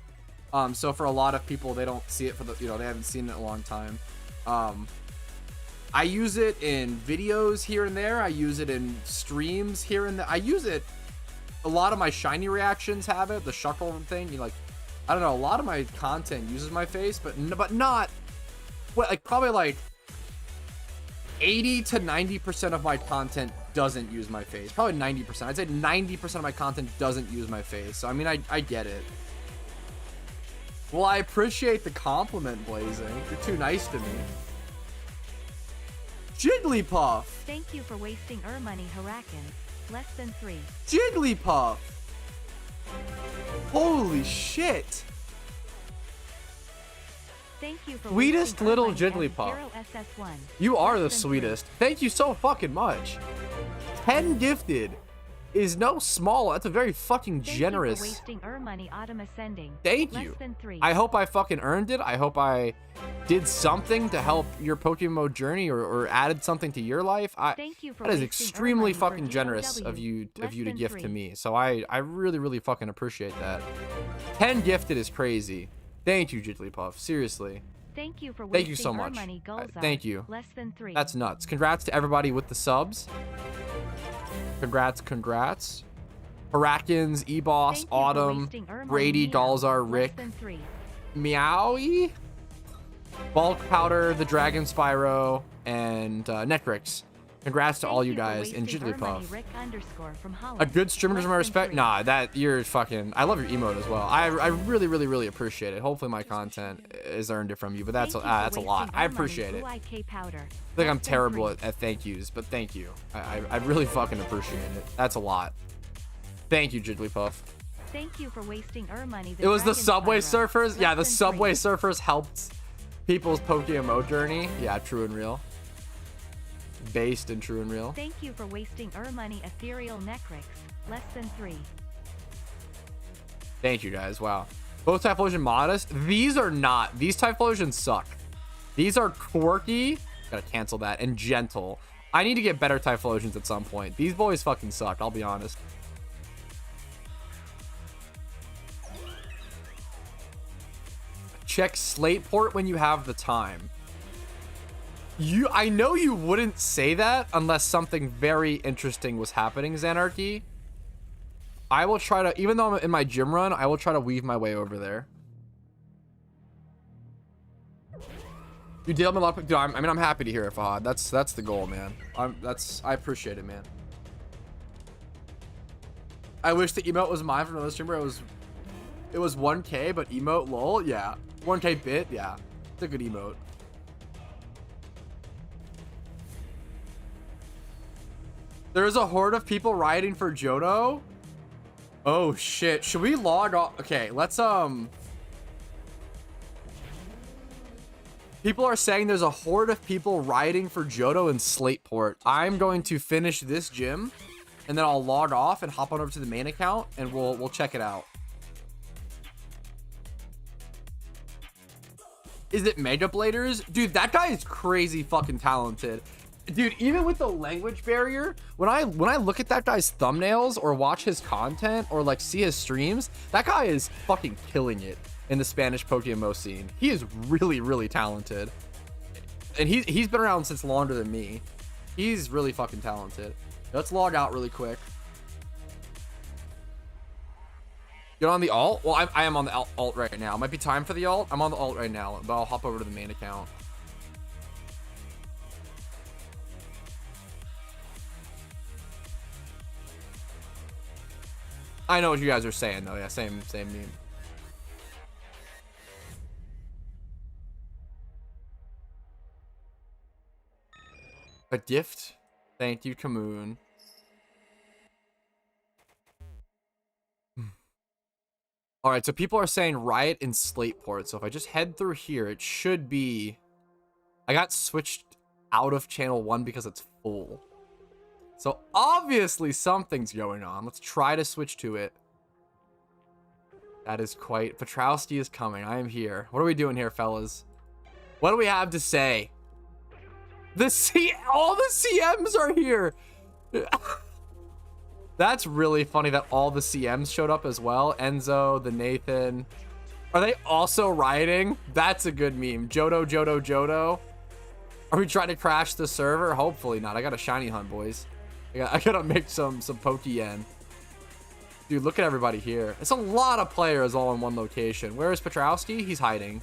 So for a lot of people, they don't see it for the, you know, they haven't seen it in a long time. I use it in videos here and there. I use it in streams here and there. I use it. A lot of my shiny reactions have it. The shuckle thing. You like, I don't know. A lot of my content uses my face, but not. What, like probably like 80 to 90% of my content doesn't use my face. Probably 90%. I'd say 90% of my content doesn't use my face. So I mean, I get it. Well, I appreciate the compliment, Blazing. You're too nice to me. Jigglypuff. Thank you for wasting money, Huracan. Less than 3. Jigglypuff. Holy shit. Thank you for Sweetest wasting little money, Jigglypuff. SS1. You are the Less than 3. sweetest. Thank you so fucking much. 10 gifted is no small. That's a very fucking generous. Thank you for wasting money, Autumn Ascending. Thank Less you. than 3. I hope I fucking earned it. I hope I did something to help your PokeMMO journey or added something to your life. Thank you for that is wasting extremely money for fucking generous GOW. of you to Less than gift 3. to me. So I really, really fucking appreciate that. 10 gifted is crazy. Thank you, Jigglypuff. Seriously. Thank you for wasting Thank you so much. money, Thank you. Less than 3. That's nuts. Congrats to everybody with the subs. Congrats. Hurricanes, Eboss, Thank you for Autumn, wasting money, Brady, Meow. Dalzar, Less Rick, than 3. Meowie, Bulk Powder, the Dragon Spyro, and Necrix. Congrats to Thank all you you for guys and wasting Jigglypuff. Rick from Holland. A good streamer deserves my Less than respect. 3. Nah, that you're fucking. I love your emote as well. I really appreciate it. Hopefully my content is earned it from you, but that's Thank you that's for a lot. wasting I money, appreciate it. Blue IK Powder. I think I'm Less than terrible 3. at thank yous, but thank you. I really fucking appreciate it. That's a lot. Thank you, Jigglypuff. Thank you for wasting money. It was the Dragon Subway Spyro. Surfers. Yeah, the Less than Subway 3. Surfers helped people's PokeMMO journey. Yeah, true and real. Based and true and real. Thank you for wasting money, Ethereal Necrix. Less than 3. Thank you guys. Wow. Both Typhlosion modest. These are not. These Typhlosions suck. These are quirky. Gotta cancel that. And gentle. I need to get better Typhlosions at some point. These boys fucking suck. I'll be honest. Check Slateport when you have the time. I know you wouldn't say that unless something very interesting was happening, Xanarchy. I will try to, even though I'm in my gym run, I will try to weave my way over there. You deal me a lot. Dude, I mean, I'm happy to hear it, Fahad. That's the goal, man. I appreciate it, man. I wish the emote was mine from another streamer. It was 1K, but emote lol. Yeah, 1K bit. Yeah, it's a good emote. There's a horde of people rioting for Johto. Oh shit. Should we log off? Okay, let's people are saying there's a horde of people rioting for Johto in Slateport. I'm going to finish this gym and then I'll log off and hop on over to the main account and we'll check it out. Is it Mega Bladers? Dude, that guy is crazy fucking talented. Dude, even with the language barrier, when I look at that guy's thumbnails or watch his content or like see his streams, that guy is fucking killing it in the Spanish PokeMMO scene. He is really talented. And he's been around since longer than me. He's really fucking talented. Let's log out really quick. Get on the alt? Well, I am on the alt right now. It might be time for the alt. I'm on the alt right now, but I'll hop over to the main account. I know what you guys are saying though. Yeah, same meme. A gift? Thank you, Kamoon. All right, so people are saying riot in Slateport. So if I just head through here, it should be... I got switched out of channel 1 because it's full. So obviously something's going on. Let's try to switch to it. That is quite... Patrouski is coming. I am here. What are we doing here, fellas? What do we have to say? All the CMs are here. That's really funny that all the CMs showed up as well. Enzo, the Nathan. Are they also rioting? That's a good meme. Johto, Johto, Johto. Are we trying to crash the server? Hopefully not. I got a shiny hunt, boys. I gotta make some Pokeyen. Dude, look at everybody here. It's a lot of players all in one location. Where is Patrouski? He's hiding.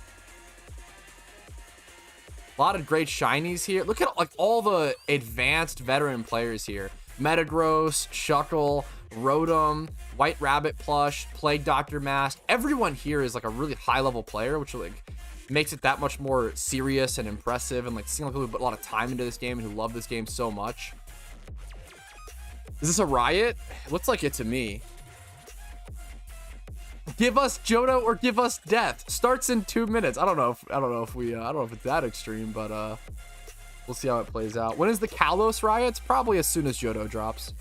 A lot of great shinies here. Look at like all the advanced veteran players here. Metagross, Shuckle, Rotom, White Rabbit plush, Plague Doctor mask. Everyone here is like a really high level player, which like makes it that much more serious and impressive, and like seeing like people who put a lot of time into this game and who love this game so much. Is this a riot? It looks like it to me. Give us Johto or give us death. Starts in 2 minutes. I don't know if it's that extreme, but we'll see how it plays out. When is the Kalos riots? Probably as soon as Johto drops.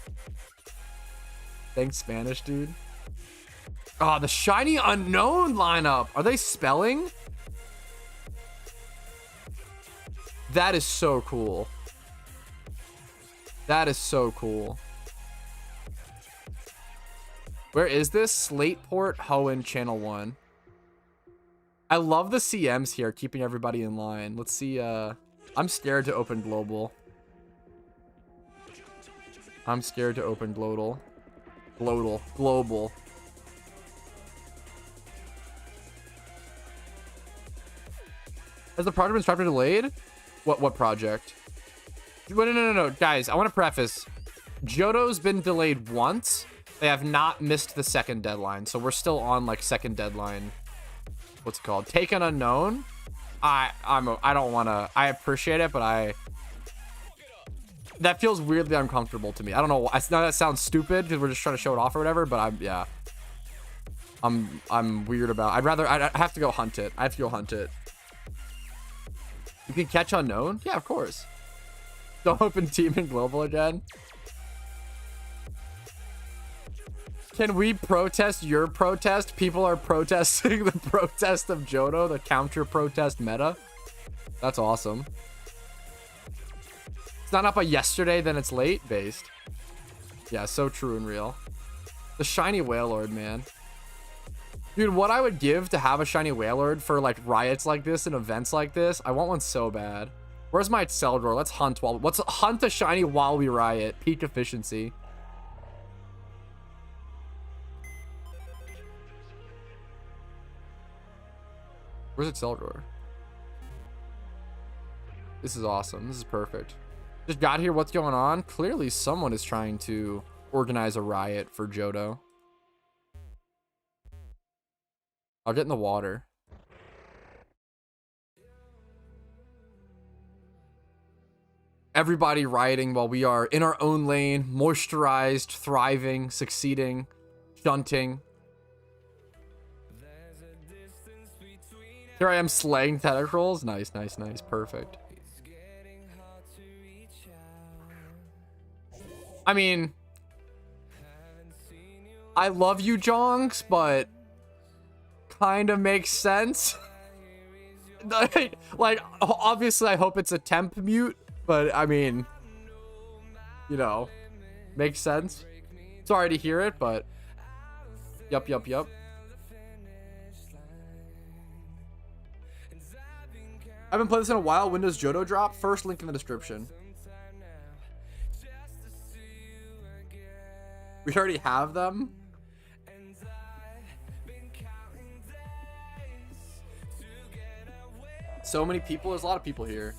Thanks, Spanish dude. Oh, the shiny unknown lineup. Are they spelling? That is so cool. That is so cool. Where is this? Slateport, Hoenn, Channel 1. I love the CMs here, keeping everybody in line. Let's see. I'm scared to open Global. I'm scared to open Global. Global. Has the project been scrapped or delayed? What project? Wait, no. Guys, I want to preface. Johto's been delayed once. They have not missed the second deadline, so we're still on like second deadline. What's it called? Take an unknown. I don't want to. I appreciate it, but that feels weirdly uncomfortable to me. I don't know. I know that sounds stupid because we're just trying to show it off or whatever, but I'm weird about. I have to go hunt it. I have to go hunt it. You can catch unknown? Yeah, of course. Don't open team in global again. Can we protest your protest? People are protesting the protest of Johto, the counter protest meta. That's awesome. It's not up by yesterday, then it's late based. Yeah, so true and real. The shiny Wailord, man. Dude, what I would give to have a shiny Wailord for like riots like this and events like this. I want one so bad. Where's my Celdor? Let's hunt let's hunt a shiny while we riot. Peak efficiency. Where's it Celdor? This is awesome. This is perfect. Just got here. What's going on? Clearly someone is trying to organize a riot for Johto. I'll get in the water. Everybody rioting while we are in our own lane, moisturized, thriving, succeeding, shunting. Here I am slaying tentacles. Nice. Perfect. I mean, I love you, Jonks, but kind of makes sense. Like, obviously, I hope it's a temp mute, but I mean, you know, makes sense. Sorry to hear it, but yup. I haven't played this in a while. When does Johto drop? First link in the description. We already have them. So many people. There's a lot of people here.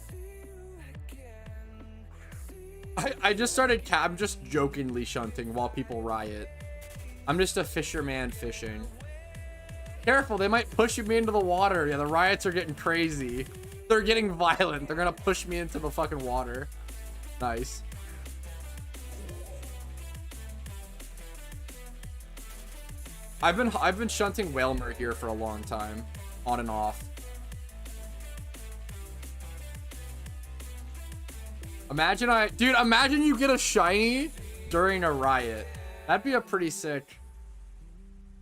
I just started. I'm just jokingly shunting while people riot. I'm just a fisherman fishing. Careful, they might push me into the water. Yeah, the riots are getting crazy. They're getting violent. They're gonna push me into the fucking water. Nice. I've been shunting Wailmer here for a long time, on and off. Imagine you get a shiny during a riot. That'd be a pretty sick.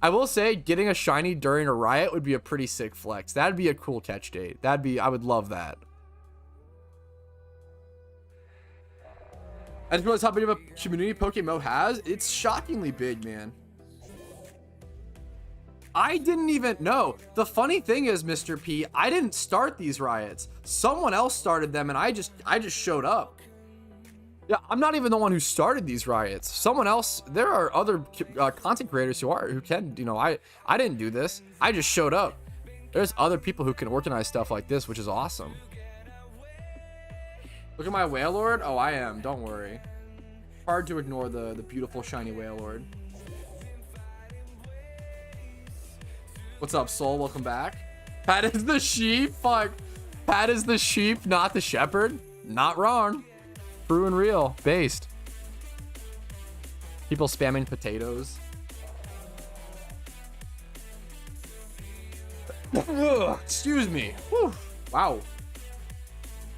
I will say, getting a shiny during a riot would be a pretty sick flex. That'd be a cool catch date. I would love that. I just realized how big of a community PokeMMO has. It's shockingly big, man. I didn't even know. The funny thing is, Mr. P, I didn't start these riots. Someone else started them, and I just showed up. Yeah, I'm not even the one who started these riots. Someone else. There are other content creators who can. You know, I didn't do this. I just showed up. There's other people who can organize stuff like this, which is awesome. Look at my Wailord. Oh, I am. Don't worry. Hard to ignore the beautiful shiny Wailord. What's up, Soul? Welcome back. Pat is the sheep. Fuck. Pat is the sheep, not the shepherd. Not wrong. True and real. Based. People spamming potatoes. Ugh, excuse me. Whew. Wow.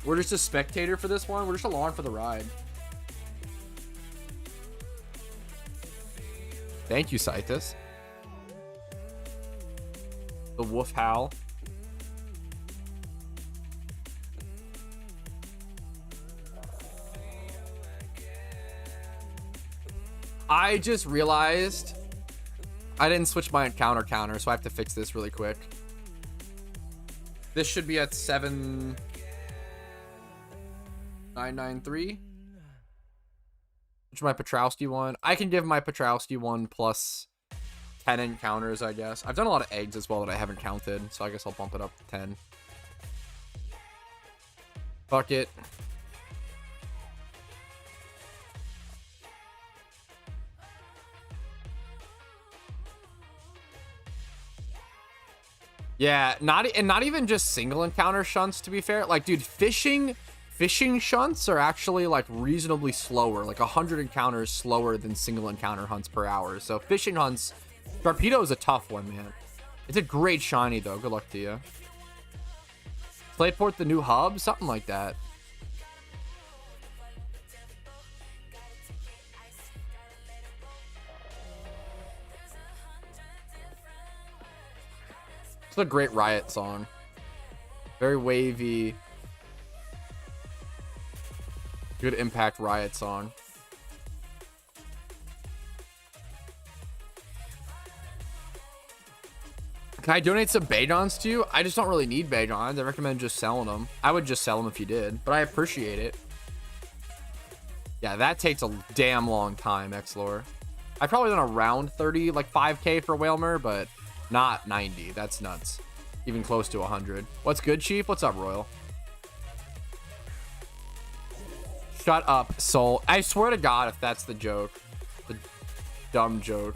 We're just a spectator for this one. We're just along for the ride. Thank you, Citus. The wolf howl. I just realized I didn't switch my encounter counter, so I have to fix this really quick. This should be at 7,993. Which is my Patrouski one. I can give my Patrouski one plus 10 encounters, I guess. I've done a lot of eggs as well that I haven't counted, so I guess I'll bump it up to 10. Fuck it. Yeah, not even just single encounter shunts, to be fair. Like, dude, fishing shunts are actually like reasonably slower, like 100 encounters slower than single encounter hunts per hour. So fishing hunts, Torpedo is a tough one, man. It's a great shiny though. Good luck to you. Slateport the new hub, something like that. It's a great Riot song. Very wavy. Good impact Riot song. Can I donate some Bagons to you? I just don't really need Bagons. I recommend just selling them. I would just sell them if you did, but I appreciate it. Yeah, that takes a damn long time, Xlore. I've probably done around 30, like 5K for Whalmer, but not 90. That's nuts. Even close to 100. What's good, Chief? What's up, Royal? Shut up, Soul. I swear to God, if that's the joke. The dumb joke.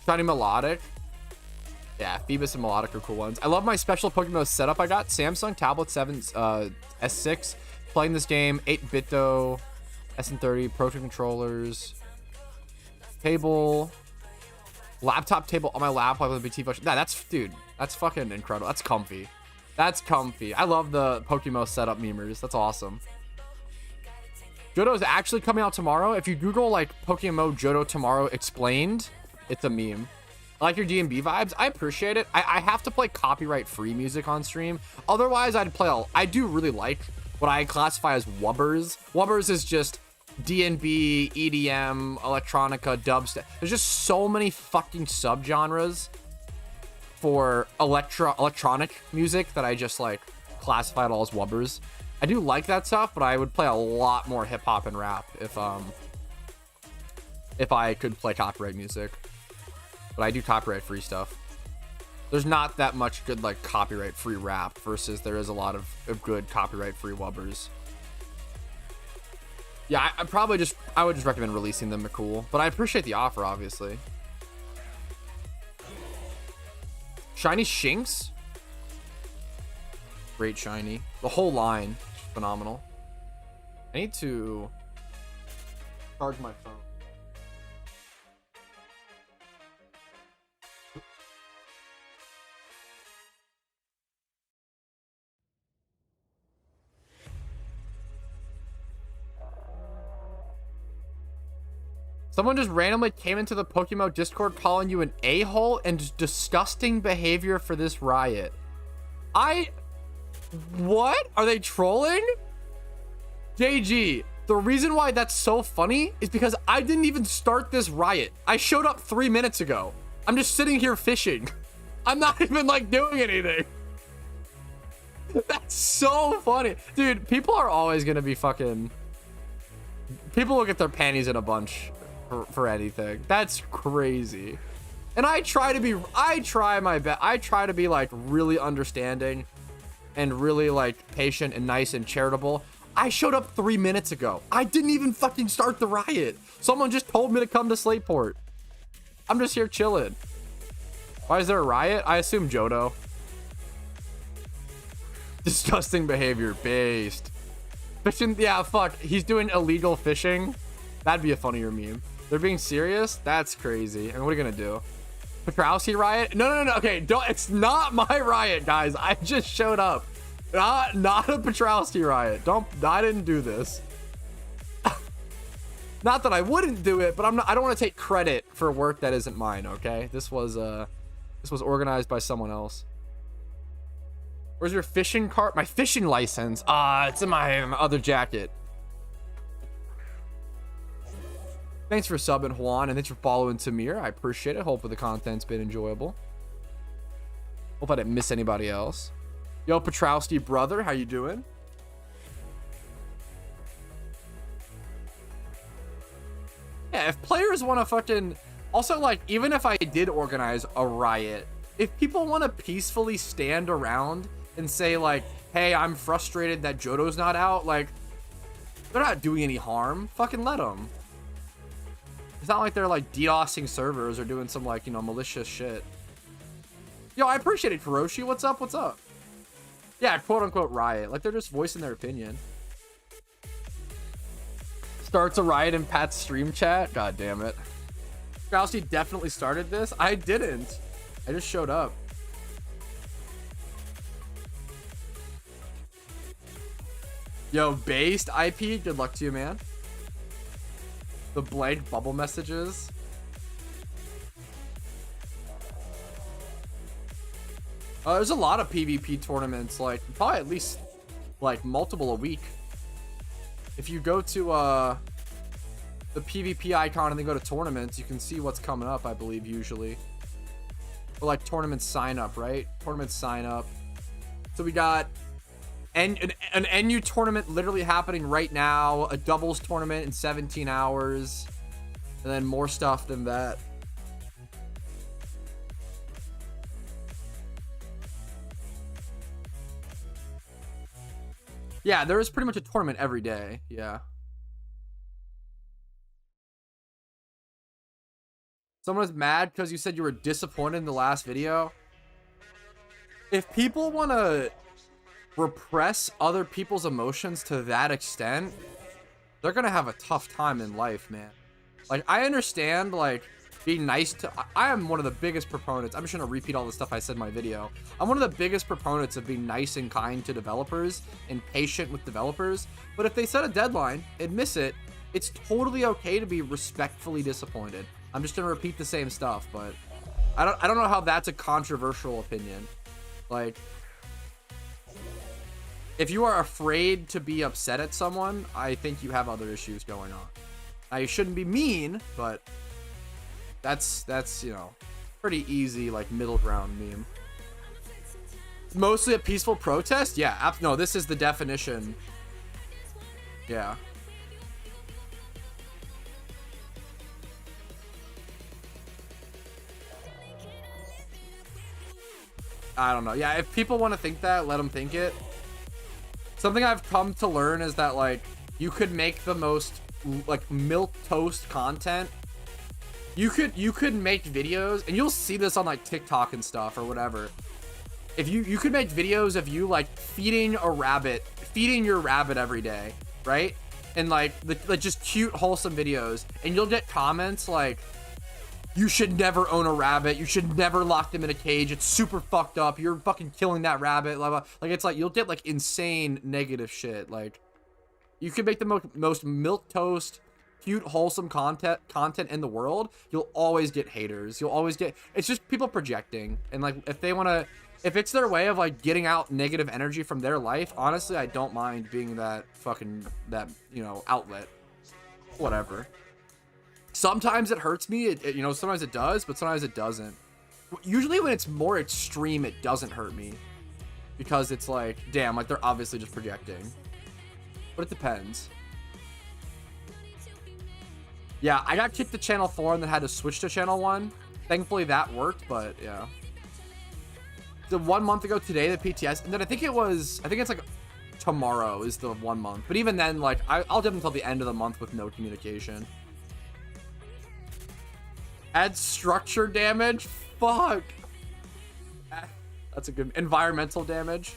Shiny Melodic. Yeah, Phoebus and Melodic are cool ones. I love my special PokeMMO setup I got. Samsung Tablet 7 S6. Playing this game. 8-bit though. SN30. Pro controllers. Table. Laptop table on my laptop with a BT function. Nah, that's, dude, that's fucking incredible. That's comfy. That's comfy. I love the PokeMMO setup memers. That's awesome. Johto is actually coming out tomorrow. If you Google like PokeMMO Johto tomorrow explained, it's a meme. I like your D&B vibes. I appreciate it. I have to play copyright free music on stream. Otherwise, I'd play I do really like what I classify as wubbers. Wubbers is just D&B, EDM, electronica, dubstep. There's just so many fucking subgenres for electronic music that I just like classified all as wubbers. I do like that stuff, but I would play a lot more hip hop and rap if I could play copyright music. But I do copyright free stuff. There's not that much good like copyright free rap versus there is a lot of good copyright free wubbers. Yeah, I would just recommend releasing them. They're cool, but I appreciate the offer, obviously. Shiny Shinx, great shiny. The whole line, phenomenal. I need to charge my phone. Someone just randomly came into the PokeMMO Discord calling you an a-hole and disgusting behavior for this riot. What? Are they trolling? JG, the reason why that's so funny is because I didn't even start this riot. I showed up 3 minutes ago. I'm just sitting here fishing. I'm not even like doing anything. That's so funny. Dude, people are always gonna be fucking... People will get their panties in a bunch for anything. That's crazy. And I try my best. I try to be like really understanding and really like patient and nice and charitable. I showed up 3 minutes ago. I didn't even fucking start the riot. Someone just told me to come to Slateport. I'm just here chilling. Why is there a riot? I assume Johto. Disgusting behavior based. Fishing, yeah, fuck. He's doing illegal fishing. That'd be a funnier meme. They're being serious? That's crazy. And what are you gonna do? Patrouski riot? No. Okay, don't. It's not my riot, guys. I just showed up. Not a Patrouski riot. I didn't do this. Not that I wouldn't do it, but I don't want to take credit for work that isn't mine. Okay, this was organized by someone else. Where's your fishing cart? My fishing license. It's in my other jacket. Thanks for subbing, Juan, and thanks for following Tamir. I appreciate it. Hopefully the content's been enjoyable. Hope I didn't miss anybody else. Yo, Patrouski brother, how you doing? Yeah, if players want to fucking... Also, like, even if I did organize a riot, if people want to peacefully stand around and say, like, hey, I'm frustrated that Johto's not out, like, they're not doing any harm. Fucking let them. It's not like they're, like, DDoSing servers or doing some, like, you know, malicious shit. Yo, I appreciate it, Kuroshi. What's up? What's up? Yeah, quote-unquote riot. Like, they're just voicing their opinion. Starts a riot in Pat's stream chat. God damn it. Straussy definitely started this. I didn't. I just showed up. Yo, based IP. Good luck to you, man. The blank bubble messages. There's a lot of PvP tournaments, like probably at least like multiple a week. If you go to the PvP icon and then go to tournaments, you can see what's coming up, I believe, usually. Or like tournament sign up, right? Tournament sign up. So we got an NU tournament literally happening right now, a doubles tournament in 17 hours, and then more stuff than that. Yeah, there is pretty much a tournament every day. Yeah. Someone is mad because you said you were disappointed in the last video. If people want to repress other people's emotions to that extent, they're going to have a tough time in life, man. Like, I understand, like, being nice to... I am one of the biggest proponents. I'm just going to repeat all the stuff I said in my video. I'm one of the biggest proponents of being nice and kind to developers and patient with developers. But if they set a deadline and miss it, it's totally okay to be respectfully disappointed. I'm just going to repeat the same stuff, but I don't know how that's a controversial opinion. Like, if you are afraid to be upset at someone, I think you have other issues going on. Now, you shouldn't be mean, but that's you know, pretty easy, like, middle ground meme. Mostly a peaceful protest? Yeah, no, this is the definition. Yeah. I don't know. Yeah, if people want to think that, let them think it. Something I've come to learn is that, like, you could make the most, like, milquetoast content. You could make videos, and you'll see this on, like, TikTok and stuff or whatever. If you could make videos of you, like, feeding your rabbit every day, right? And, like just cute, wholesome videos, and you'll get comments like, you should never own a rabbit. You should never lock them in a cage. It's super fucked up. You're fucking killing that rabbit. Blah, blah. Like, it's like, you'll get, like, insane negative shit. Like, you could make the most milquetoast, cute, wholesome content in the world. You'll always get haters. You'll always get... It's just people projecting. And, like, if they want to if it's their way of like getting out negative energy from their life, honestly, I don't mind being that fucking, that, you know, outlet. Whatever. Sometimes it hurts me, you know, sometimes it does, but sometimes it doesn't. Usually when it's more extreme, it doesn't hurt me. Because it's like, damn, like they're obviously just projecting. But it depends. Yeah, I got kicked to channel 4 and then had to switch to channel 1. Thankfully that worked, but yeah. The 1 month ago today, the PTS, and then I think it's like tomorrow is the 1 month. But even then, like, I'll do them until the end of the month with no communication. Add structure damage? Fuck. That's a good environmental damage.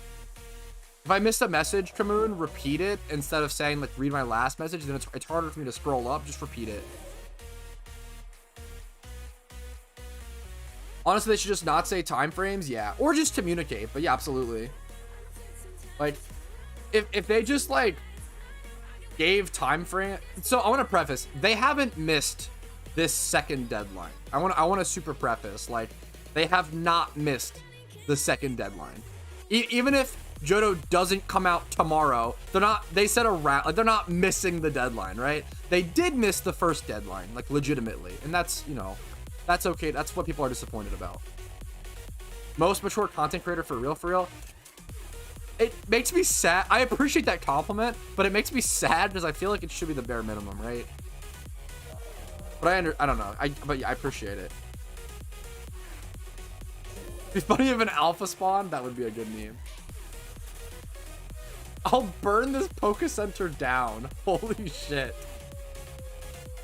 If I missed a message, Kamoon, repeat it instead of saying like read my last message. Then it's harder for me to scroll up. Just repeat it. Honestly, they should just not say time frames. Yeah, or just communicate. But yeah, absolutely. Like, if they just like gave time frame. So I want to preface, they haven't missed this second deadline. I want to super preface, like, they have not missed the second deadline. Even if Johto doesn't come out tomorrow, they said around, like, they're not missing the deadline, right? They did miss the first deadline, like, legitimately. And that's, you know, that's okay. That's what people are disappointed about. Most mature content creator for real. It makes me sad. I appreciate that compliment, but it makes me sad because I feel like it should be the bare minimum, right? But I don't know. But yeah, I appreciate it. It'd be funny if an alpha spawn. That would be a good meme. I'll burn this Poke Center down. Holy shit.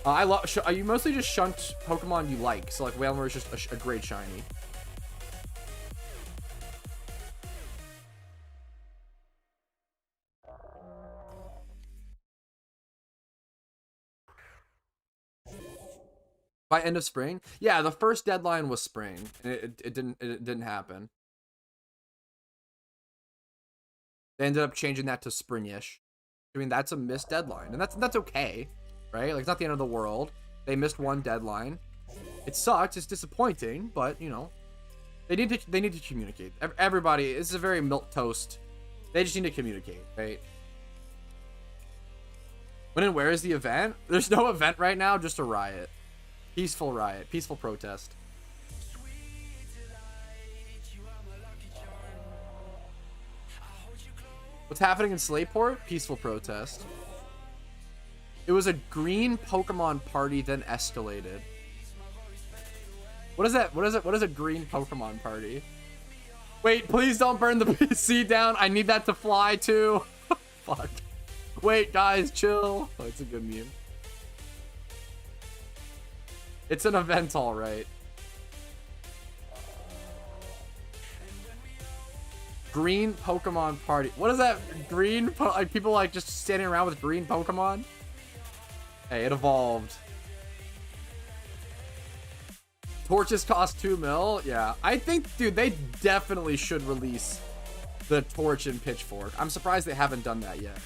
I love. You mostly just shunt Pokemon you like. So like Wailmer is just a great shiny. By end of spring? Yeah, the first deadline was spring, and it didn't happen. They ended up changing that to spring-ish. I mean, that's a missed deadline, and that's okay, right? Like, it's not the end of the world. They missed one deadline. It sucks. It's disappointing, but you know, they need to communicate. Everybody, this is a very milquetoast. They just need to communicate, right? When and where is the event? There's no event right now, just a riot. Peaceful riot. Peaceful protest. What's happening in Slateport? Peaceful protest. It was a green Pokemon party, then escalated. What is that? What is a green Pokemon party? Wait, please don't burn the PC down. I need that to fly too. Fuck. Wait, guys, chill. Oh, it's a good meme. It's an event, all right. Green Pokemon party. What is that? Green? Like people like just standing around with green Pokemon? Hey, it evolved. Torches cost 2 mil? Yeah. I think, dude, they definitely should release the Torch and Pitchfork. I'm surprised they haven't done that yet.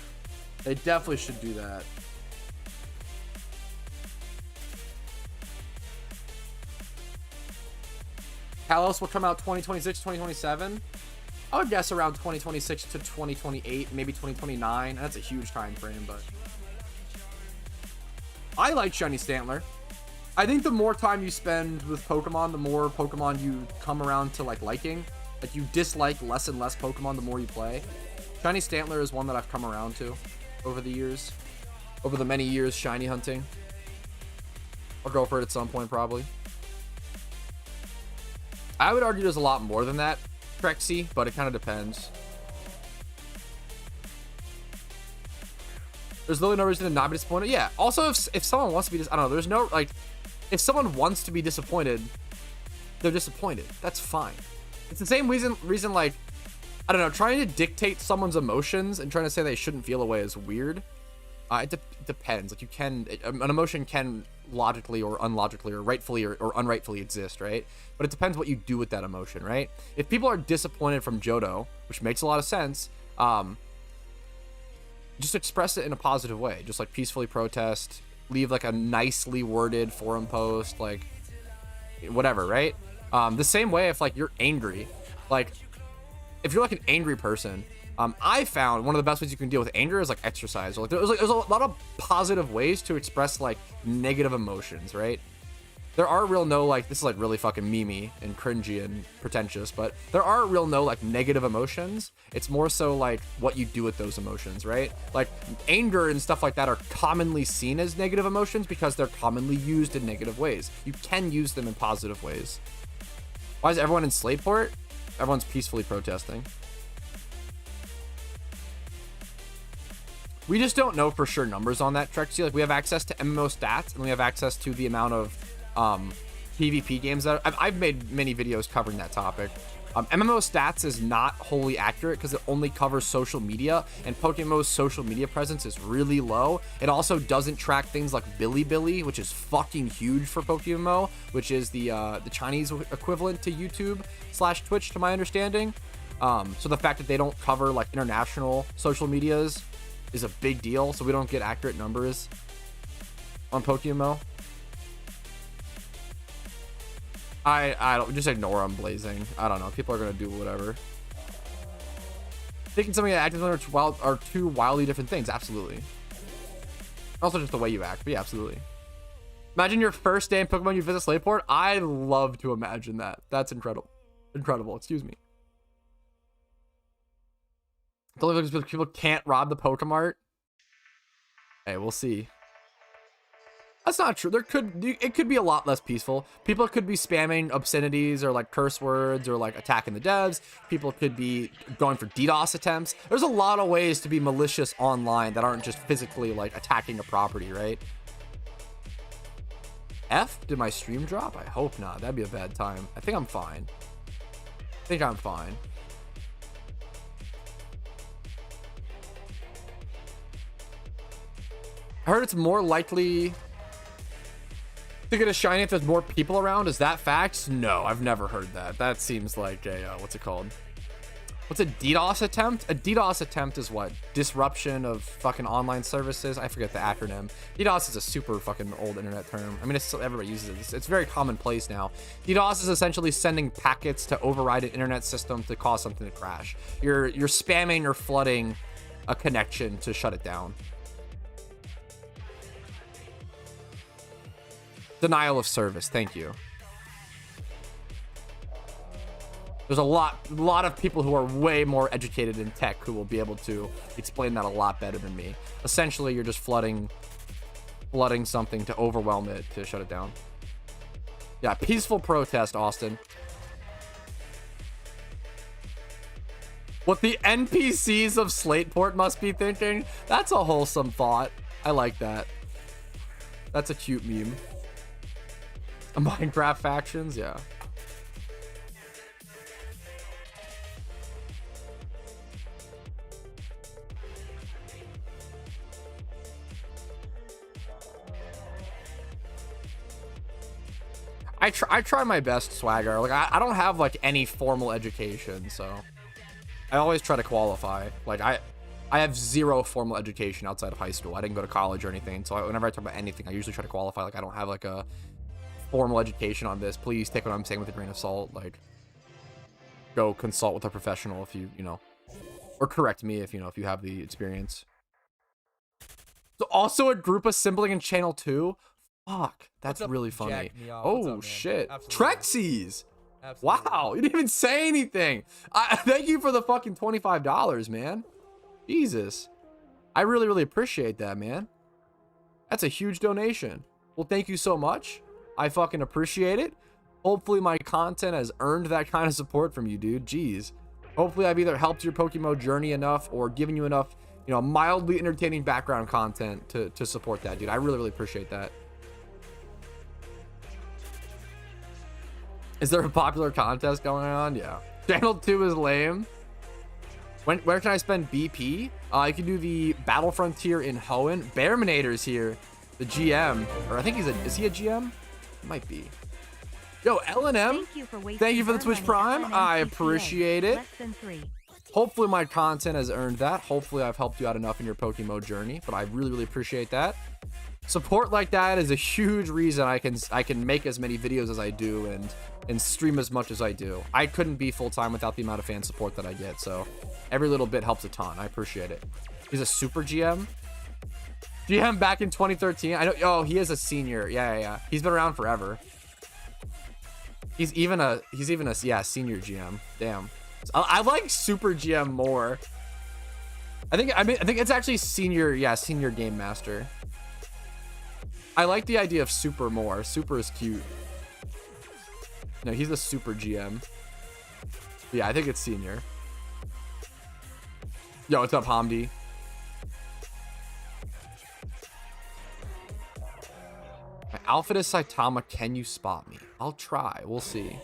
They definitely should do that. Kalos will come out 2026, 2027. I would guess around 2026 to 2028, maybe 2029. That's a huge time frame, but I like Shiny Stantler. I think the more time you spend with Pokemon, the more Pokemon you come around to liking. Like, you dislike less and less Pokemon the more you play. Shiny Stantler is one that I've come around to over the years. Over the many years shiny hunting. I'll go for it at some point, probably. I would argue there's a lot more than that, Trexie, but it kind of depends. There's literally no reason to not be disappointed. Yeah. Also, if someone wants to be, I don't know. There's no, like, if someone wants to be disappointed, they're disappointed. That's fine. It's the same reason like, I don't know, trying to dictate someone's emotions and trying to say they shouldn't feel a way is weird. It depends. Like, an emotion can logically or unlogically or rightfully or unrightfully exist, right? But it depends what you do with that emotion, right? If people are disappointed from Johto, which makes a lot of sense, just express it in a positive way. Just like peacefully protest, leave like a nicely worded forum post, like whatever, right? The same way if like you're angry, like if you're like an angry person, I found one of the best ways you can deal with anger is like exercise. Like there's a lot of positive ways to express like negative emotions, right? There are real no, like, this is like really fucking memey and cringy and pretentious, but there are real no like negative emotions. It's more so like what you do with those emotions, right? Like anger and stuff like that are commonly seen as negative emotions because they're commonly used in negative ways. You can use them in positive ways. Why is everyone in Slateport? Everyone's peacefully protesting. We just don't know for sure numbers on that, Trexy. Like we have access to MMO stats and we have access to the amount of PvP games that I've made many videos covering that topic. MMO stats is not wholly accurate because it only covers social media, and PokeMMO's social media presence is really low. It also doesn't track things like Bilibili, which is fucking huge for PokeMMO, which is the Chinese equivalent to YouTube/Twitch, to my understanding. So the fact that they don't cover like international social medias is a big deal. So we don't get accurate numbers on PokeMMO. I don't, just ignore them blazing. I don't know. People are gonna do whatever. Thinking something that active are two wildly different things. Absolutely. Also just the way you act. But yeah, absolutely. Imagine your first day in Pokemon, you visit Slateport. I love to imagine that. That's incredible. Incredible. Excuse me. It's only because people can't rob the Pokemart. Hey, we'll see. That's not true. It could be a lot less peaceful. People could be spamming obscenities or like curse words or like attacking the devs. People could be going for DDoS attempts. There's a lot of ways to be malicious online that aren't just physically like attacking a property, right? Did my stream drop? I hope not. That'd be a bad time. I think I'm fine. I heard it's more likely to get a shiny if there's more people around. Is that fact? No, I've never heard that. That seems like a what's it called? What's a DDoS attempt? A DDoS attempt is what? Disruption of fucking online services. I forget the acronym. DDoS is a super fucking old internet term. I mean, everybody uses it. It's very commonplace now. DDoS is essentially sending packets to override an internet system to cause something to crash. You're spamming or flooding a connection to shut it down. Denial of service. Thank you. There's a lot of people who are way more educated in tech who will be able to explain that a lot better than me. Essentially, you're just flooding something to overwhelm it to shut it down. Yeah, peaceful protest, Austin. What the NPCs of Slateport must be thinking? That's a wholesome thought. I like that. That's a cute meme. Minecraft factions, yeah. I try my best, Swagger. Like I don't have like any formal education, so I always try to qualify. Like I have zero formal education outside of high school. I didn't go to college or anything, so whenever I talk about anything, I usually try to qualify. Like I don't have like a formal education on this. Please take what I'm saying with a grain of salt. Like go consult with a professional if you know, or correct me if you know, if you have the experience. So also a group assembling in channel 2. Fuck, that's really funny. Oh shit, Trexies. Wow, you didn't even say anything. Thank you for the fucking $25, man. Jesus, I really appreciate that, man. That's a huge donation. Well, thank you so much. I fucking appreciate it. Hopefully my content has earned that kind of support from you, dude. Jeez. Hopefully I've either helped your PokeMMO journey enough or given you enough, you know, mildly entertaining background content to support that, dude. I really appreciate that. Is there a popular contest going on? Yeah. Channel 2 is lame. Where can I spend BP? I can do the Battle Frontier in Hoenn. Bearminator's here. The GM. Or I think is he a GM? Might be. Yo, LNM, thank you for the Twitch Prime. I appreciate it. Hopefully my content has earned that. Hopefully I've helped you out enough in your PokeMMO journey, but I really appreciate that. Support like that is a huge reason I can make as many videos as I do and and stream as much as I do. I couldn't be full-time without the amount of fan support that I get, so every little bit helps a ton. I appreciate it. He's a super GM. GM back in 2013. I know. Oh, he is a senior. Yeah. He's been around forever. He's even a yeah, senior GM. Damn. I like super GM more. I think it's actually senior. Yeah, senior game master. I like the idea of super more. Super is cute. No, he's a super GM. Yeah, I think it's senior. Yo, what's up, Hamdi? My outfit is Saitama. Can you spot me? I'll try. We'll see.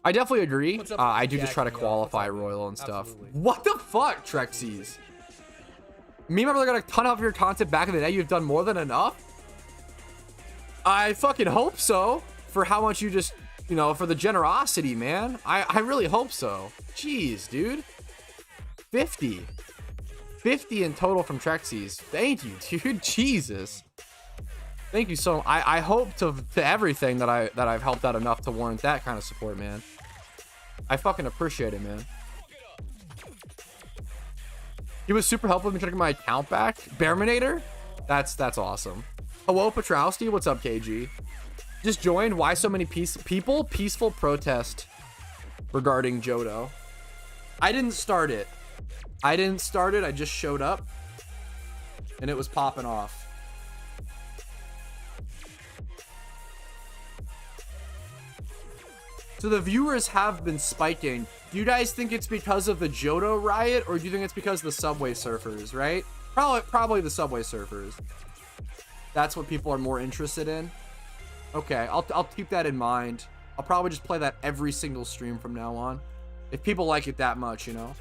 I definitely agree. I do just try to qualify Royal and stuff. Absolutely. What the fuck, Trexies? Me and my brother got a ton of your content back in the day. You've done more than enough. I fucking hope so. For how much you just, you know, for the generosity, man. I really hope so. Jeez, dude. 50 in total from Trexies. Thank you, dude. Jesus. Thank you so much. I hope to everything that I've helped out enough to warrant that kind of support, man. I fucking appreciate it, man. He was super helpful with me trying to get my account back. Bearminator? That's awesome. Hello, Patrouski. What's up, KG? Just joined. Why so many people? Peaceful protest regarding Johto. I didn't start it. I just showed up and it was popping off. So the viewers have been spiking. Do you guys think it's because of the Johto riot, or do you think it's because of the Subway Surfers, right? Probably the Subway Surfers. That's what people are more interested in. Okay, I'll keep that in mind. I'll probably just play that every single stream from now on. If people like it that much, you know.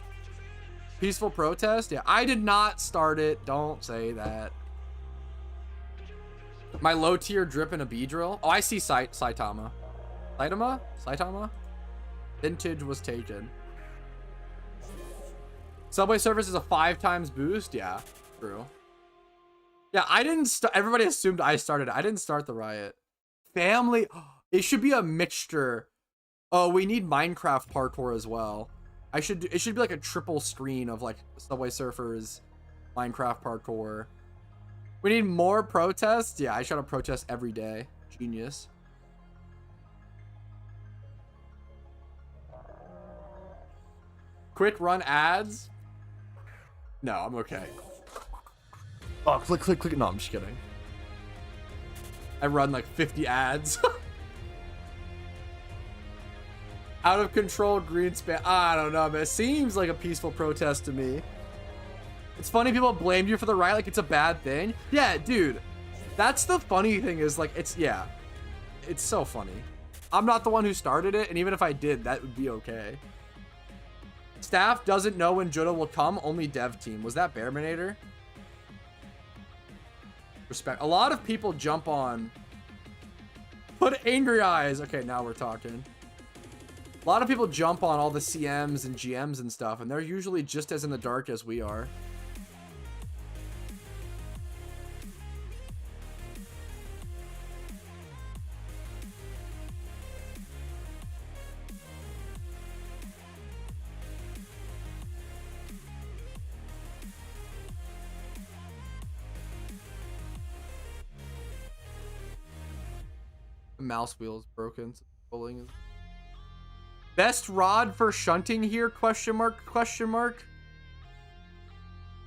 Peaceful protest? Yeah, I did not start it. Don't say that. My low tier drip in a Beedrill. Oh, I see Saitama. Saitama? Vintage was taken. Subway Surfers is a 5 times boost? Yeah, true. Yeah, I didn't start. Everybody assumed I started. I didn't start the riot. Family. It should be a mixture. Oh, we need Minecraft parkour as well. It should be like a triple screen of like Subway Surfers, Minecraft parkour. We need more protests. Yeah, I should have protest every day. Genius. Quick run ads? No, I'm okay. Oh, click. No, I'm just kidding. I run like 50 ads. Out of control green spam. I don't know, man. It seems like a peaceful protest to me. It's funny people blame you for the riot like it's a bad thing. Yeah, dude. That's the funny thing is like, it's so funny. I'm not the one who started it, and even if I did, that would be okay. Staff doesn't know when Johto will come, only dev team. Was that Bearminator? Respect. A lot of people jump on. Put angry eyes. Okay, now we're talking. A lot of people jump on all the CMs and GMs and stuff, and they're usually just as in the dark as we are. Mouse wheel is broken. So pulling is best rod for shunting here? Question mark?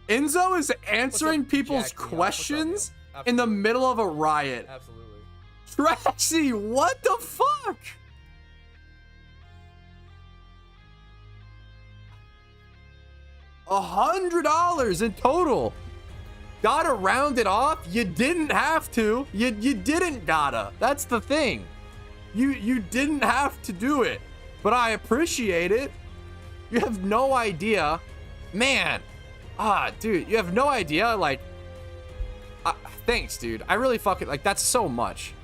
Enzo is answering people's questions in the middle of a riot. Absolutely. Trashy, what the fuck? $100 in total. Gotta round it off. You didn't have to. You didn't gotta. That's the thing. You didn't have to do it, but I appreciate it. You have no idea, man. Dude, you have no idea. Like, thanks, dude. I really fucking like. That's so much.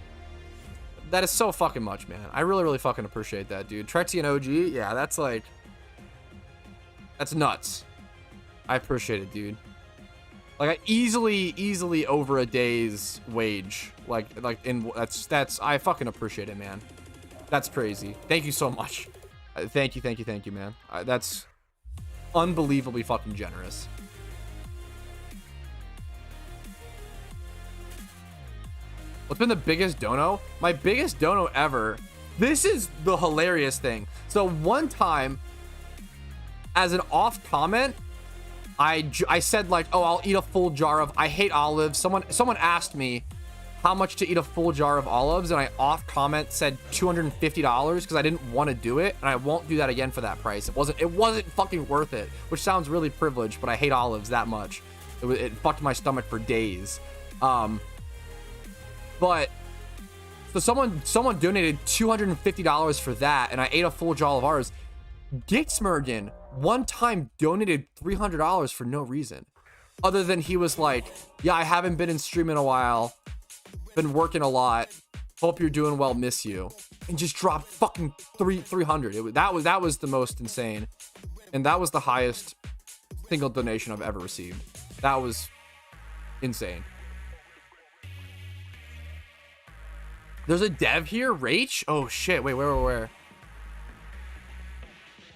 That is so fucking much, man. I really fucking appreciate that, dude. Trexie and OG, yeah, that's like, that's nuts. I appreciate it, dude. Like, I easily over a day's wage. Like in that's I fucking appreciate it, man. That's crazy. Thank you so much. Thank you, man. That's unbelievably fucking generous. What's been the biggest dono? My biggest dono ever. This is the hilarious thing. So one time, as an off comment, I said like, oh, I'll eat a full jar of, I hate olives. Someone asked me how much to eat a full jar of olives, and I off comment said $250 because I didn't want to do it, and I won't do that again for that price. It wasn't fucking worth it, which sounds really privileged, but I hate olives that much. It fucked my stomach for days. But so someone donated $250 for that, and I ate a full jar of ours. Gixmergen one time donated $300 for no reason, other than he was like, yeah, I haven't been in stream in a while, been working a lot, hope you're doing well, miss you, and just dropped fucking 300. That was the most insane, and that was the highest single donation I've ever received. That was insane. There's a dev here, Rach. Oh shit, wait, where?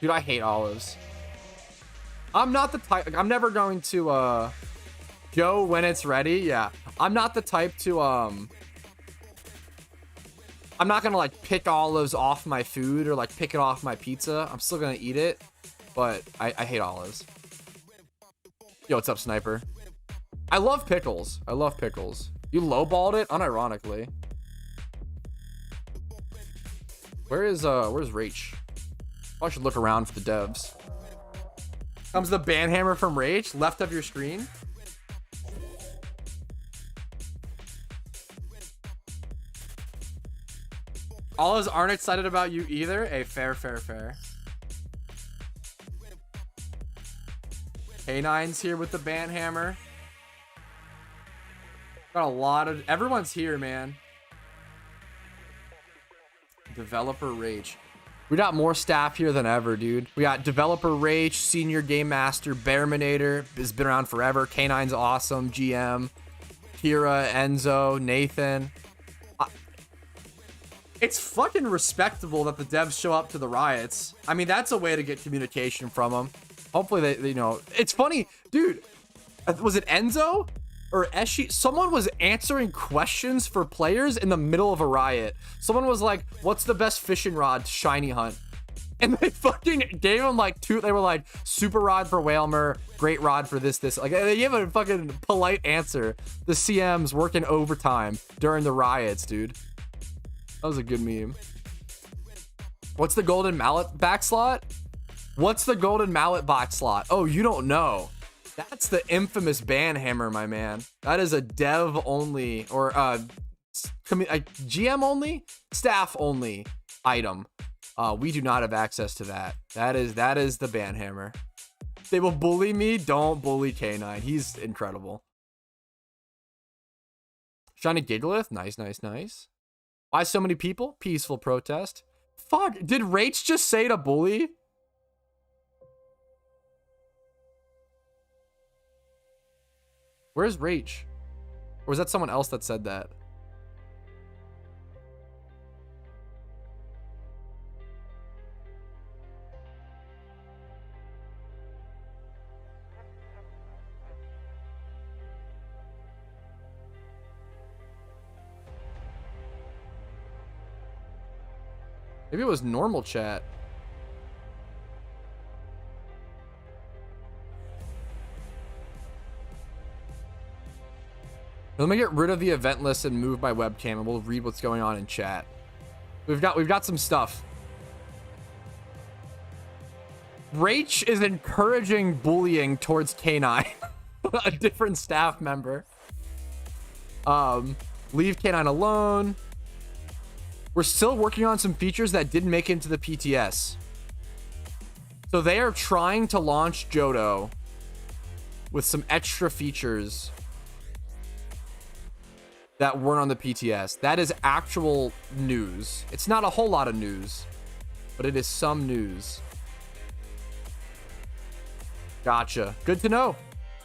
Dude, I hate olives. I'm not the type, I'm never going to go when it's ready. Yeah, I'm not the type to I'm not gonna like pick olives off my food or like pick it off my pizza. I'm still gonna eat it, but I hate olives. Yo, what's up, Sniper? I love pickles. You lowballed it unironically. Where's Rach? I should look around for the devs. Comes the banhammer from Rage, left of your screen. Olives aren't excited about you either. Hey, fair. K9's here with the banhammer. Got a lot of, everyone's here, man. Developer Rage. We got more staff here than ever, dude. We got Developer Rage, Senior Game Master, Bearminator, has been around forever. K9's awesome, GM, Kira, Enzo, Nathan. It's fucking respectable that the devs show up to the riots. I mean, that's a way to get communication from them. Hopefully they you know. It's funny, dude. Was it Enzo or Eshi? Someone was answering questions for players in the middle of a riot. Someone was like, what's the best fishing rod to shiny hunt? And they fucking gave him like two. They were like, super rod for Whalmer, great rod for this. Like, they gave a fucking polite answer. The CM's working overtime during the riots, dude. That was a good meme. What's the golden mallet back slot? What's the golden mallet back slot? Oh, you don't know. That's the infamous banhammer, my man. That is a dev only or GM only, staff only item. We do not have access to that. That is the banhammer. They will bully me. Don't bully K9. He's incredible. Shiny Gigalith. Nice. Why so many people? Peaceful protest. Fuck. Did Rach just say to bully? Where's Rach? Or was that someone else that said that? Maybe it was normal chat. Let me get rid of the event list and move my webcam, and we'll read what's going on in chat. We've got some stuff. Rach is encouraging bullying towards K9, a different staff member. Leave K9 alone. We're still working on some features that didn't make it into the PTS. So they are trying to launch Johto with some extra features that weren't on the PTS. That is actual news. It's not a whole lot of news, but it is some news. Gotcha. Good to know.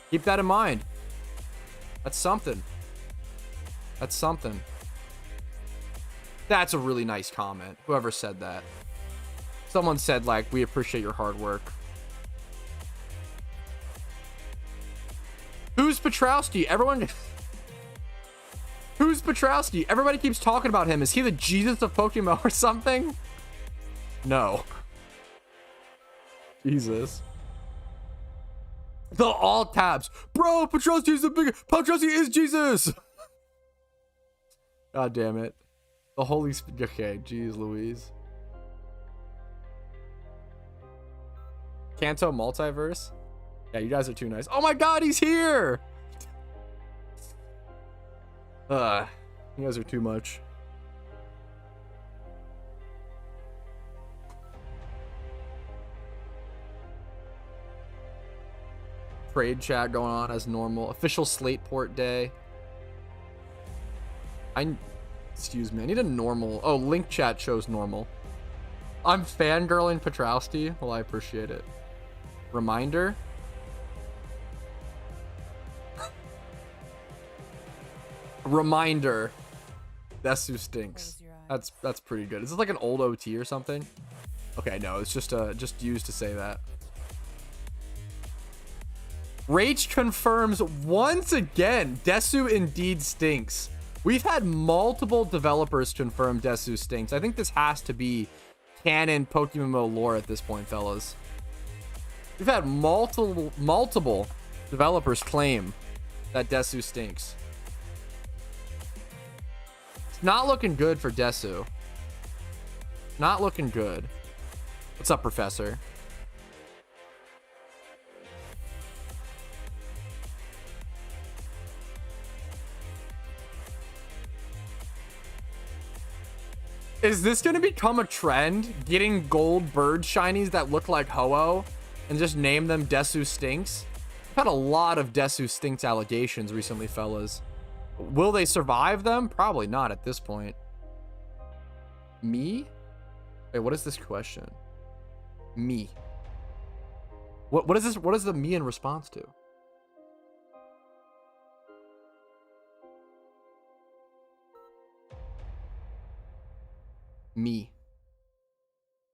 Keep that in mind. That's something. That's a really nice comment. Whoever said that. Someone said, like, we appreciate your hard work. Who's Patrouski? Everyone... Who's Patrouski? Everybody keeps talking about him. Is he the Jesus of Pokemon or something? No. Jesus. The all tabs. Bro, Patrouski is the big... Patrouski is Jesus! God damn it. The Holy... Okay, jeez Louise. Kanto Multiverse? Yeah, you guys are too nice. Oh my god, he's here! You guys are too much. Trade chat going on as normal. Official slate port day. Excuse me, I need a normal... Oh, link chat shows normal. I'm fangirling Patrouski. Well, I appreciate it. Reminder. Reminder. Desu stinks. That's pretty good. Is this like an old OT or something? Okay, no, it's just used to say that. Rach confirms once again, Desu indeed stinks. We've had multiple developers confirm Desu stinks. I think this has to be canon PokeMMO lore at this point, fellas. We've had multiple developers claim that Desu stinks. It's not looking good for Desu. Not looking good. What's up, Professor? Is this going to become a trend? Getting gold bird shinies that look like Ho-Oh and just name them Desu Stinks? I've had a lot of Desu Stinks allegations recently, fellas. Will they survive them? Probably not at this point. Me? Wait, what is this question? Me. What is this? What is the me in response to? Me.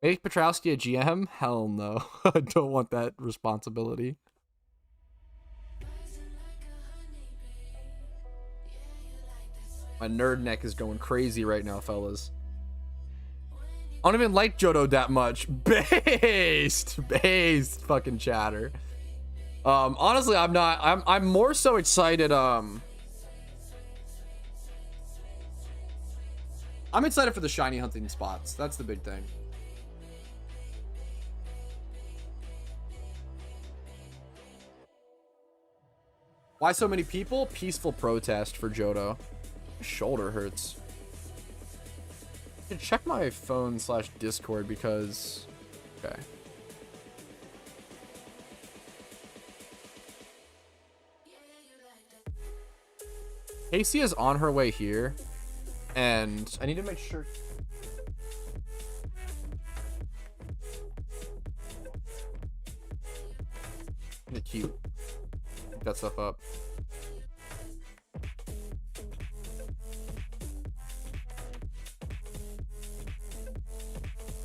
Make Patrouski a GM? Hell no. I don't want that responsibility. My nerd neck is going crazy right now, fellas. I don't even like Johto that much. Based fucking chatter. Honestly, I'm not. I'm more so excited. I'm excited for the shiny hunting spots. That's the big thing. Why so many people? Peaceful protest for Johto. My shoulder hurts. I should check my phone / Discord because... Okay. Casey is on her way here. And I need to make sure... The cute. Pick that stuff up.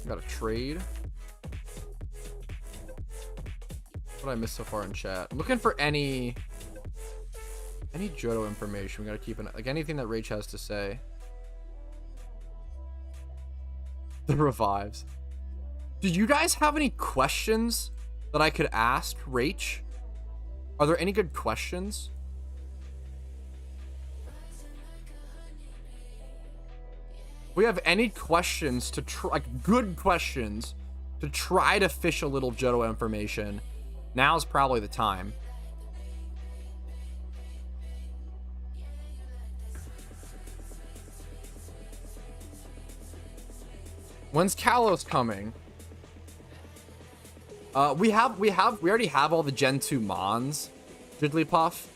Got a trade. What did I miss so far in chat? I'm looking for any Johto information. We gotta keep an like anything that Rach has to say. The revives. Do you guys have any questions that I could ask Rach? Are there any good questions? If we have any questions to try, like good questions to try to fish a little Johto information, now's probably the time. When's Kalos coming? We already have all the Gen 2 Mons, Jigglypuff.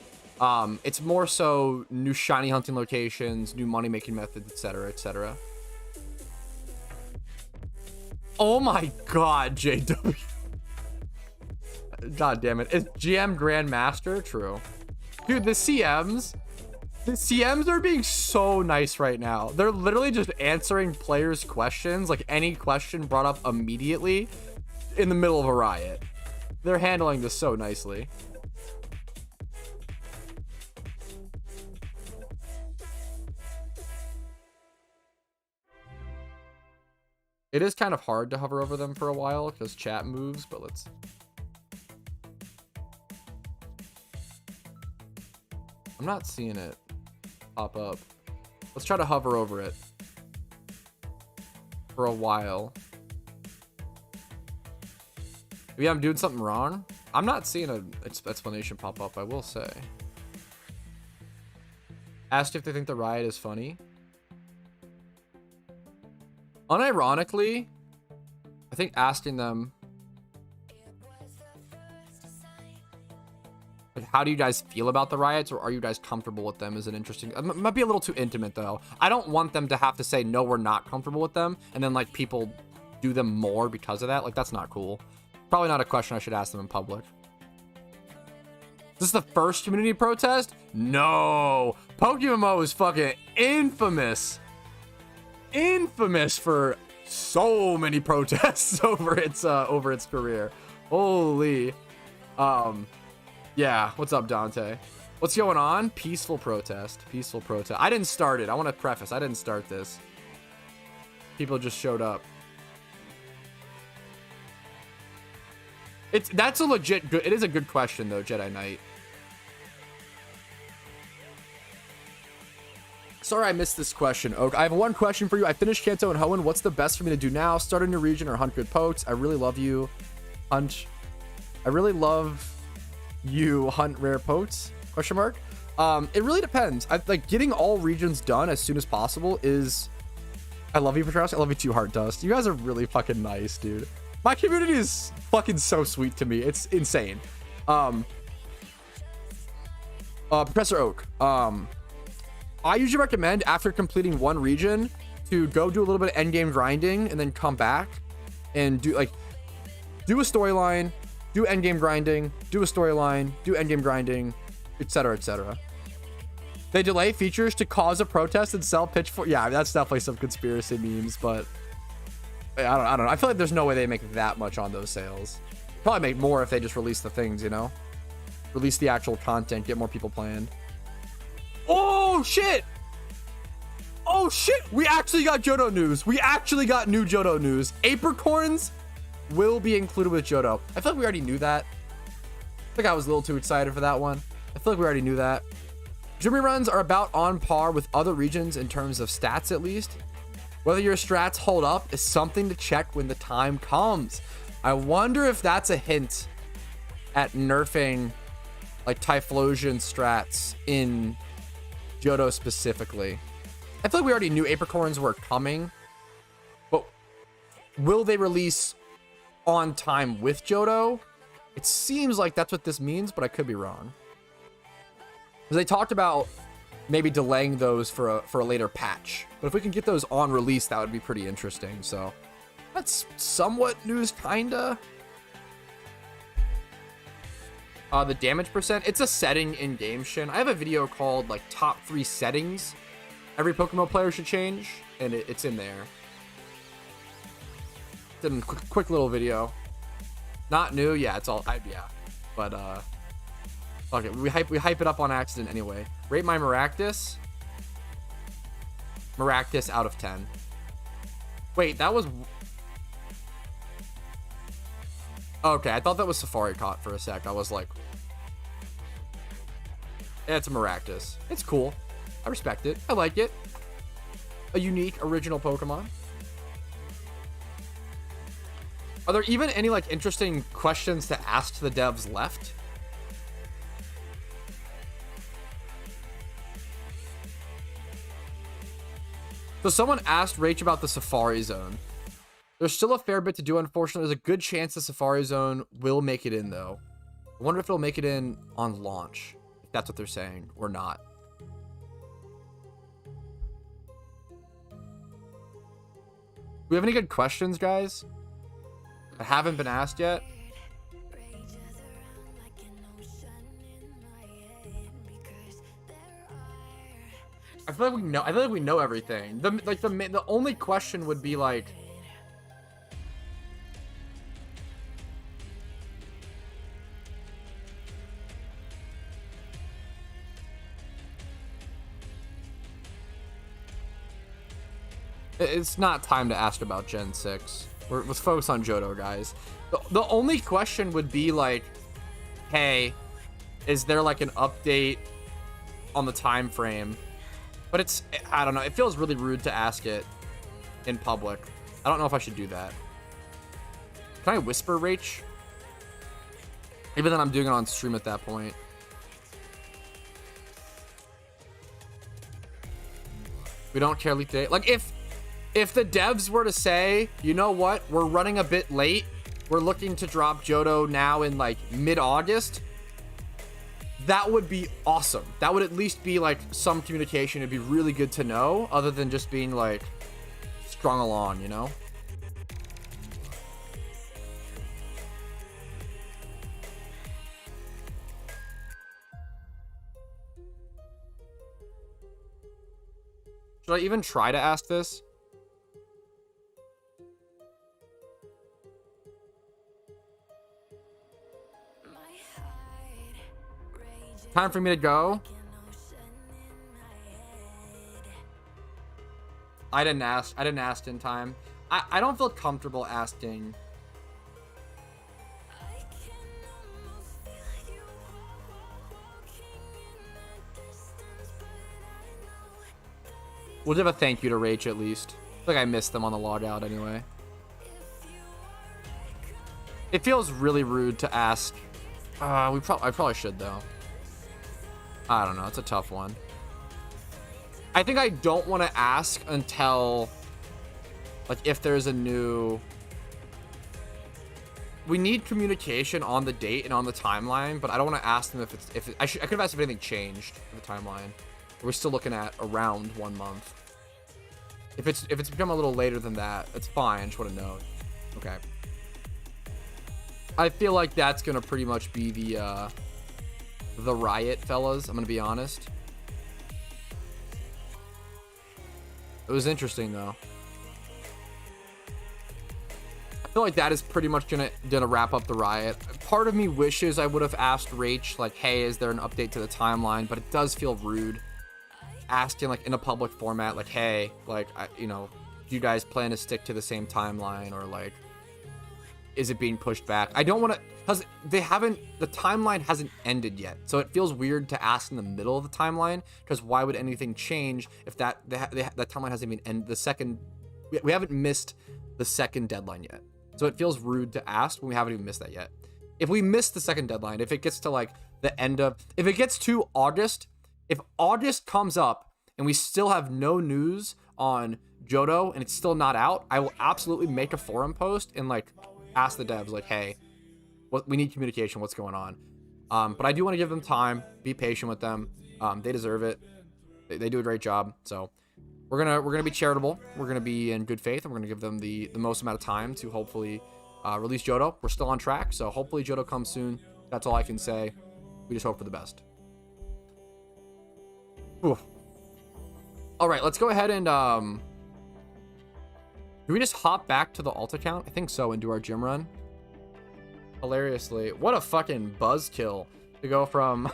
It's more so new shiny hunting locations, new money making methods, etc., etc. Oh my god, JW. God damn it. Is GM Grandmaster? True. Dude, the CMs The CMs are being so nice right now. They're literally just answering players' questions, like any question brought up immediately in the middle of a riot. They're handling this so nicely. It is kind of hard to hover over them for a while because chat moves, but let's... I'm not seeing it pop up. Let's try to hover over it for a while. Maybe I'm doing something wrong. I'm not seeing an explanation pop up, I will say. Asked if they think the riot is funny. Unironically, I think asking them, like, how do you guys feel about the riots, or are you guys comfortable with them, is an interesting... It might be a little too intimate, though. I don't want them to have to say, no, we're not comfortable with them, and then, like, people do them more because of that. Like, that's not cool. Probably not a question I should ask them in public. Is this the first community protest? No! PokeMMO is fucking infamous for so many protests over its career. Holy. Yeah, what's up, Dante? What's going on? Peaceful protest. I didn't start it. I want to preface, I didn't start this. People just showed up. That's a legit good... It is a good question, though, Jedi Knight. Sorry I missed this question, Oak. I have one question for you. I finished Kanto and Hoenn. What's the best for me to do now? Start a new region or hunt good pokes? I really love you. Hunt. I really love you. Hunt rare pokes? Question mark. It really depends. Like getting all regions done as soon as possible is... I love you, Patrouski. I love you too, Heart Dust. You guys are really fucking nice, dude. My community is fucking so sweet to me. It's insane. Professor Oak. I usually recommend after completing one region to go do a little bit of endgame grinding and then come back and do a storyline, do endgame grinding, do a storyline, do endgame grinding, etc., etc. They delay features to cause a protest and sell pitch for... Yeah, that's definitely some conspiracy memes, but I don't know. I feel like there's no way they make that much on those sales. Probably make more if they just release the things, you know? Release the actual content, get more people playing. Oh shit! Oh shit! We actually got Johto news. We actually got new Johto news. Apricorns will be included with Johto. I feel like we already knew that. I think I was a little too excited for that one. I feel like we already knew that. Jimmy runs are about on par with other regions in terms of stats, at least. Whether your strats hold up is something to check when the time comes. I wonder if that's a hint at nerfing like Typhlosion strats in Johto specifically. I feel like we already knew Apricorns were coming, but will they release on time with Johto? It seems like that's what this means, but I could be wrong. Because they talked about maybe delaying those for a later patch. But if we can get those on release, that would be pretty interesting. So that's somewhat news, kinda. The damage percent, it's a setting in game, Shin. I have a video called like top 3 settings every PokeMMO player should change, and it's in there. It's a quick little video. Not new, yeah, it's all, yeah. But okay, we hype it up on accident anyway. Rate my Maractus out of 10. Wait, that was... Okay, I thought that was Safari Caught for a sec. I was like... Yeah, it's a Maractus. It's cool. I respect it. I like it. A unique, original Pokemon. Are there even any, like, interesting questions to ask to the devs left? So someone asked Rach about the Safari Zone. There's still a fair bit to do, unfortunately. There's a good chance the Safari Zone will make it in, though. I wonder if it'll make it in on launch. If that's what they're saying, or not. Do we have any good questions, guys, that haven't been asked yet? feel like we know. I feel like we know everything. The only question would be like, it's not time to ask about Gen 6. Let's focus on Johto, guys. The only question would be like, hey, is there like an update on the time frame? But it's, I don't know, it feels really rude to ask it in public. I don't know if I should do that. Can I whisper Rach? Even then I'm doing it on stream at that point. We don't care leak date. Like if the devs were to say, you know what, we're running a bit late, we're looking to drop Johto now in like mid-August, that would be awesome. That would at least be like some communication. It'd be really good to know, other than just being like strung along, you know? Should I even try to ask this? Time for me to go. I didn't ask in time. I don't feel comfortable asking. We'll give a thank you to Rach at least. I feel like I missed them on the logout anyway. It feels really rude to ask. I probably should though. I don't know. It's a tough one. I think I don't want to ask until, like, if there's a new... We need communication on the date and on the timeline, but I don't want to ask them if it's... I could have asked if anything changed in the timeline. We're still looking at around 1 month. If it's become a little later than that, it's fine. I just want to know. Okay. I feel like that's going to pretty much be the riot, fellas. I'm gonna be honest. It was interesting though. I feel like that is pretty much gonna wrap up the riot. Part of me wishes I would have asked Rach like, hey, is there an update to the timeline? But it does feel rude asking like in a public format, like, hey, like, you know, do you guys plan to stick to the same timeline, or like, is it being pushed back? I don't want to, because the timeline hasn't ended yet. So it feels weird to ask in the middle of the timeline, because why would anything change if that timeline hasn't even ended? We haven't missed the second deadline yet. So it feels rude to ask when we haven't even missed that yet. If we miss the second deadline, if it gets to like the end of, if it gets to August, if August comes up and we still have no news on Johto and it's still not out, I will absolutely make a forum post and like ask the devs like, hey, we need communication, what's going on? But I do want to give them time, be patient with them. They deserve it. They do a great job. So we're gonna be charitable. We're gonna be in good faith, and we're gonna give them the most amount of time to hopefully release Johto. We're still on track, so hopefully Johto comes soon. That's all I can say. We just hope for the best. Ooh. All right, let's go ahead and do we just hop back to the alt account? I think so, and do our gym run. Hilariously, what a fucking buzzkill to go from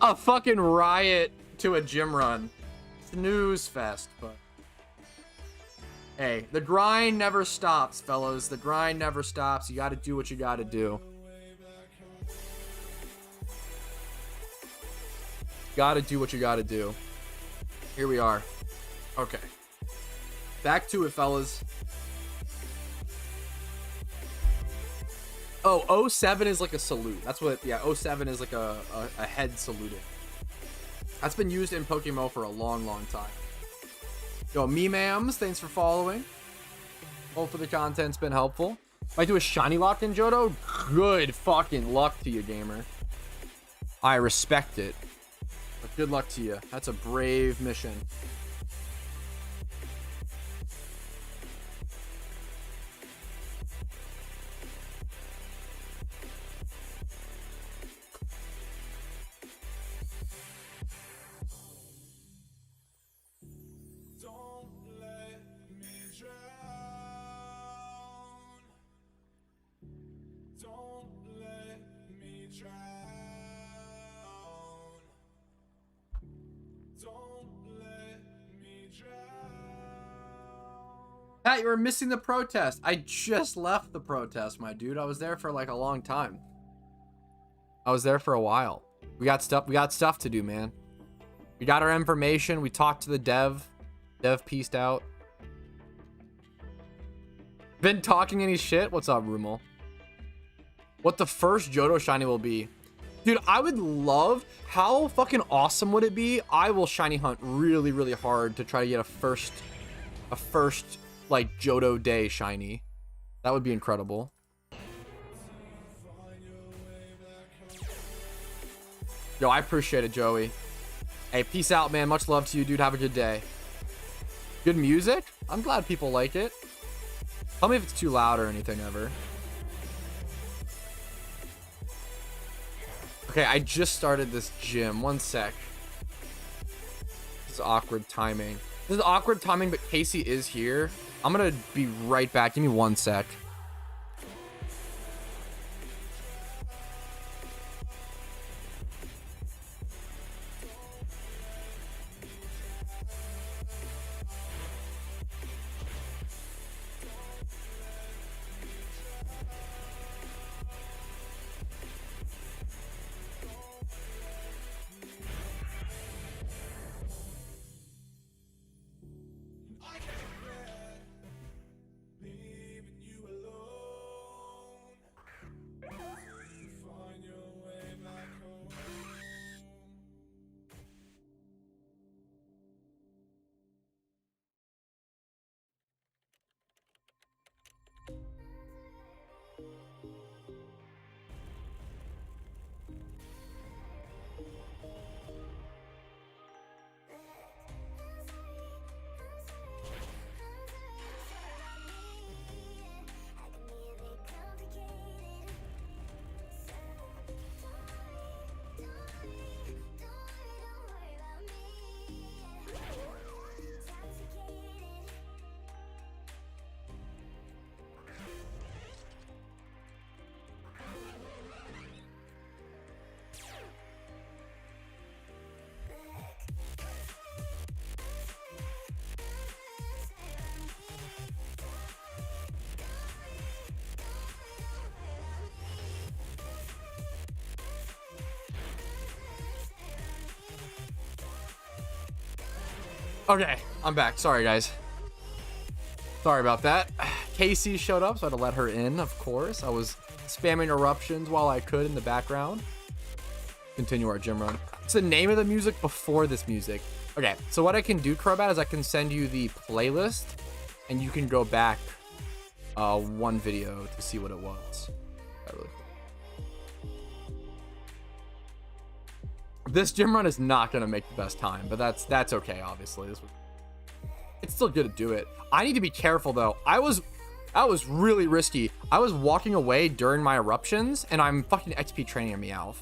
a fucking riot to a gym run. Snooze fest, but hey, the grind never stops, fellas. The grind never stops. You got to do what you got to do. Got to do what you got to do. Here we are. Okay. Back to it, fellas. Oh, 07 is like a salute. That's what, yeah, 07 is like a head saluting. That's been used in PokeMMO for a long, long time. Yo, me-mams, thanks for following. Hopefully the content's been helpful. Might do a shiny lock in Johto? Good fucking luck to you, gamer. I respect it. But good luck to you. That's a brave mission. Pat, you were missing the protest. I just left the protest, my dude. I was there for like a long time. I was there for a while. We got stuff to do, man. We got our information. We talked to the dev. Dev pieced out. Been talking any shit? What's up, Rumel? What the first Johto shiny will be? Dude, I would love... How fucking awesome would it be? I will shiny hunt really, really hard to try to get a first like Johto day shiny. That would be incredible. Yo, I appreciate it, Joey. Hey, peace out, man. Much love to you, dude. Have a good day. Good music? I'm glad people like it. Tell me if it's too loud or anything ever. Okay, I just started this gym. One sec. This is awkward timing. This is awkward timing, but Casey is here. I'm gonna be right back. Give me one sec. Okay, I'm back. Sorry, guys. Sorry about that. Casey showed up, so I had to let her in, of course. I was spamming eruptions while I could in the background. Continue our gym run. What's the name of the music before this music? Okay, so what I can do, Crobat, is I can send you the playlist, and you can go back one video to see what it was. This gym run is not gonna make the best time, but that's okay. Obviously, it's still good to do it. I need to be careful though. That was really risky. I was walking away during my eruptions, and I'm fucking XP training a Meowth.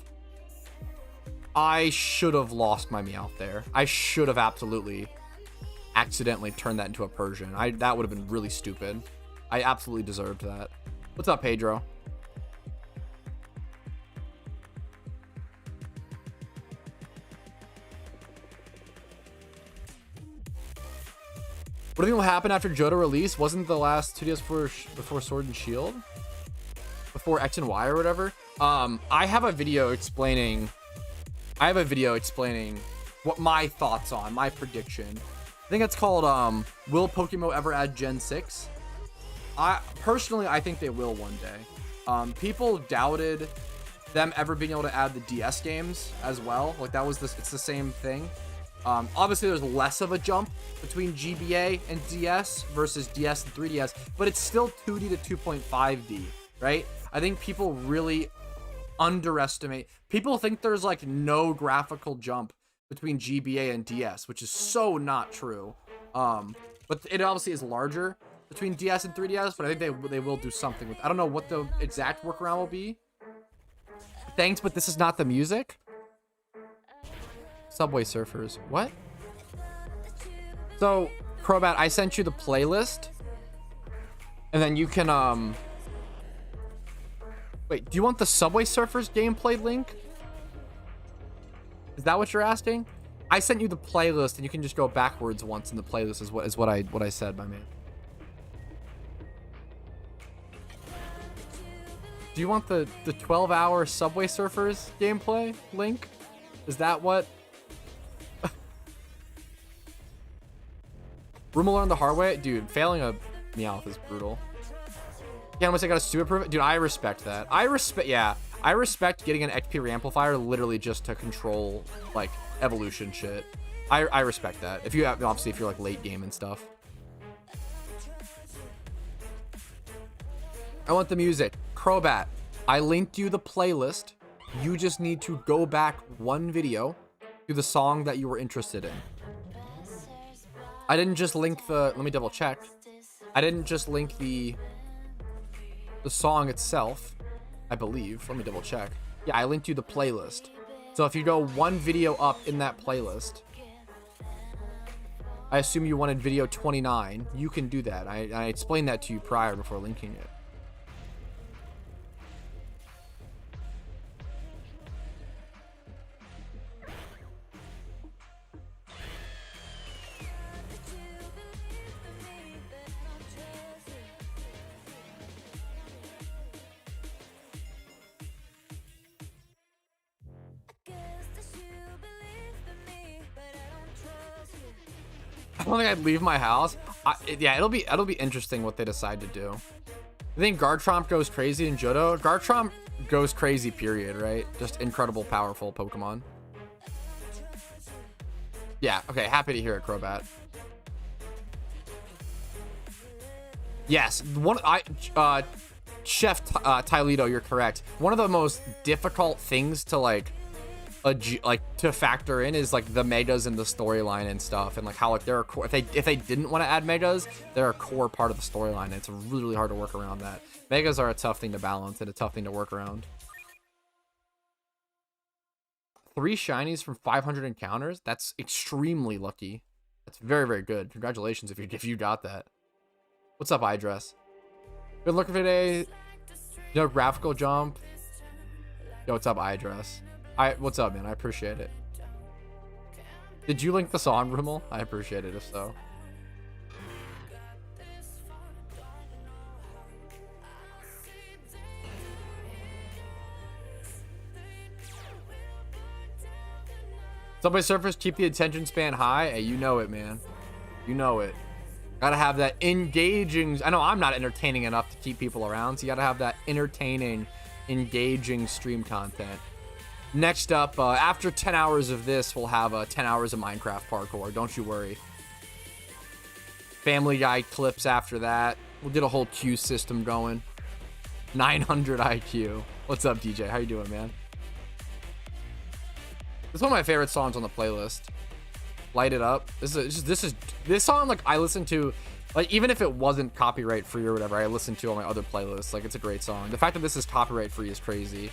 I should have lost my Meowth there. I should have absolutely accidentally turned that into a Persian. That would have been really stupid. I absolutely deserved that. What's up, Pedro? What do you think will happen after Johto release? Wasn't the last 2DS before Sword and Shield? Before X and Y or whatever? I have a video explaining what my thoughts on, my prediction. I think it's called, will PokeMMO ever add Gen 6? Personally, I think they will one day. People doubted them ever being able to add the DS games as well. Like it's the same thing. Obviously there's less of a jump between GBA and DS versus DS and 3DS, but it's still 2D to 2.5D, right? I think people really underestimate. People think there's like no graphical jump between GBA and DS, which is so not true. But it obviously is larger between DS and 3DS, but I think they will do something with. I don't know what the exact workaround will be. Thanks, but this is not the music. Subway Surfers. What? So, Crobat, I sent you the playlist. And then you can, wait, do you want the Subway Surfers gameplay link? Is that what you're asking? I sent you the playlist, and you can just go backwards once in the playlist is what I said, my man. Do you want the 12-hour Subway Surfers gameplay link? Is that what? Rumor learned the hard way? Dude, failing a Meowth is brutal. Yeah, unless I got a stupid proof. Dude, I respect that. I respect getting an XP reamplifier literally just to control, like, evolution shit. I respect that. If you have, obviously, if you're, like, late game and stuff. I want the music. Crobat, I linked you the playlist. You just need to go back one video to the song that you were interested in. I didn't just link the, let me double check. I didn't just link the song itself, I believe. Let me double check. Yeah, I linked you the playlist. So if you go one video up in that playlist, I assume you wanted video 29, you can do that. I explained that to you prior before linking it. I don't think I'd leave my house. Yeah, it'll be interesting what they decide to do. I think Garchomp goes crazy in Johto. Garchomp goes crazy, period, right? Just incredible, powerful Pokemon. Yeah, okay, happy to hear it, Crobat. Yes, Chef Tylito, you're correct. One of the most difficult things to to factor in is like the megas in the storyline and stuff, and like how like they're a core, if they didn't want to add megas, they're a core part of the storyline. It's really hard to work around that. Megas are a tough thing to balance and a tough thing to work around. 3 shinies from 500 encounters. That's extremely lucky. That's very, very good. Congratulations if you got that. What's up, iDress? Good looking today. No graphical jump. Yo, what's up, iDress? What's up, man? I appreciate it. Did you link the song, Rimmel? I appreciate it if so. Subway Surfers keep the attention span high. Hey, you know it, man. You know it. Gotta have that engaging. I know I'm not entertaining enough to keep people around, so you gotta have that entertaining, engaging stream content. Next up, after 10 hours of this, we'll have 10 hours of Minecraft parkour. Don't you worry. Family Guy clips after that. We'll get a whole queue system going. 900 IQ. What's up, DJ? How you doing, man? It's one of my favorite songs on the playlist. Light It Up. This song, like, I listen to, like, even if it wasn't copyright free or whatever, I listen to on my other playlists. Like, it's a great song. The fact that this is copyright free is crazy.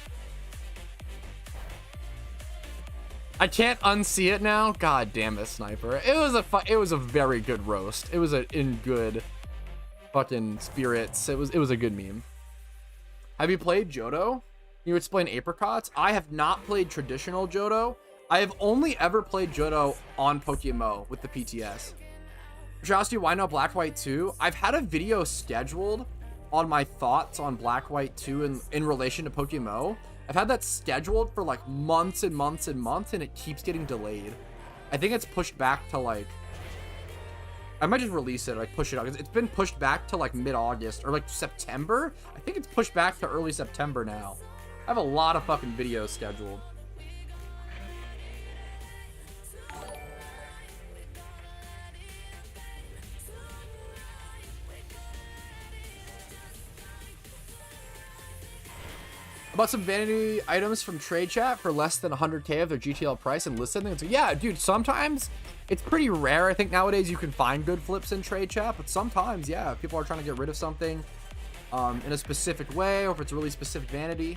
I can't unsee it now. God damn it, Sniper. It was a very good roast. It was in good fucking spirits. It was a good meme. Have you played Johto? You explain apricots? I have not played traditional Johto. I have only ever played Johto on PokeMMO with the PTS. Patrouski, why not Black White 2? I've had a video scheduled on my thoughts on Black White 2 in relation to PokeMMO. I've had that scheduled for like months and months and months, and it keeps getting delayed. I think it's pushed back to like, I might just release it, like push it out. It's been pushed back to like mid-August or like September. I think it's pushed back to early September now. I have a lot of fucking videos scheduled. About some vanity items from trade chat for less than 100k of their GTL price and list something. So yeah, dude, sometimes it's pretty rare. I think nowadays you can find good flips in trade chat, but sometimes, yeah, people are trying to get rid of something in a specific way, or if it's a really specific vanity.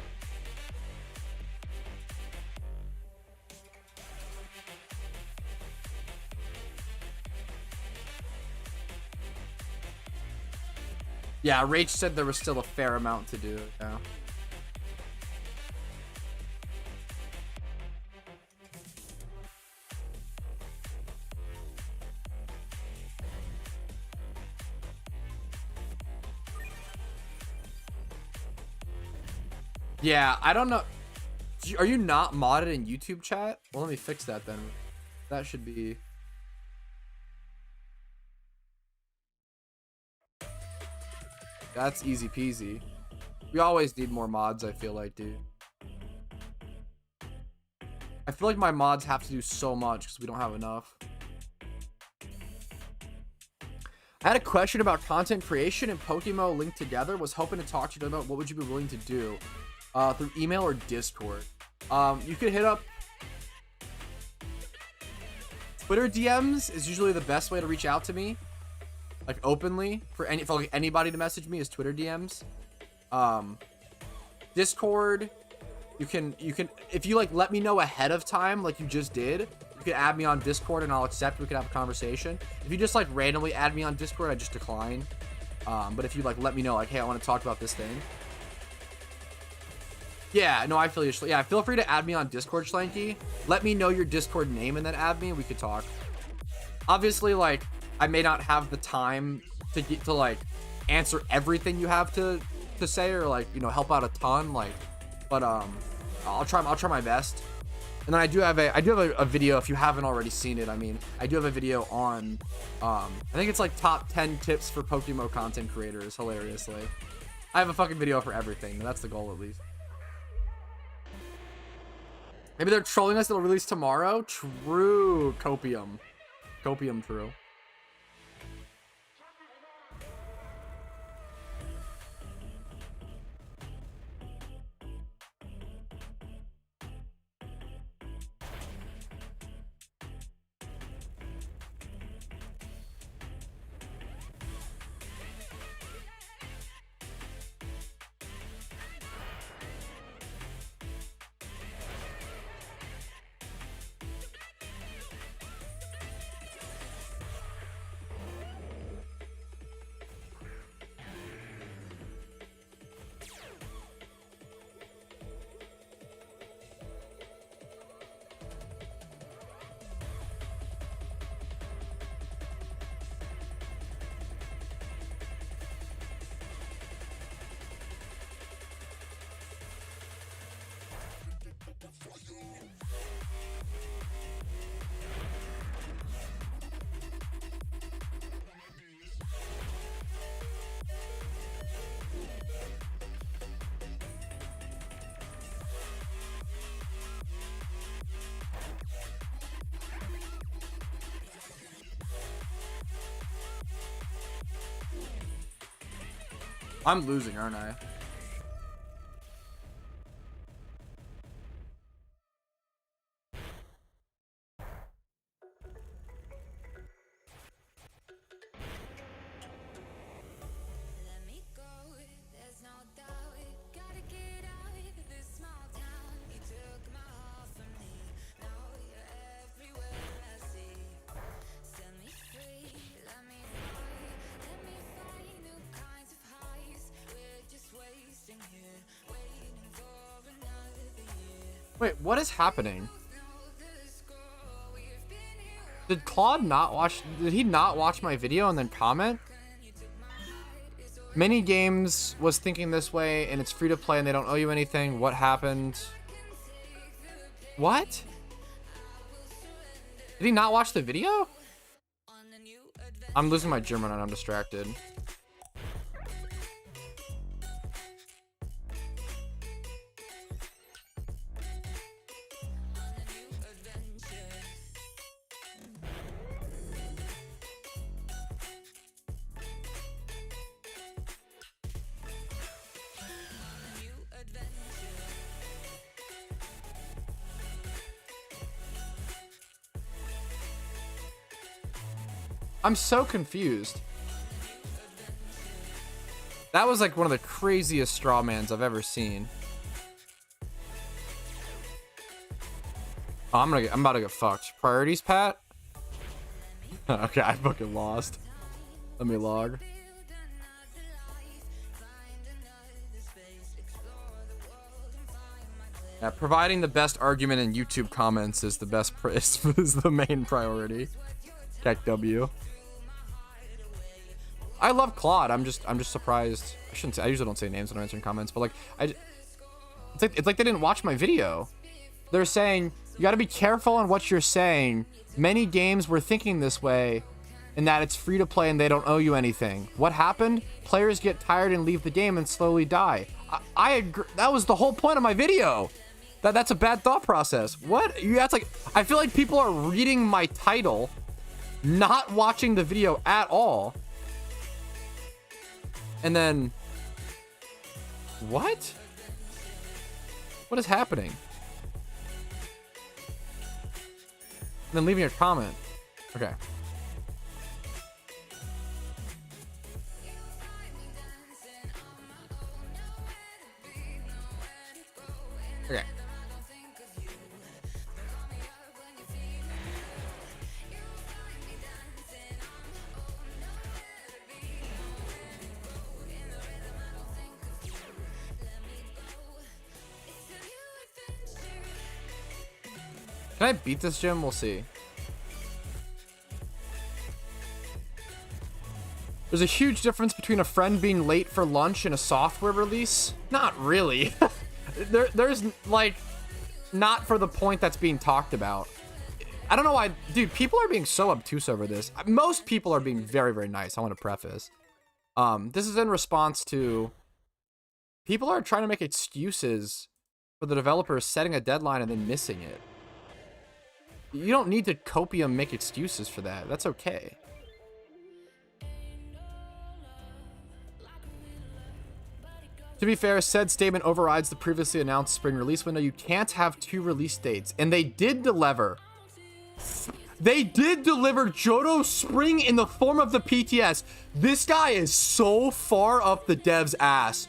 Yeah, Rach said there was still a fair amount to do. Yeah. Yeah, I don't know. Are you not modded in YouTube chat? Well, let me fix that then. That should be... That's easy peasy. We always need more mods, I feel like, dude. I feel like my mods have to do so much because we don't have enough. I had a question about content creation and PokeMMO linked together. Was hoping to talk to you about what would you be willing to do through email or Discord. You could hit up Twitter DMs is usually the best way to reach out to me, like openly for like anybody to message me is Twitter DMs. Discord, you can if you like let me know ahead of time like you just did, you can add me on Discord and I'll accept. We could have a conversation. If you just like randomly add me on Discord, I just decline. But if you like let me know like, hey, I want to talk about this thing. Yeah, no, I feel you. Yeah, feel free to add me on Discord, Schlanky. Let me know your Discord name and then add me and we could talk. Obviously, like, I may not have the time to get to like answer everything you have to say or like, you know, help out a ton, like, but I'll try my best. And then I do have a video if you haven't already seen it. I mean, I do have a video on I think it's like top 10 tips for PokeMMO content creators, hilariously. I have a fucking video for everything. That's the goal at least. Maybe they're trolling us. It'll release tomorrow. True. Copium. True. I'm losing, aren't I? Wait, what is happening? Did Claude not watch? Did he not watch my video and then comment? Many games was thinking this way and it's free to play and they don't owe you anything. What happened? What? Did he not watch the video? I'm losing my German and I'm distracted. I'm so confused. That was like one of the craziest straw mans I've ever seen. Oh, I'm about to get fucked. Priorities, Pat? Okay, I fucking lost. Let me log. Yeah, providing the best argument in YouTube comments is the best is the main priority. Tech W. I love Claude. I'm just surprised. I shouldn't say. I usually don't say names when I'm answering comments, but like It's like they didn't watch my video. They're saying, you got to be careful on what you're saying. Many games were thinking this way, and that it's free to play and they don't owe you anything. What happened? Players get tired and leave the game and slowly die. I agree. That was the whole point of my video. That's a bad thought process. What? That's like, I feel like people are reading my title, not watching the video at all. And then, what? What is happening? And then leaving a comment. Okay. Okay. Can I beat this gym? We'll see. There's a huge difference between a friend being late for lunch and a software release. Not really. There's like, not for the point that's being talked about. I don't know why, dude, people are being so obtuse over this. Most people are being very, very nice. I want to preface. This is in response to people are trying to make excuses for the developers setting a deadline and then missing it. You don't need to copium make excuses for that. That's okay. To be fair, said statement overrides the previously announced spring release window. You can't have 2 release dates. And they did deliver. They did deliver Johto Spring in the form of the PTS. This guy is so far up the dev's ass.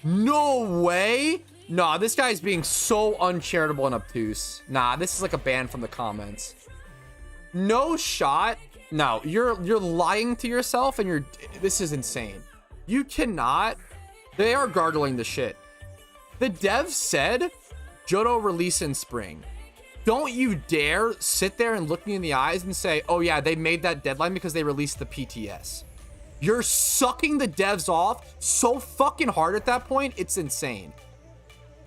No way. Nah, this guy's being so uncharitable and obtuse. Nah, this is like a ban from the comments. No shot. No, you're lying to yourself, and this is insane. You cannot. They are gargling the shit. The dev said Johto release in spring. Don't you dare sit there and look me in the eyes and say, oh yeah, they made that deadline because they released the PTS. You're sucking the devs off so fucking hard at that point. It's insane.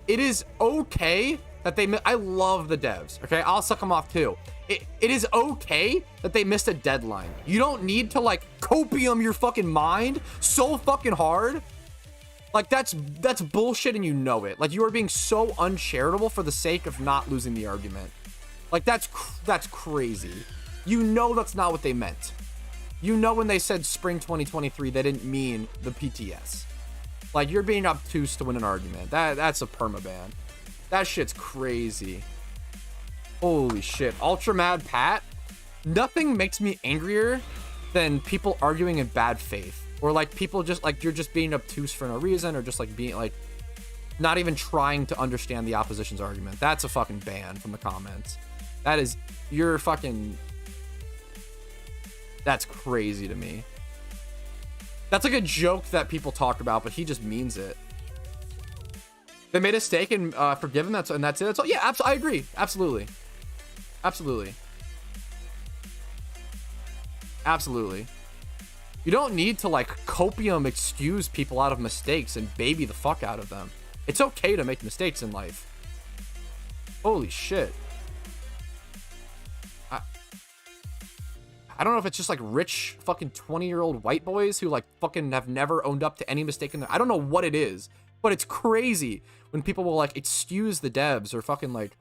It is okay that I love the devs. Okay, I'll suck them off too. It is okay that they missed a deadline. You don't need to like copium your fucking mind so fucking hard. Like that's bullshit, and you know it. Like, you are being so uncharitable for the sake of not losing the argument. Like, that's crazy. You know that's not what they meant. You know when they said spring 2023, they didn't mean the PTS. Like, you're being obtuse to win an argument. That's a permaban. That shit's crazy. Holy shit. Ultra Mad Pat? Nothing makes me angrier than people arguing in bad faith. Or like people just like, you're just being obtuse for no reason, or just like being like not even trying to understand the opposition's argument. That's a fucking ban from the comments. That is, you're fucking, that's crazy to me. That's like a joke that people talk about, but he just means it. They made a mistake and forgive him. That's it. That's all. Yeah, I agree. Absolutely. Absolutely. Absolutely. You don't need to like copium excuse people out of mistakes and baby the fuck out of them. It's okay to make mistakes in life. Holy shit. I don't know if it's just like rich fucking 20-year-old white boys who like fucking have never owned up to any mistake in their, I don't know what it is, but it's crazy when people will like excuse the devs or fucking like,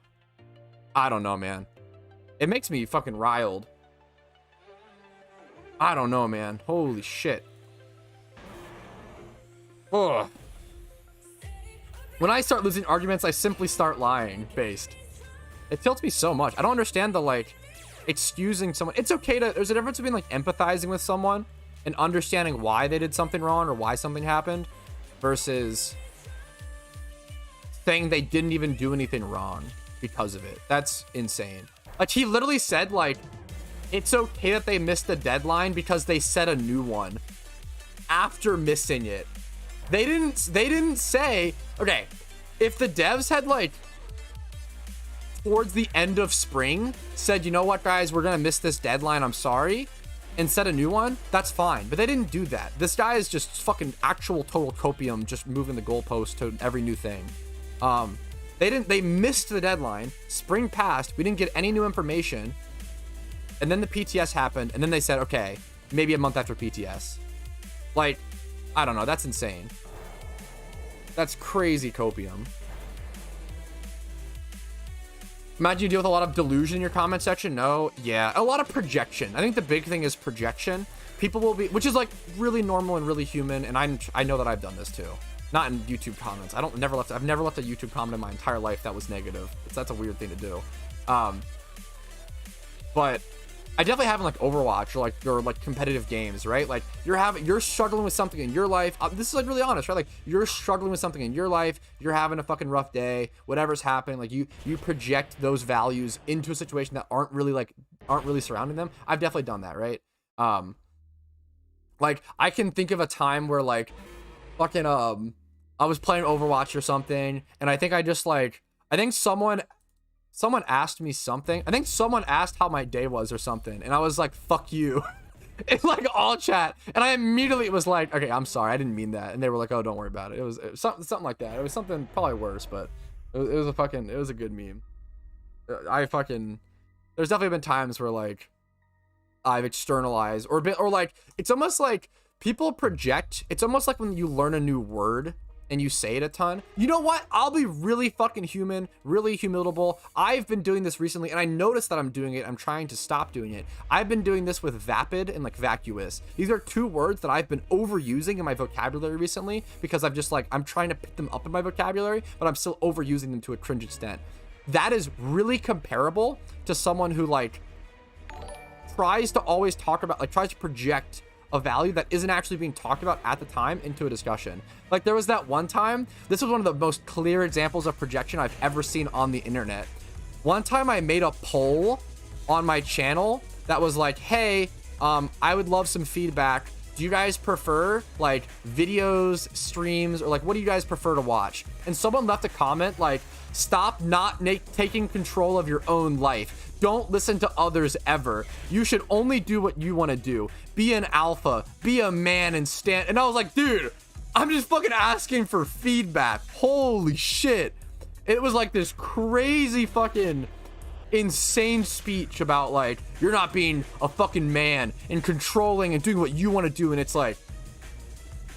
I don't know, man. It makes me fucking riled. I don't know, man. Holy shit. Ugh. When I start losing arguments, I simply start lying based. It tilts me so much. I don't understand the like excusing someone. It's okay to, there's a difference between like empathizing with someone and understanding why they did something wrong or why something happened versus saying they didn't even do anything wrong because of it. That's insane. Like, he literally said like, it's okay that they missed the deadline because they set a new one after missing it. They didn't say, okay, if the devs had like towards the end of spring said, you know what, guys, we're gonna miss this deadline, I'm sorry, and set a new one, that's fine. But they didn't do that. This guy is just fucking actual total copium, just moving the goalpost to every new thing. They missed the deadline. Spring passed. We didn't get any new information. And then the PTS happened. And then they said, okay, maybe a month after PTS. Like, I don't know. That's insane. That's crazy copium. Imagine you deal with a lot of delusion in your comment section. No, yeah, a lot of projection. I think the big thing is projection. People will be, which is like really normal and really human. And I know that I've done this too. Not in YouTube comments. I've never left a YouTube comment in my entire life that was negative. That's a weird thing to do. But I definitely have in like Overwatch or like competitive games, right? Like you're struggling with something in your life. This is like really honest, right? Like you're struggling with something in your life. You're having a fucking rough day, whatever's happening. Like you project those values into a situation that aren't really surrounding them. I've definitely done that, right? Like I can think of a time where like fucking, I was playing Overwatch or something. And I think someone asked me something. I think someone asked how my day was or something. And I was like, fuck you. In like all chat. And I immediately was like, okay, I'm sorry. I didn't mean that. And they were like, oh, don't worry about it. It was something like that. It was something probably worse, but it was a good meme. There's definitely been times where like I've externalized or like, it's almost like people project. It's almost like when you learn a new word and you say it a ton. You know what? I'll be really fucking human, really humilitable. I've been doing this recently and I noticed that I'm doing it. I'm trying to stop doing it. I've been doing this with vapid and like vacuous. These are two words that I've been overusing in my vocabulary recently because I'm trying to pick them up in my vocabulary, but I'm still overusing them to a cringe extent. That is really comparable to someone who like tries to always talk about, like tries to project a value that isn't actually being talked about at the time into a discussion. Like there was that one time, this was one of the most clear examples of projection I've ever seen on the internet. One time I made a poll on my channel that was like, hey, I would love some feedback. Do you guys prefer like videos, streams, or like what do you guys prefer to watch? And someone left a comment like, stop not taking control of your own life. Don't listen to others ever. You should only do what you want to do. Be an alpha, be a man and stand. And I was like, dude, I'm just fucking asking for feedback. Holy shit. It was like this crazy fucking insane speech about like, you're not being a fucking man and controlling and doing what you want to do. And it's like,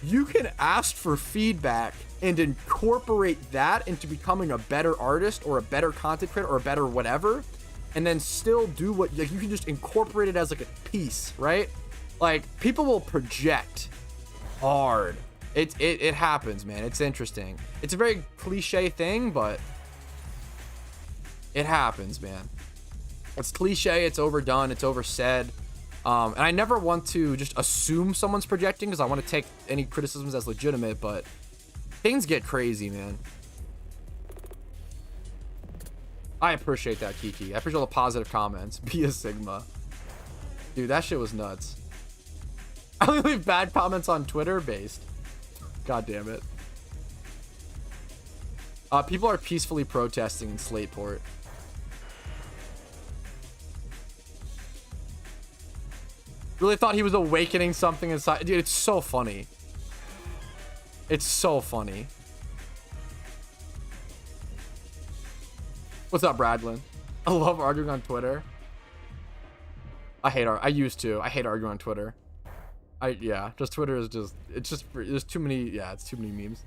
you can ask for feedback and incorporate that into becoming a better artist or a better content creator or a better whatever, and then still do what, like, you can just incorporate it as like a piece, right? Like people will project hard. It happens, man. It's interesting. It's a very cliche thing, but it happens, man. It's cliche, it's overdone, it's oversaid. And I never want to just assume someone's projecting because I want to take any criticisms as legitimate, but things get crazy, man. I appreciate that, Kiki. I appreciate all the positive comments. Be a Sigma. Dude, that shit was nuts. I only leave bad comments on Twitter based. God damn it. People are peacefully protesting in Slateport. Really thought he was awakening something inside. Dude, it's so funny. It's so funny. What's up, Bradlin? I love arguing on Twitter. I hate arguing on Twitter. Yeah, just Twitter is just, there's too many, it's too many memes.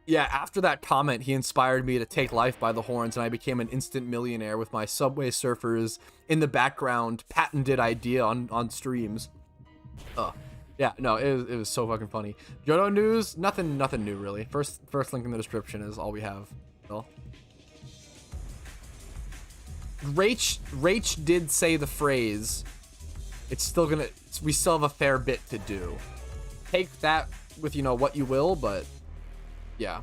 Yeah, after that comment, he inspired me to take life by the horns, and I became an instant millionaire with my Subway Surfers in the background patented idea on streams. Yeah, no, it was so fucking funny. Johto news, nothing new really. First link in the description is all we have. Well, Rach did say the phrase, it's still gonna, we still have a fair bit to do. Take that with, you know, what you will, but yeah.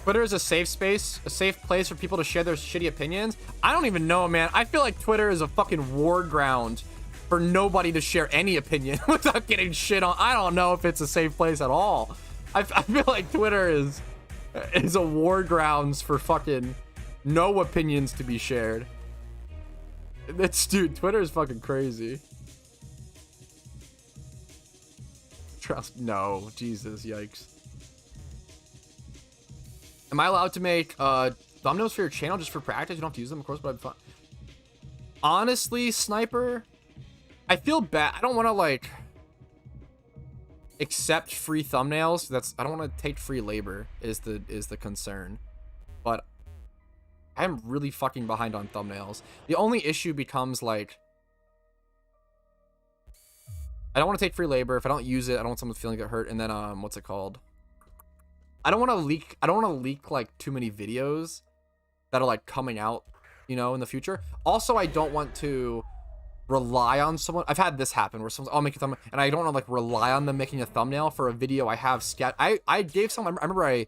Twitter is a safe space, a safe place for people to share their shitty opinions. I don't even know, man. I feel like Twitter is a fucking war ground for nobody to share any opinion without getting shit on. I don't know if it's a safe place at all. I feel like Twitter is a war grounds for fucking No opinions to be shared. That's, dude, Twitter is fucking crazy. Trust, no, Jesus, yikes. Am I allowed to make thumbnails for your channel just for practice? You don't have to use them, of course, but I'd be fun. Honestly, Sniper, I feel bad. I don't want to like accept free thumbnails. I don't want to take free labor is the concern. But I'm really fucking behind on thumbnails. The only issue becomes like I don't want to take free labor. If I don't use it, I don't want someone feeling get hurt. And then what's it called? I don't want to leak like too many videos that are like coming out, you know, in the future. Also, I don't want to rely on someone. I've had this happen where someone's, I'll make a thumbnail and I don't want to like rely on them making a thumbnail for a video I have I gave someone, I remember I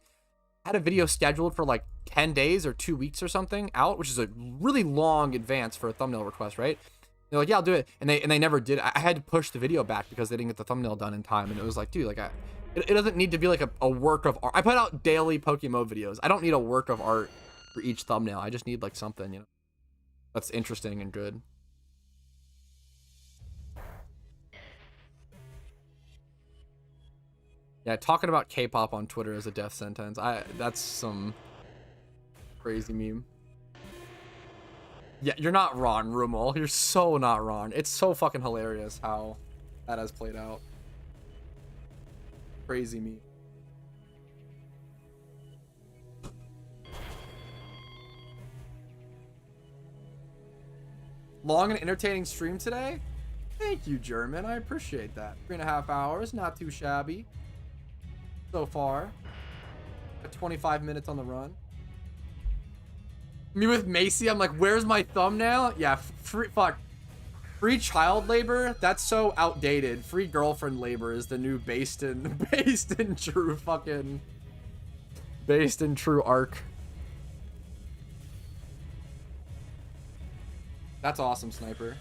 had a video scheduled for like 10 days or 2 weeks or something out, which is a really long advance for a thumbnail request, right? They're like, yeah, I'll do it. And they never did. I had to push the video back because they didn't get the thumbnail done in time. And it was like, dude, like it doesn't need to be like a work of art. I put out daily PokeMMO videos. I don't need a work of art for each thumbnail. I just need like something, you know, that's interesting and good. Yeah, talking about K-pop on Twitter is a death sentence. That's some crazy meme. Yeah, you're not wrong, Rumel. You're so not wrong. It's so fucking hilarious how that has played out. Crazy meme. Long and entertaining stream today? Thank you, German. I appreciate that. 3.5 hours, not too shabby. So far. 25 minutes on the run. Me with Macy, I'm like, where's my thumbnail? Yeah, free child labor? That's so outdated. Free girlfriend labor is the new based in true arc. That's awesome, Sniper.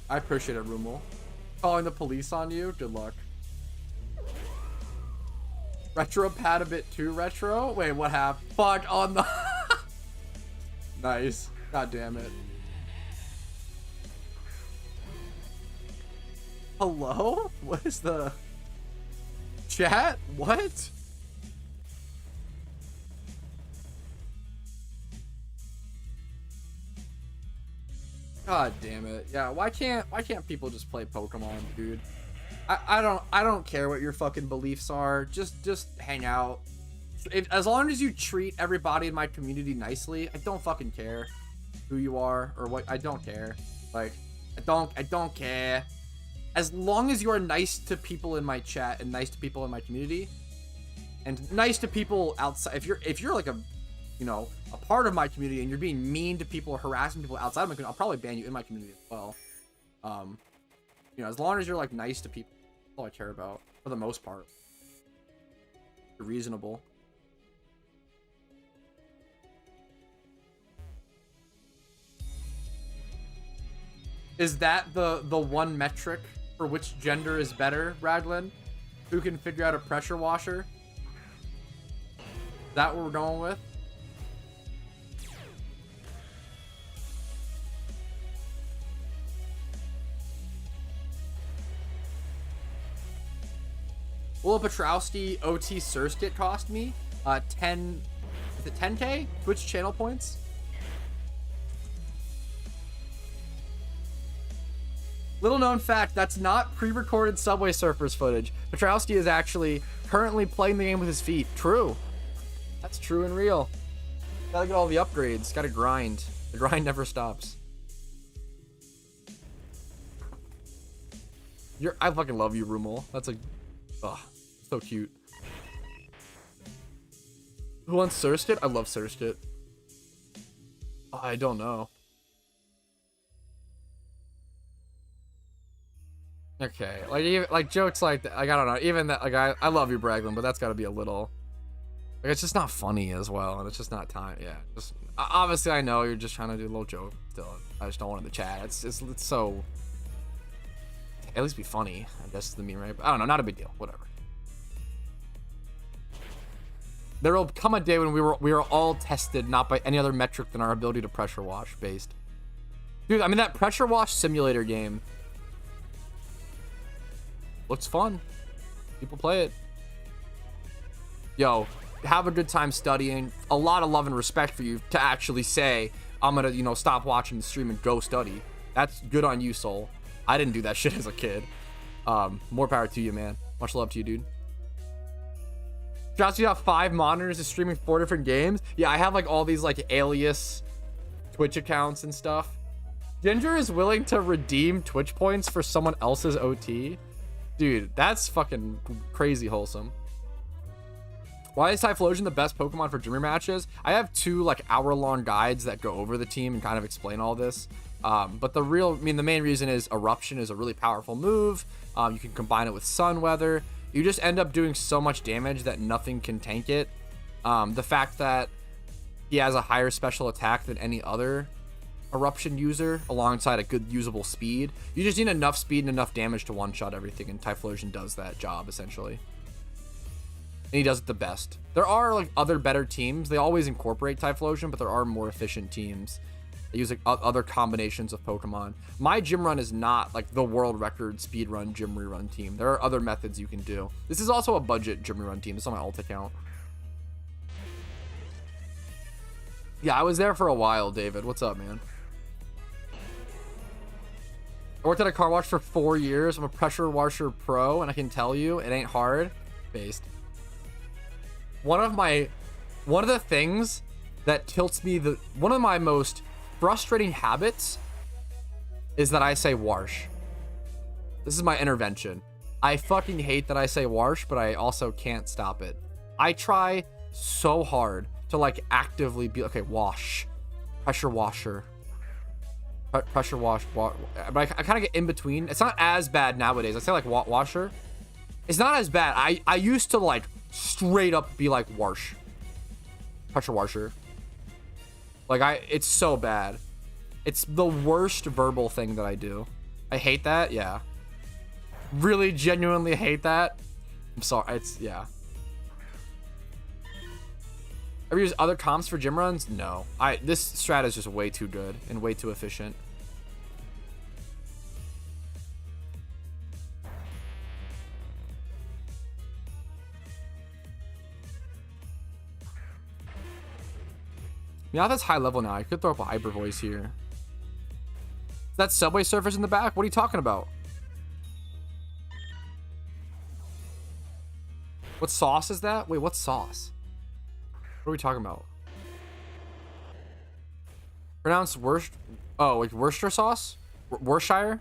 I appreciate it, Rumel. Calling the police on you? Good luck. Retro pad a bit too retro? Wait, what happened? Fuck on the... Nice. God damn it. Hello? What is the... Chat? What? God damn it. Yeah, why can't people just play Pokemon, dude? I don't care what your fucking beliefs are. Just hang out. As long as you treat everybody in my community nicely, I don't fucking care who you are or what. I don't care. Like, I don't care. As long as you are nice to people in my chat and nice to people in my community and nice to people outside. If you're like a, you know, a part of my community and you're being mean to people or harassing people outside of my community, I'll probably ban you in my community as well. You know, as long as you're like nice to people, that's all I care about for the most part. You're reasonable. Is that the one metric for which gender is better, Raglan? Who can figure out a pressure washer? Is that what we're going with? Will a Patrouski OT Surge kit cost me? 10, is it 10k? Twitch channel points? Little known fact, that's not pre-recorded Subway Surfers footage. Patrouski is actually currently playing the game with his feet. True. That's true and real. Gotta get all the upgrades. Gotta grind. The grind never stops. I fucking love you, Rumel. That's a... Ugh. So cute. Who wants Surge kit? I love Surge kit. Oh, I don't know. Okay, like jokes like that, like I don't know, even that, like I love you, Braglin, but that's got to be a little, like it's just not funny as well, and it's just not time. Yeah, just obviously I know you're just trying to do a little joke. Still, I just don't want it in the chat. It's so at least be funny. I guess is the meme, right? But I don't know. Not a big deal. Whatever. There will come a day when we were all tested not by any other metric than our ability to pressure wash based. Dude, I mean that pressure wash simulator game looks fun. People play it. Yo, have a good time studying. A lot of love and respect for you to actually say, I'm gonna, you know, stop watching the stream and go study. That's good on you, soul. I didn't do that shit as a kid. More power to you, man. Much love to you, dude. Josh, you have 5 monitors is streaming 4 different games. Yeah, I have like all these like alias Twitch accounts and stuff. Ginger is willing to redeem Twitch points for someone else's OT. Dude, that's fucking crazy wholesome. Why is Typhlosion the best Pokemon for gym matches? I have 2 like hour-long guides that go over the team and kind of explain all this. But the main reason is Eruption is a really powerful move. You can combine it with Sun Weather. You just end up doing so much damage that nothing can tank it. The fact that he has a higher special attack than any other Eruption user alongside a good usable speed. You just need enough speed and enough damage to one-shot everything, and Typhlosion does that job essentially. And he does it the best. There are like other better teams. They always incorporate Typhlosion, but there are more efficient teams. They use like other combinations of Pokemon. My gym run is not like the world record speed run gym rerun team. There are other methods you can do. This is also a budget gym rerun team. This is on my alt account. Yeah, I was there for a while, David. What's up, man? I worked at a car wash for 4 years. I'm a pressure washer pro, and I can tell you it ain't hard. Based. One of the things that tilts me, one of my most frustrating habits is that I say wash. This is my intervention. I fucking hate that I say wash, but I also can't stop it. I try so hard to like actively be okay, wash, pressure washer, pressure wash, but I kind of get in between. It's not as bad nowadays. I say like washer. It's not as bad. I used to like straight up be like wash, pressure washer. Like it's so bad. It's the worst verbal thing that I do. I hate that. Yeah. Really genuinely hate that. I'm sorry. Yeah. Ever use other comps for gym runs? No. This strat is just way too good and way too efficient. Yeah, that's high level now. I could throw up a hyper voice here. Is that Subway Surfers in the back? What are you talking about? What sauce is that? Wait, what sauce? What are we talking about? Pronounced Worcester? Oh, like Worcester sauce? Worcestershire?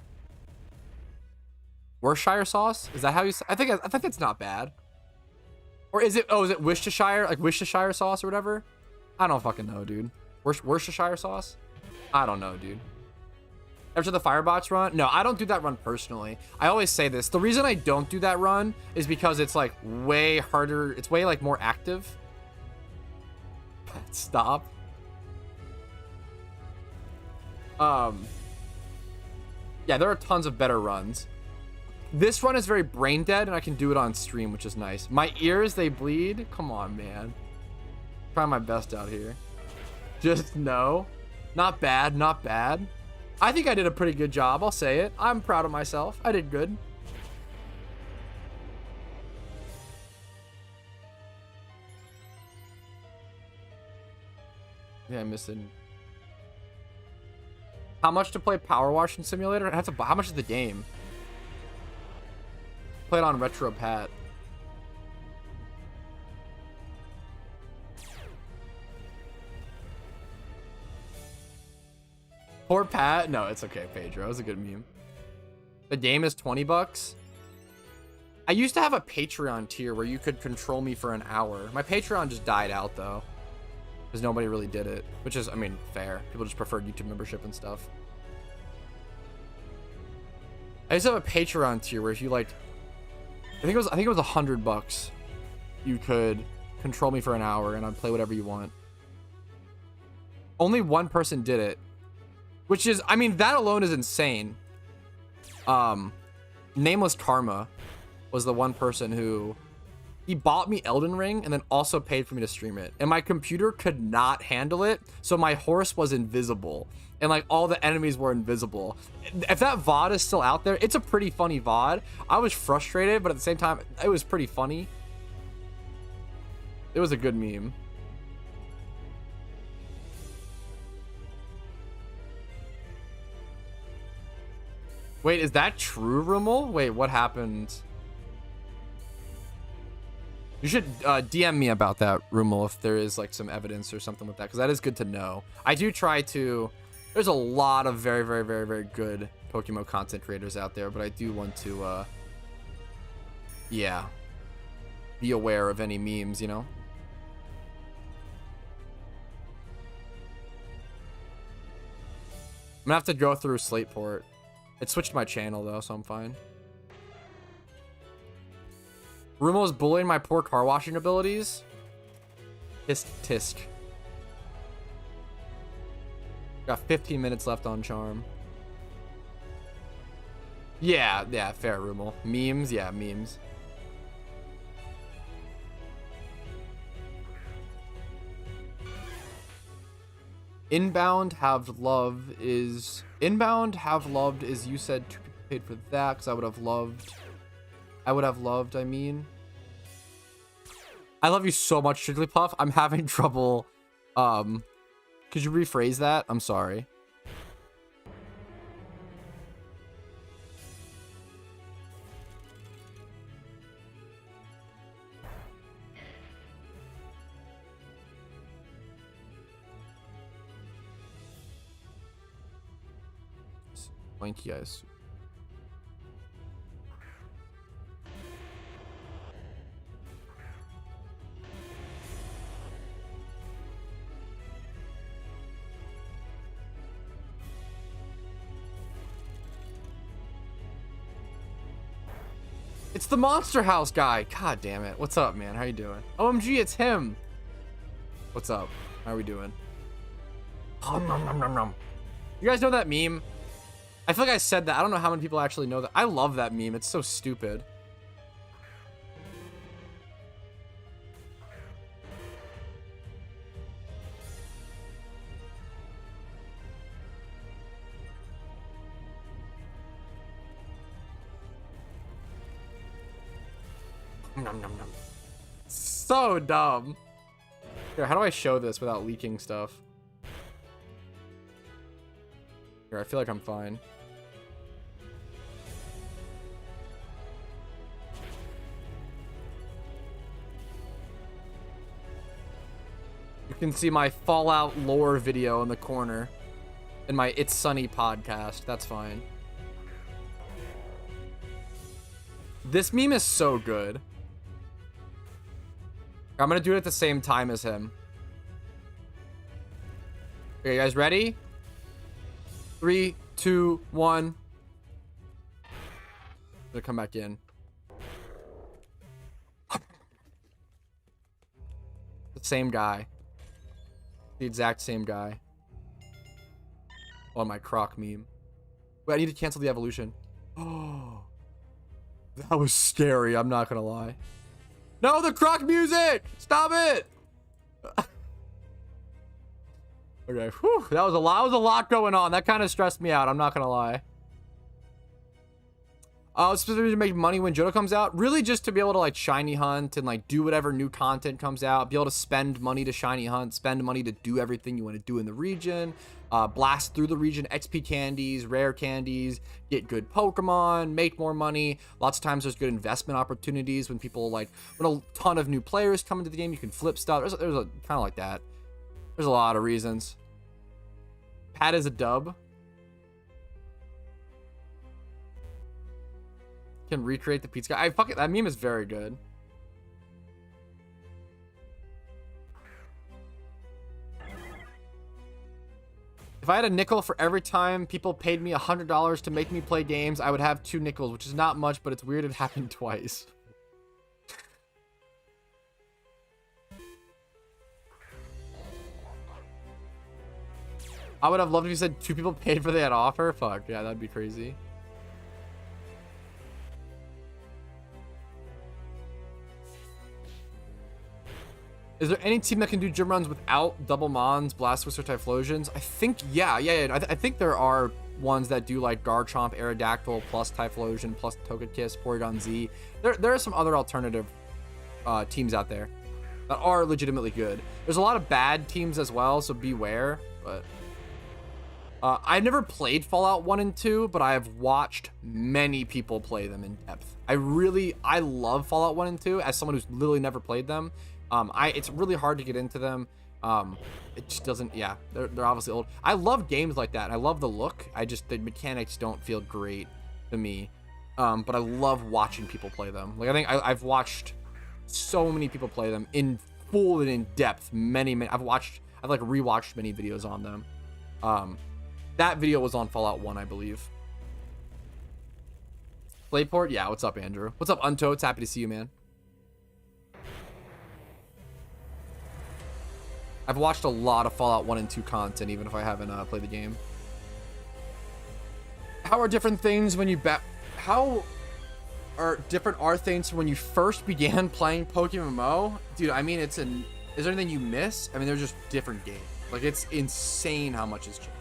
Worcestershire sauce? Is that how you say? I think it's not bad. Or is it? Oh, is it Worcestershire? Like Worcestershire sauce or whatever? I don't fucking know, dude. Worcestershire sauce? I don't know, dude. After the Firebots run? No, I don't do that run personally. I always say this. The reason I don't do that run is because it's like way harder. It's way like more active. Stop. Yeah, there are tons of better runs. This run is very brain dead and I can do it on stream, which is nice. My ears, they bleed. Come on, man. Trying my best out here. Just no. Not bad, not bad. I think I did a pretty good job. I'll say it. I'm proud of myself. I did good. Yeah, I'm missing. How much to play Power Washing Simulator? How much is the game? Play it on Retro Pat. Poor Pat? No, it's okay, Pedro. It was a good meme. The game is 20 bucks. I used to have a Patreon tier where you could control me for an hour. My Patreon just died out, though. Because nobody really did it. Which is, I mean, fair. People just preferred YouTube membership and stuff. I used to have a Patreon tier where if you, like... I think it was $100. You could control me for an hour and I'd play whatever you want. Only one person did it. Which is, I mean, that alone is insane. Nameless Karma was the one person who he bought me Elden Ring and then also paid for me to stream it. And my computer could not handle it, so my horse was invisible. And like all the enemies were invisible. If that VOD is still out there, it's a pretty funny VOD. I was frustrated, but at the same time, it was pretty funny. It was a good meme. Wait, is that true, Rummel? Wait, what happened? You should DM me about that, Rummel, if there is like some evidence or something with that, because that is good to know. I do try to... There's a lot of very, very, very, very good PokeMMO content creators out there, but I do want to, yeah, be aware of any memes, you know? I'm gonna have to go through Slateport. It switched my channel though, so I'm fine. Rumo is bullying my poor car washing abilities. Tisk. Got 15 minutes left on Charm. Yeah, fair, Rumo. Memes, yeah, memes. Inbound have loved is you said to be paid for that, because I would have loved, I mean. I love you so much, Jigglypuff. I'm having trouble. Could you rephrase that? I'm sorry. Lanky eyes. It's the Monster House guy. God damn it. What's up, man? How you doing? OMG, it's him. What's up? How are we doing? You guys know that meme? I feel like I said that. I don't know how many people actually know that. I love that meme. It's so stupid. So dumb. Here, how do I show this without leaking stuff? Here, I feel like I'm fine. You can see my Fallout lore video in the corner in my It's Sunny podcast. That's fine. This meme is so good. I'm gonna do it at the same time as him. Okay, you guys ready? 3, 2, 1. I'm gonna come back in. The same guy. The exact same guy. On my Croc meme. Wait, I need to cancel the evolution. Oh, that was scary. I'm not gonna lie. No, the Croc music! Stop it! Okay, whew, that was a lot going on. That kind of stressed me out. I'm not gonna lie. Specifically to make money when Johto comes out. Really just to be able to like shiny hunt and like do whatever new content comes out. Be able to spend money to shiny hunt. Spend money to do everything you want to do in the region. Blast through the region. XP candies, rare candies. Get good Pokemon. Make more money. Lots of times there's good investment opportunities when people like... When a ton of new players come into the game, you can flip stuff. There's a kind of like that. There's a lot of reasons. Pat is a dub. Can recreate the pizza guy. That meme is very good. If I had a nickel for every time people paid me $100 to make me play games, I would have 2 nickels, which is not much, but it's weird it happened twice. I would have loved if you said 2 people paid for that offer. Fuck, yeah, that'd be crazy. Is there any team that can do gym runs without double Mons, Blastoise, or Typhlosions? I think, yeah. I think there are ones that do like Garchomp, Aerodactyl, plus Typhlosion, plus Togekiss, Porygon Z. There are some other alternative teams out there that are legitimately good. There's a lot of bad teams as well, so beware. But I've never played Fallout 1 and 2, but I have watched many people play them in depth. I love Fallout 1 and 2 as someone who's literally never played them. It's really hard to get into them. It just doesn't, yeah, they're obviously old. I love games like that. I love the look. The mechanics don't feel great to me. But I love watching people play them. Like, I think I've watched so many people play them in full and in depth. Many, I've like rewatched many videos on them. That video was on Fallout 1, I believe. Playport? Yeah, what's up, Andrew? What's up, Untoads? Happy to see you, man. I've watched a lot of Fallout 1 and 2 content, even if I haven't played the game. How are different things when you How are things when you first began playing PokeMMO? Dude, I mean, is there anything you miss? I mean, they're just different games. Like, it's insane how much has changed.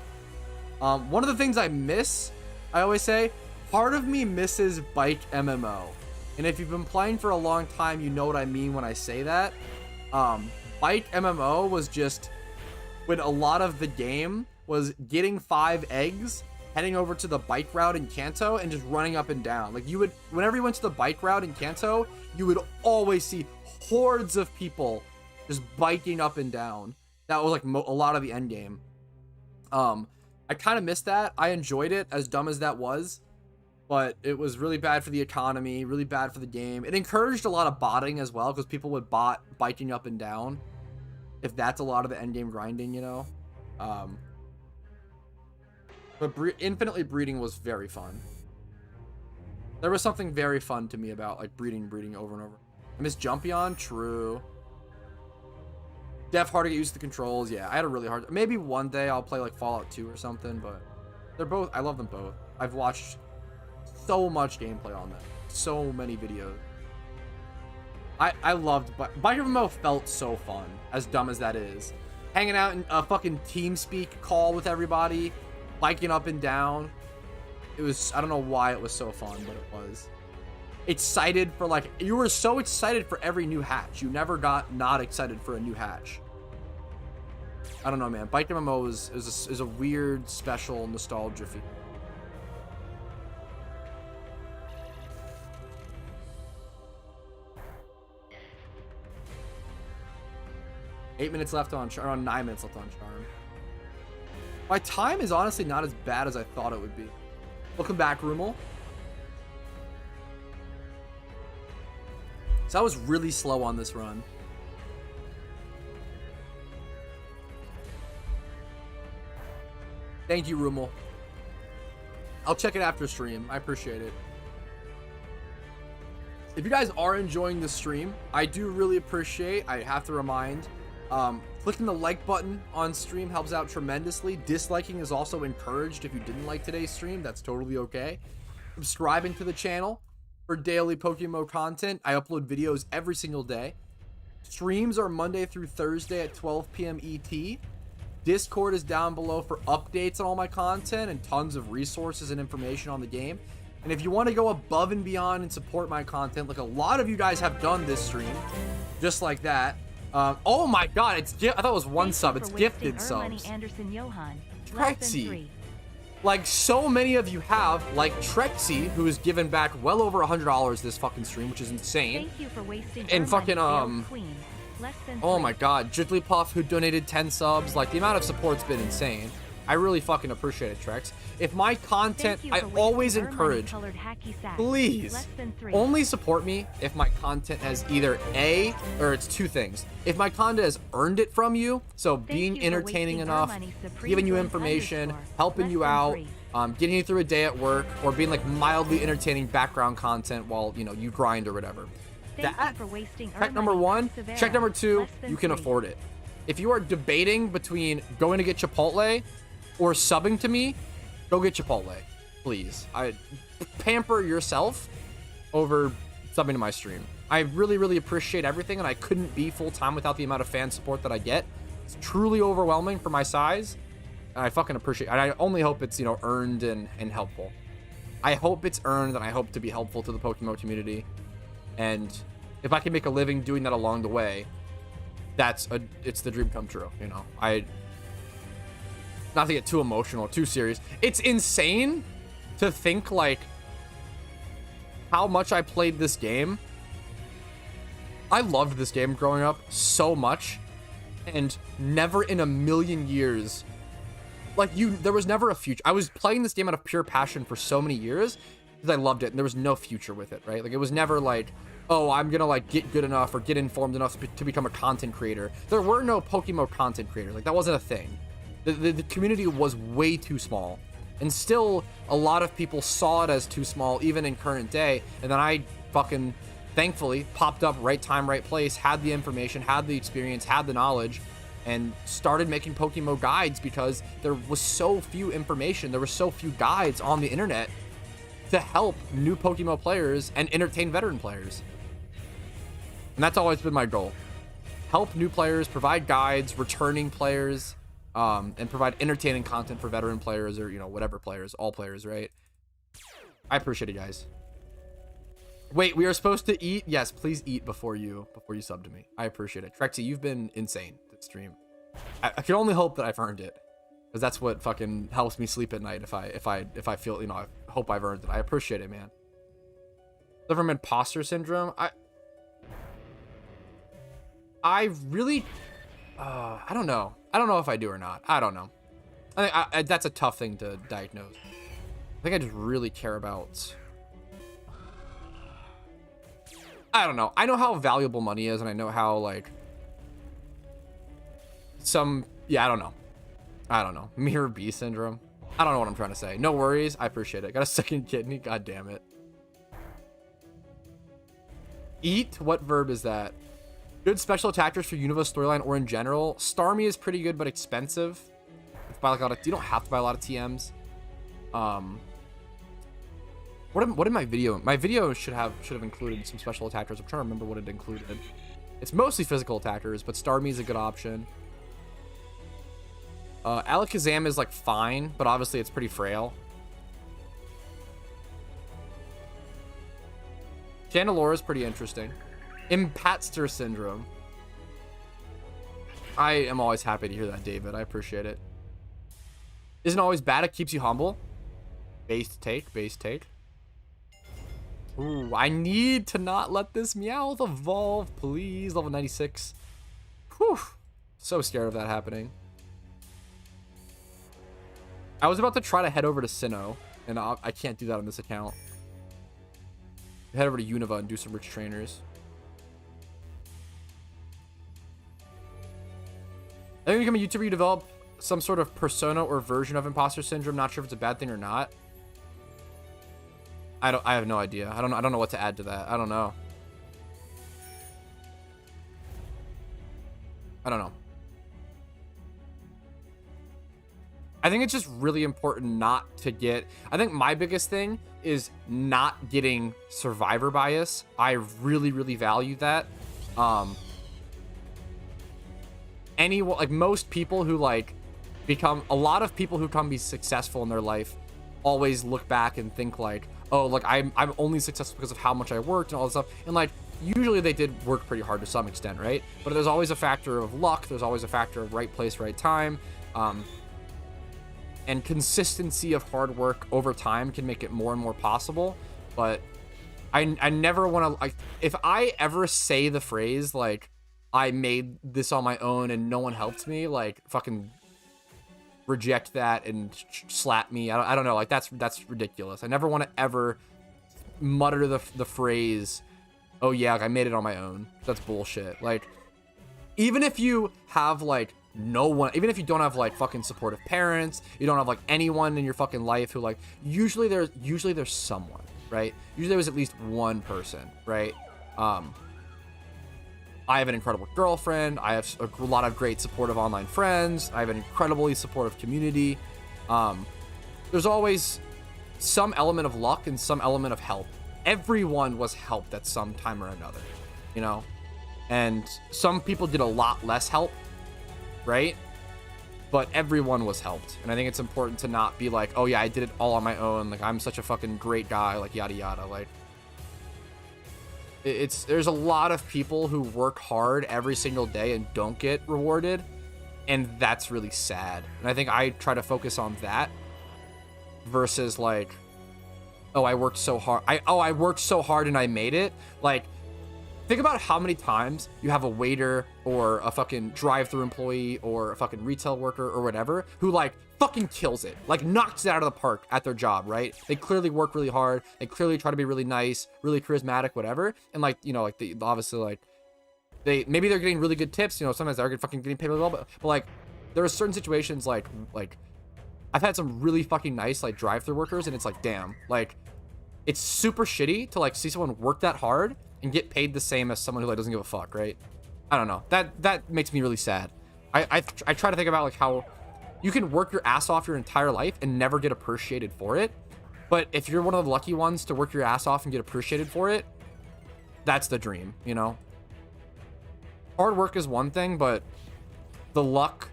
One of the things I miss, I always say, part of me misses Bike MMO. And if you've been playing for a long time, you know what I mean when I say that. Bike MMO was just when a lot of the game was getting 5 eggs, heading over to the bike route in Kanto, and just running up and down. Like, whenever you went to the bike route in Kanto, you would always see hordes of people just biking up and down. That was like a lot of the end game. I kind of missed that. I enjoyed it, as dumb as that was, but it was really bad for the economy, really bad for the game. It encouraged a lot of botting as well, because people would bot biking up and down, if that's a lot of the end game grinding, you know. But infinitely breeding was very fun. There was something very fun to me about like breeding over and over. I miss Jumpion, true. Hard to get used to the controls. Yeah, I had a really hard. Maybe one day I'll play like Fallout 2 or something, but they're both. I love them both. I've watched so much gameplay on them, so many videos. I loved, but PokeMMO felt so fun, as dumb as that is. Hanging out in a fucking TeamSpeak call with everybody, biking up and down. It was, I don't know why it was so fun, but it was. Excited for, like, you were so excited for every new hatch. You never got not excited for a new hatch. I don't know, man. PokeMMO is a weird, special nostalgia feel. Eight minutes left on Charm, around 9 minutes left on Charm. My time is honestly not as bad as I thought it would be. Welcome back, Rumel. So I was really slow on this run. Thank you, Rumel. I'll check it after stream. I appreciate it. If you guys are enjoying the stream, I do really appreciate, I have to remind, clicking the like button on stream helps out tremendously. Disliking is also encouraged if you didn't like today's stream. That's totally okay. Subscribing to the channel for daily PokeMMO content. I upload videos every single day. Streams are Monday through Thursday at 12 p.m. ET. Discord is down below for updates on all my content and tons of resources and information on the game. And if you want to go above and beyond and support my content, like a lot of you guys have done this stream, just like that. Oh my god, I thought it was one sub. It's gifted subs. Trexie. Like so many of you have, like Trexie, who has given back well over $100 this fucking stream, which is insane. Thank you for wasting and fucking Queen. Oh my god, Jigglypuff, who donated 10 subs. Like, the amount of support's been insane. I really fucking appreciate it, Trex. If my content, I always encourage, please, only support me if my content has either it's two things. If my content has earned it from you, so being entertaining enough, giving you information, helping you out, getting you through a day at work, or being like mildly entertaining background content while, you know, you grind or whatever. Check number one. Check number two, you can afford it. If you are debating between going to get Chipotle or subbing to me, go get Chipotle, please. Pamper yourself over subbing to my stream. I really appreciate everything, and I couldn't be full-time without the amount of fan support that I get. It's truly overwhelming for my size, and I fucking appreciate it. And I only hope it's, you know, earned and helpful. I hope it's earned, and I hope to be helpful to the PokeMMO community. And if I can make a living doing that along the way, it's the dream come true, you know. Not to get too emotional or too serious. It's insane to think, like, how much I played this game. I loved this game growing up so much, and never in a million years, like, there was never a future. I was playing this game out of pure passion for so many years because I loved it, and there was no future with it, right? Like, it was never like, oh, I'm gonna, like, get good enough or get informed enough to become a content creator. There were no PokeMMO content creators. Like, that wasn't a thing. The community was way too small, and still a lot of people saw it as too small even in current day. And then I fucking thankfully popped up right time, right place, had the information, had the experience, had the knowledge, and started making PokeMMO guides because there was so few information, there were so few guides on the internet to help new PokeMMO players and entertain veteran players. And that's always been my goal. Help new players, provide guides, returning players, and provide entertaining content for veteran players, or, you know, whatever players, all players, right? I appreciate it, guys. Wait, we are supposed to eat? Yes, please eat before you sub to me. I appreciate it. Trexie, you've been insane this stream. I can only hope that I've earned it, because that's what fucking helps me sleep at night. If I feel, you know, I hope I've earned it. I appreciate it, man. Suffer from imposter syndrome. I really, I don't know. I don't know if I do or not. I don't know. I think that's a tough thing to diagnose. I think I just really care about, I don't know. I know how valuable money is, and I know how, like, yeah, I don't know. Mirror B syndrome. I don't know what I'm trying to say. No worries. I appreciate it. Got a second kidney. God damn it. Eat? What verb is that? Good special attackers for Unova storyline or in general. Starmie is pretty good, but expensive. Buy like a lot of, you don't have to buy a lot of TMs. What in my video? My video should have included some special attackers. I'm trying to remember what it included. It's mostly physical attackers, but Starmie is a good option. Alakazam is, like, fine, but obviously it's pretty frail. Chandelure is pretty interesting. Impatster syndrome. I am always happy to hear that, David. I appreciate it. Isn't always bad. It keeps you humble. Base take. Ooh, I need to not let this Meowth evolve, please. Level 96. Whew. So scared of that happening. I was about to try to head over to Sinnoh, and I can't do that on this account. Head over to Unova and do some rich trainers. I think you become a YouTuber, you develop some sort of persona or version of imposter syndrome. Not sure if it's a bad thing or not. I have no idea. I don't know what to add to that. I don't know. I think it's just really important not to get, I think my biggest thing is not getting survivor bias. I really value that. Anyone, like, most people who, like, become, a lot of people who come be successful in their life always look back and think, like, oh, like, I'm only successful because of how much I worked and all this stuff. And, like, usually they did work pretty hard to some extent, right? But there's always a factor of luck. There's always a factor of right place, right time. And consistency of hard work over time can make it more and more possible. But I never want to, like, if I ever say the phrase, like, I made this on my own and no one helped me, like, fucking reject that and slap me. I don't know, like, that's ridiculous. I never want to ever mutter the phrase, oh yeah, like, I made it on my own. That's bullshit. Like, even if you have, like, no one, even if you don't have, like, fucking supportive parents, you don't have, like, anyone in your fucking life who, like, usually there's someone, right? Usually there was at least one person, right? I have an incredible girlfriend. I have a lot of great supportive online friends. I have an incredibly supportive community. There's always some element of luck and some element of help. everyone was helped at some time or another, you know? And some people did a lot less help, right? But everyone was helped. And I think it's important to not be like, oh yeah, I did it all on my own. Like, I'm such a fucking great guy, like yada yada. Like, there's a lot of people who work hard every single day and don't get rewarded. And that's really sad. And I think I try to focus on that versus like, oh, I worked so hard. I worked so hard and I made it. Like, think about how many times you have a waiter or a fucking drive-through employee or a fucking retail worker or whatever who like fucking kills it, like knocks it out of the park at their job, right? They clearly work really hard. They clearly try to be really nice, really charismatic, whatever. And like, you know, like they obviously like maybe they're getting really good tips. You know, sometimes they're fucking getting paid really well, but like there are certain situations like I've had some really fucking nice like drive-through workers, and it's like, damn, like it's super shitty to like see someone work that hard and get paid the same as someone who like doesn't give a fuck, right? I don't know. That makes me really sad. I try to think about like how you can work your ass off your entire life and never get appreciated for it. But if you're one of the lucky ones to work your ass off and get appreciated for it, that's the dream, you know? Hard work is one thing, but the luck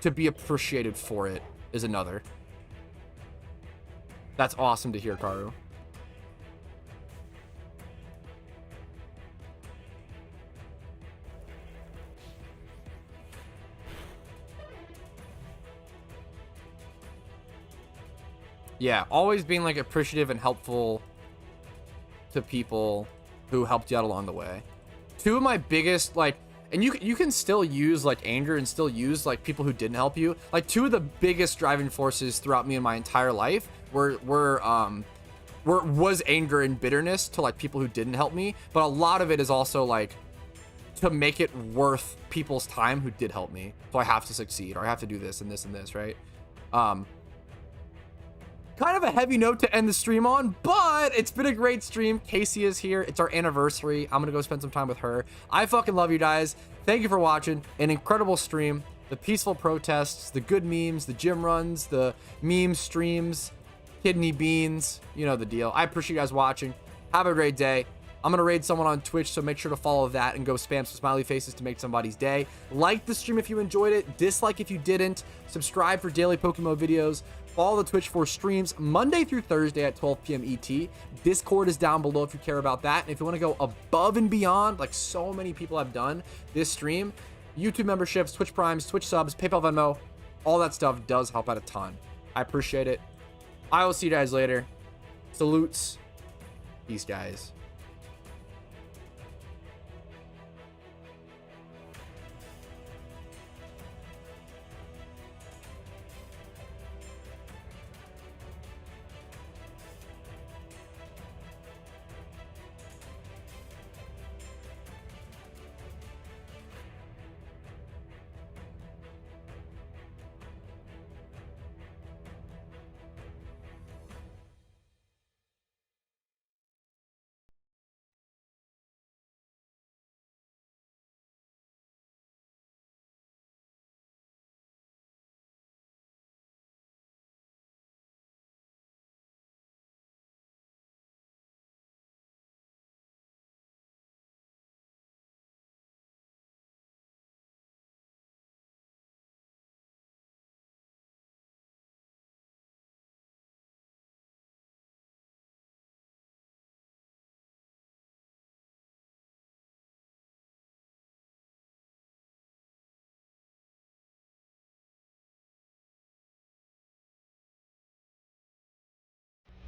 to be appreciated for it is another. That's awesome to hear, Karu. Yeah, always being like appreciative and helpful to people who helped you out along the way. Two of my biggest like, and you can still use like anger and still use like people who didn't help you. Like two of the biggest driving forces throughout me in my entire life was anger and bitterness to like people who didn't help me. But a lot of it is also like to make it worth people's time who did help me. So I have to succeed, or I have to do this and this and this, right? Kind of a heavy note to end the stream on, but it's been a great stream. Casey is here. It's our anniversary. I'm gonna go spend some time with her. I fucking love you guys. Thank you for watching. An incredible stream. The peaceful protests, the good memes, the gym runs, the meme streams, kidney beans. You know the deal. I appreciate you guys watching. Have a great day. I'm gonna raid someone on Twitch, so make sure to follow that and go spam some smiley faces to make somebody's day. Like the stream if you enjoyed it. Dislike if you didn't. Subscribe for daily PokeMMO videos. Follow the Twitch for streams Monday through Thursday at 12 p.m. ET. Discord is down below if you care about that. And if you want to go above and beyond, like so many people have done this stream, YouTube memberships, Twitch Primes, Twitch subs, PayPal, Venmo, all that stuff does help out a ton. I appreciate it. I will see you guys later. Salutes. Peace, guys.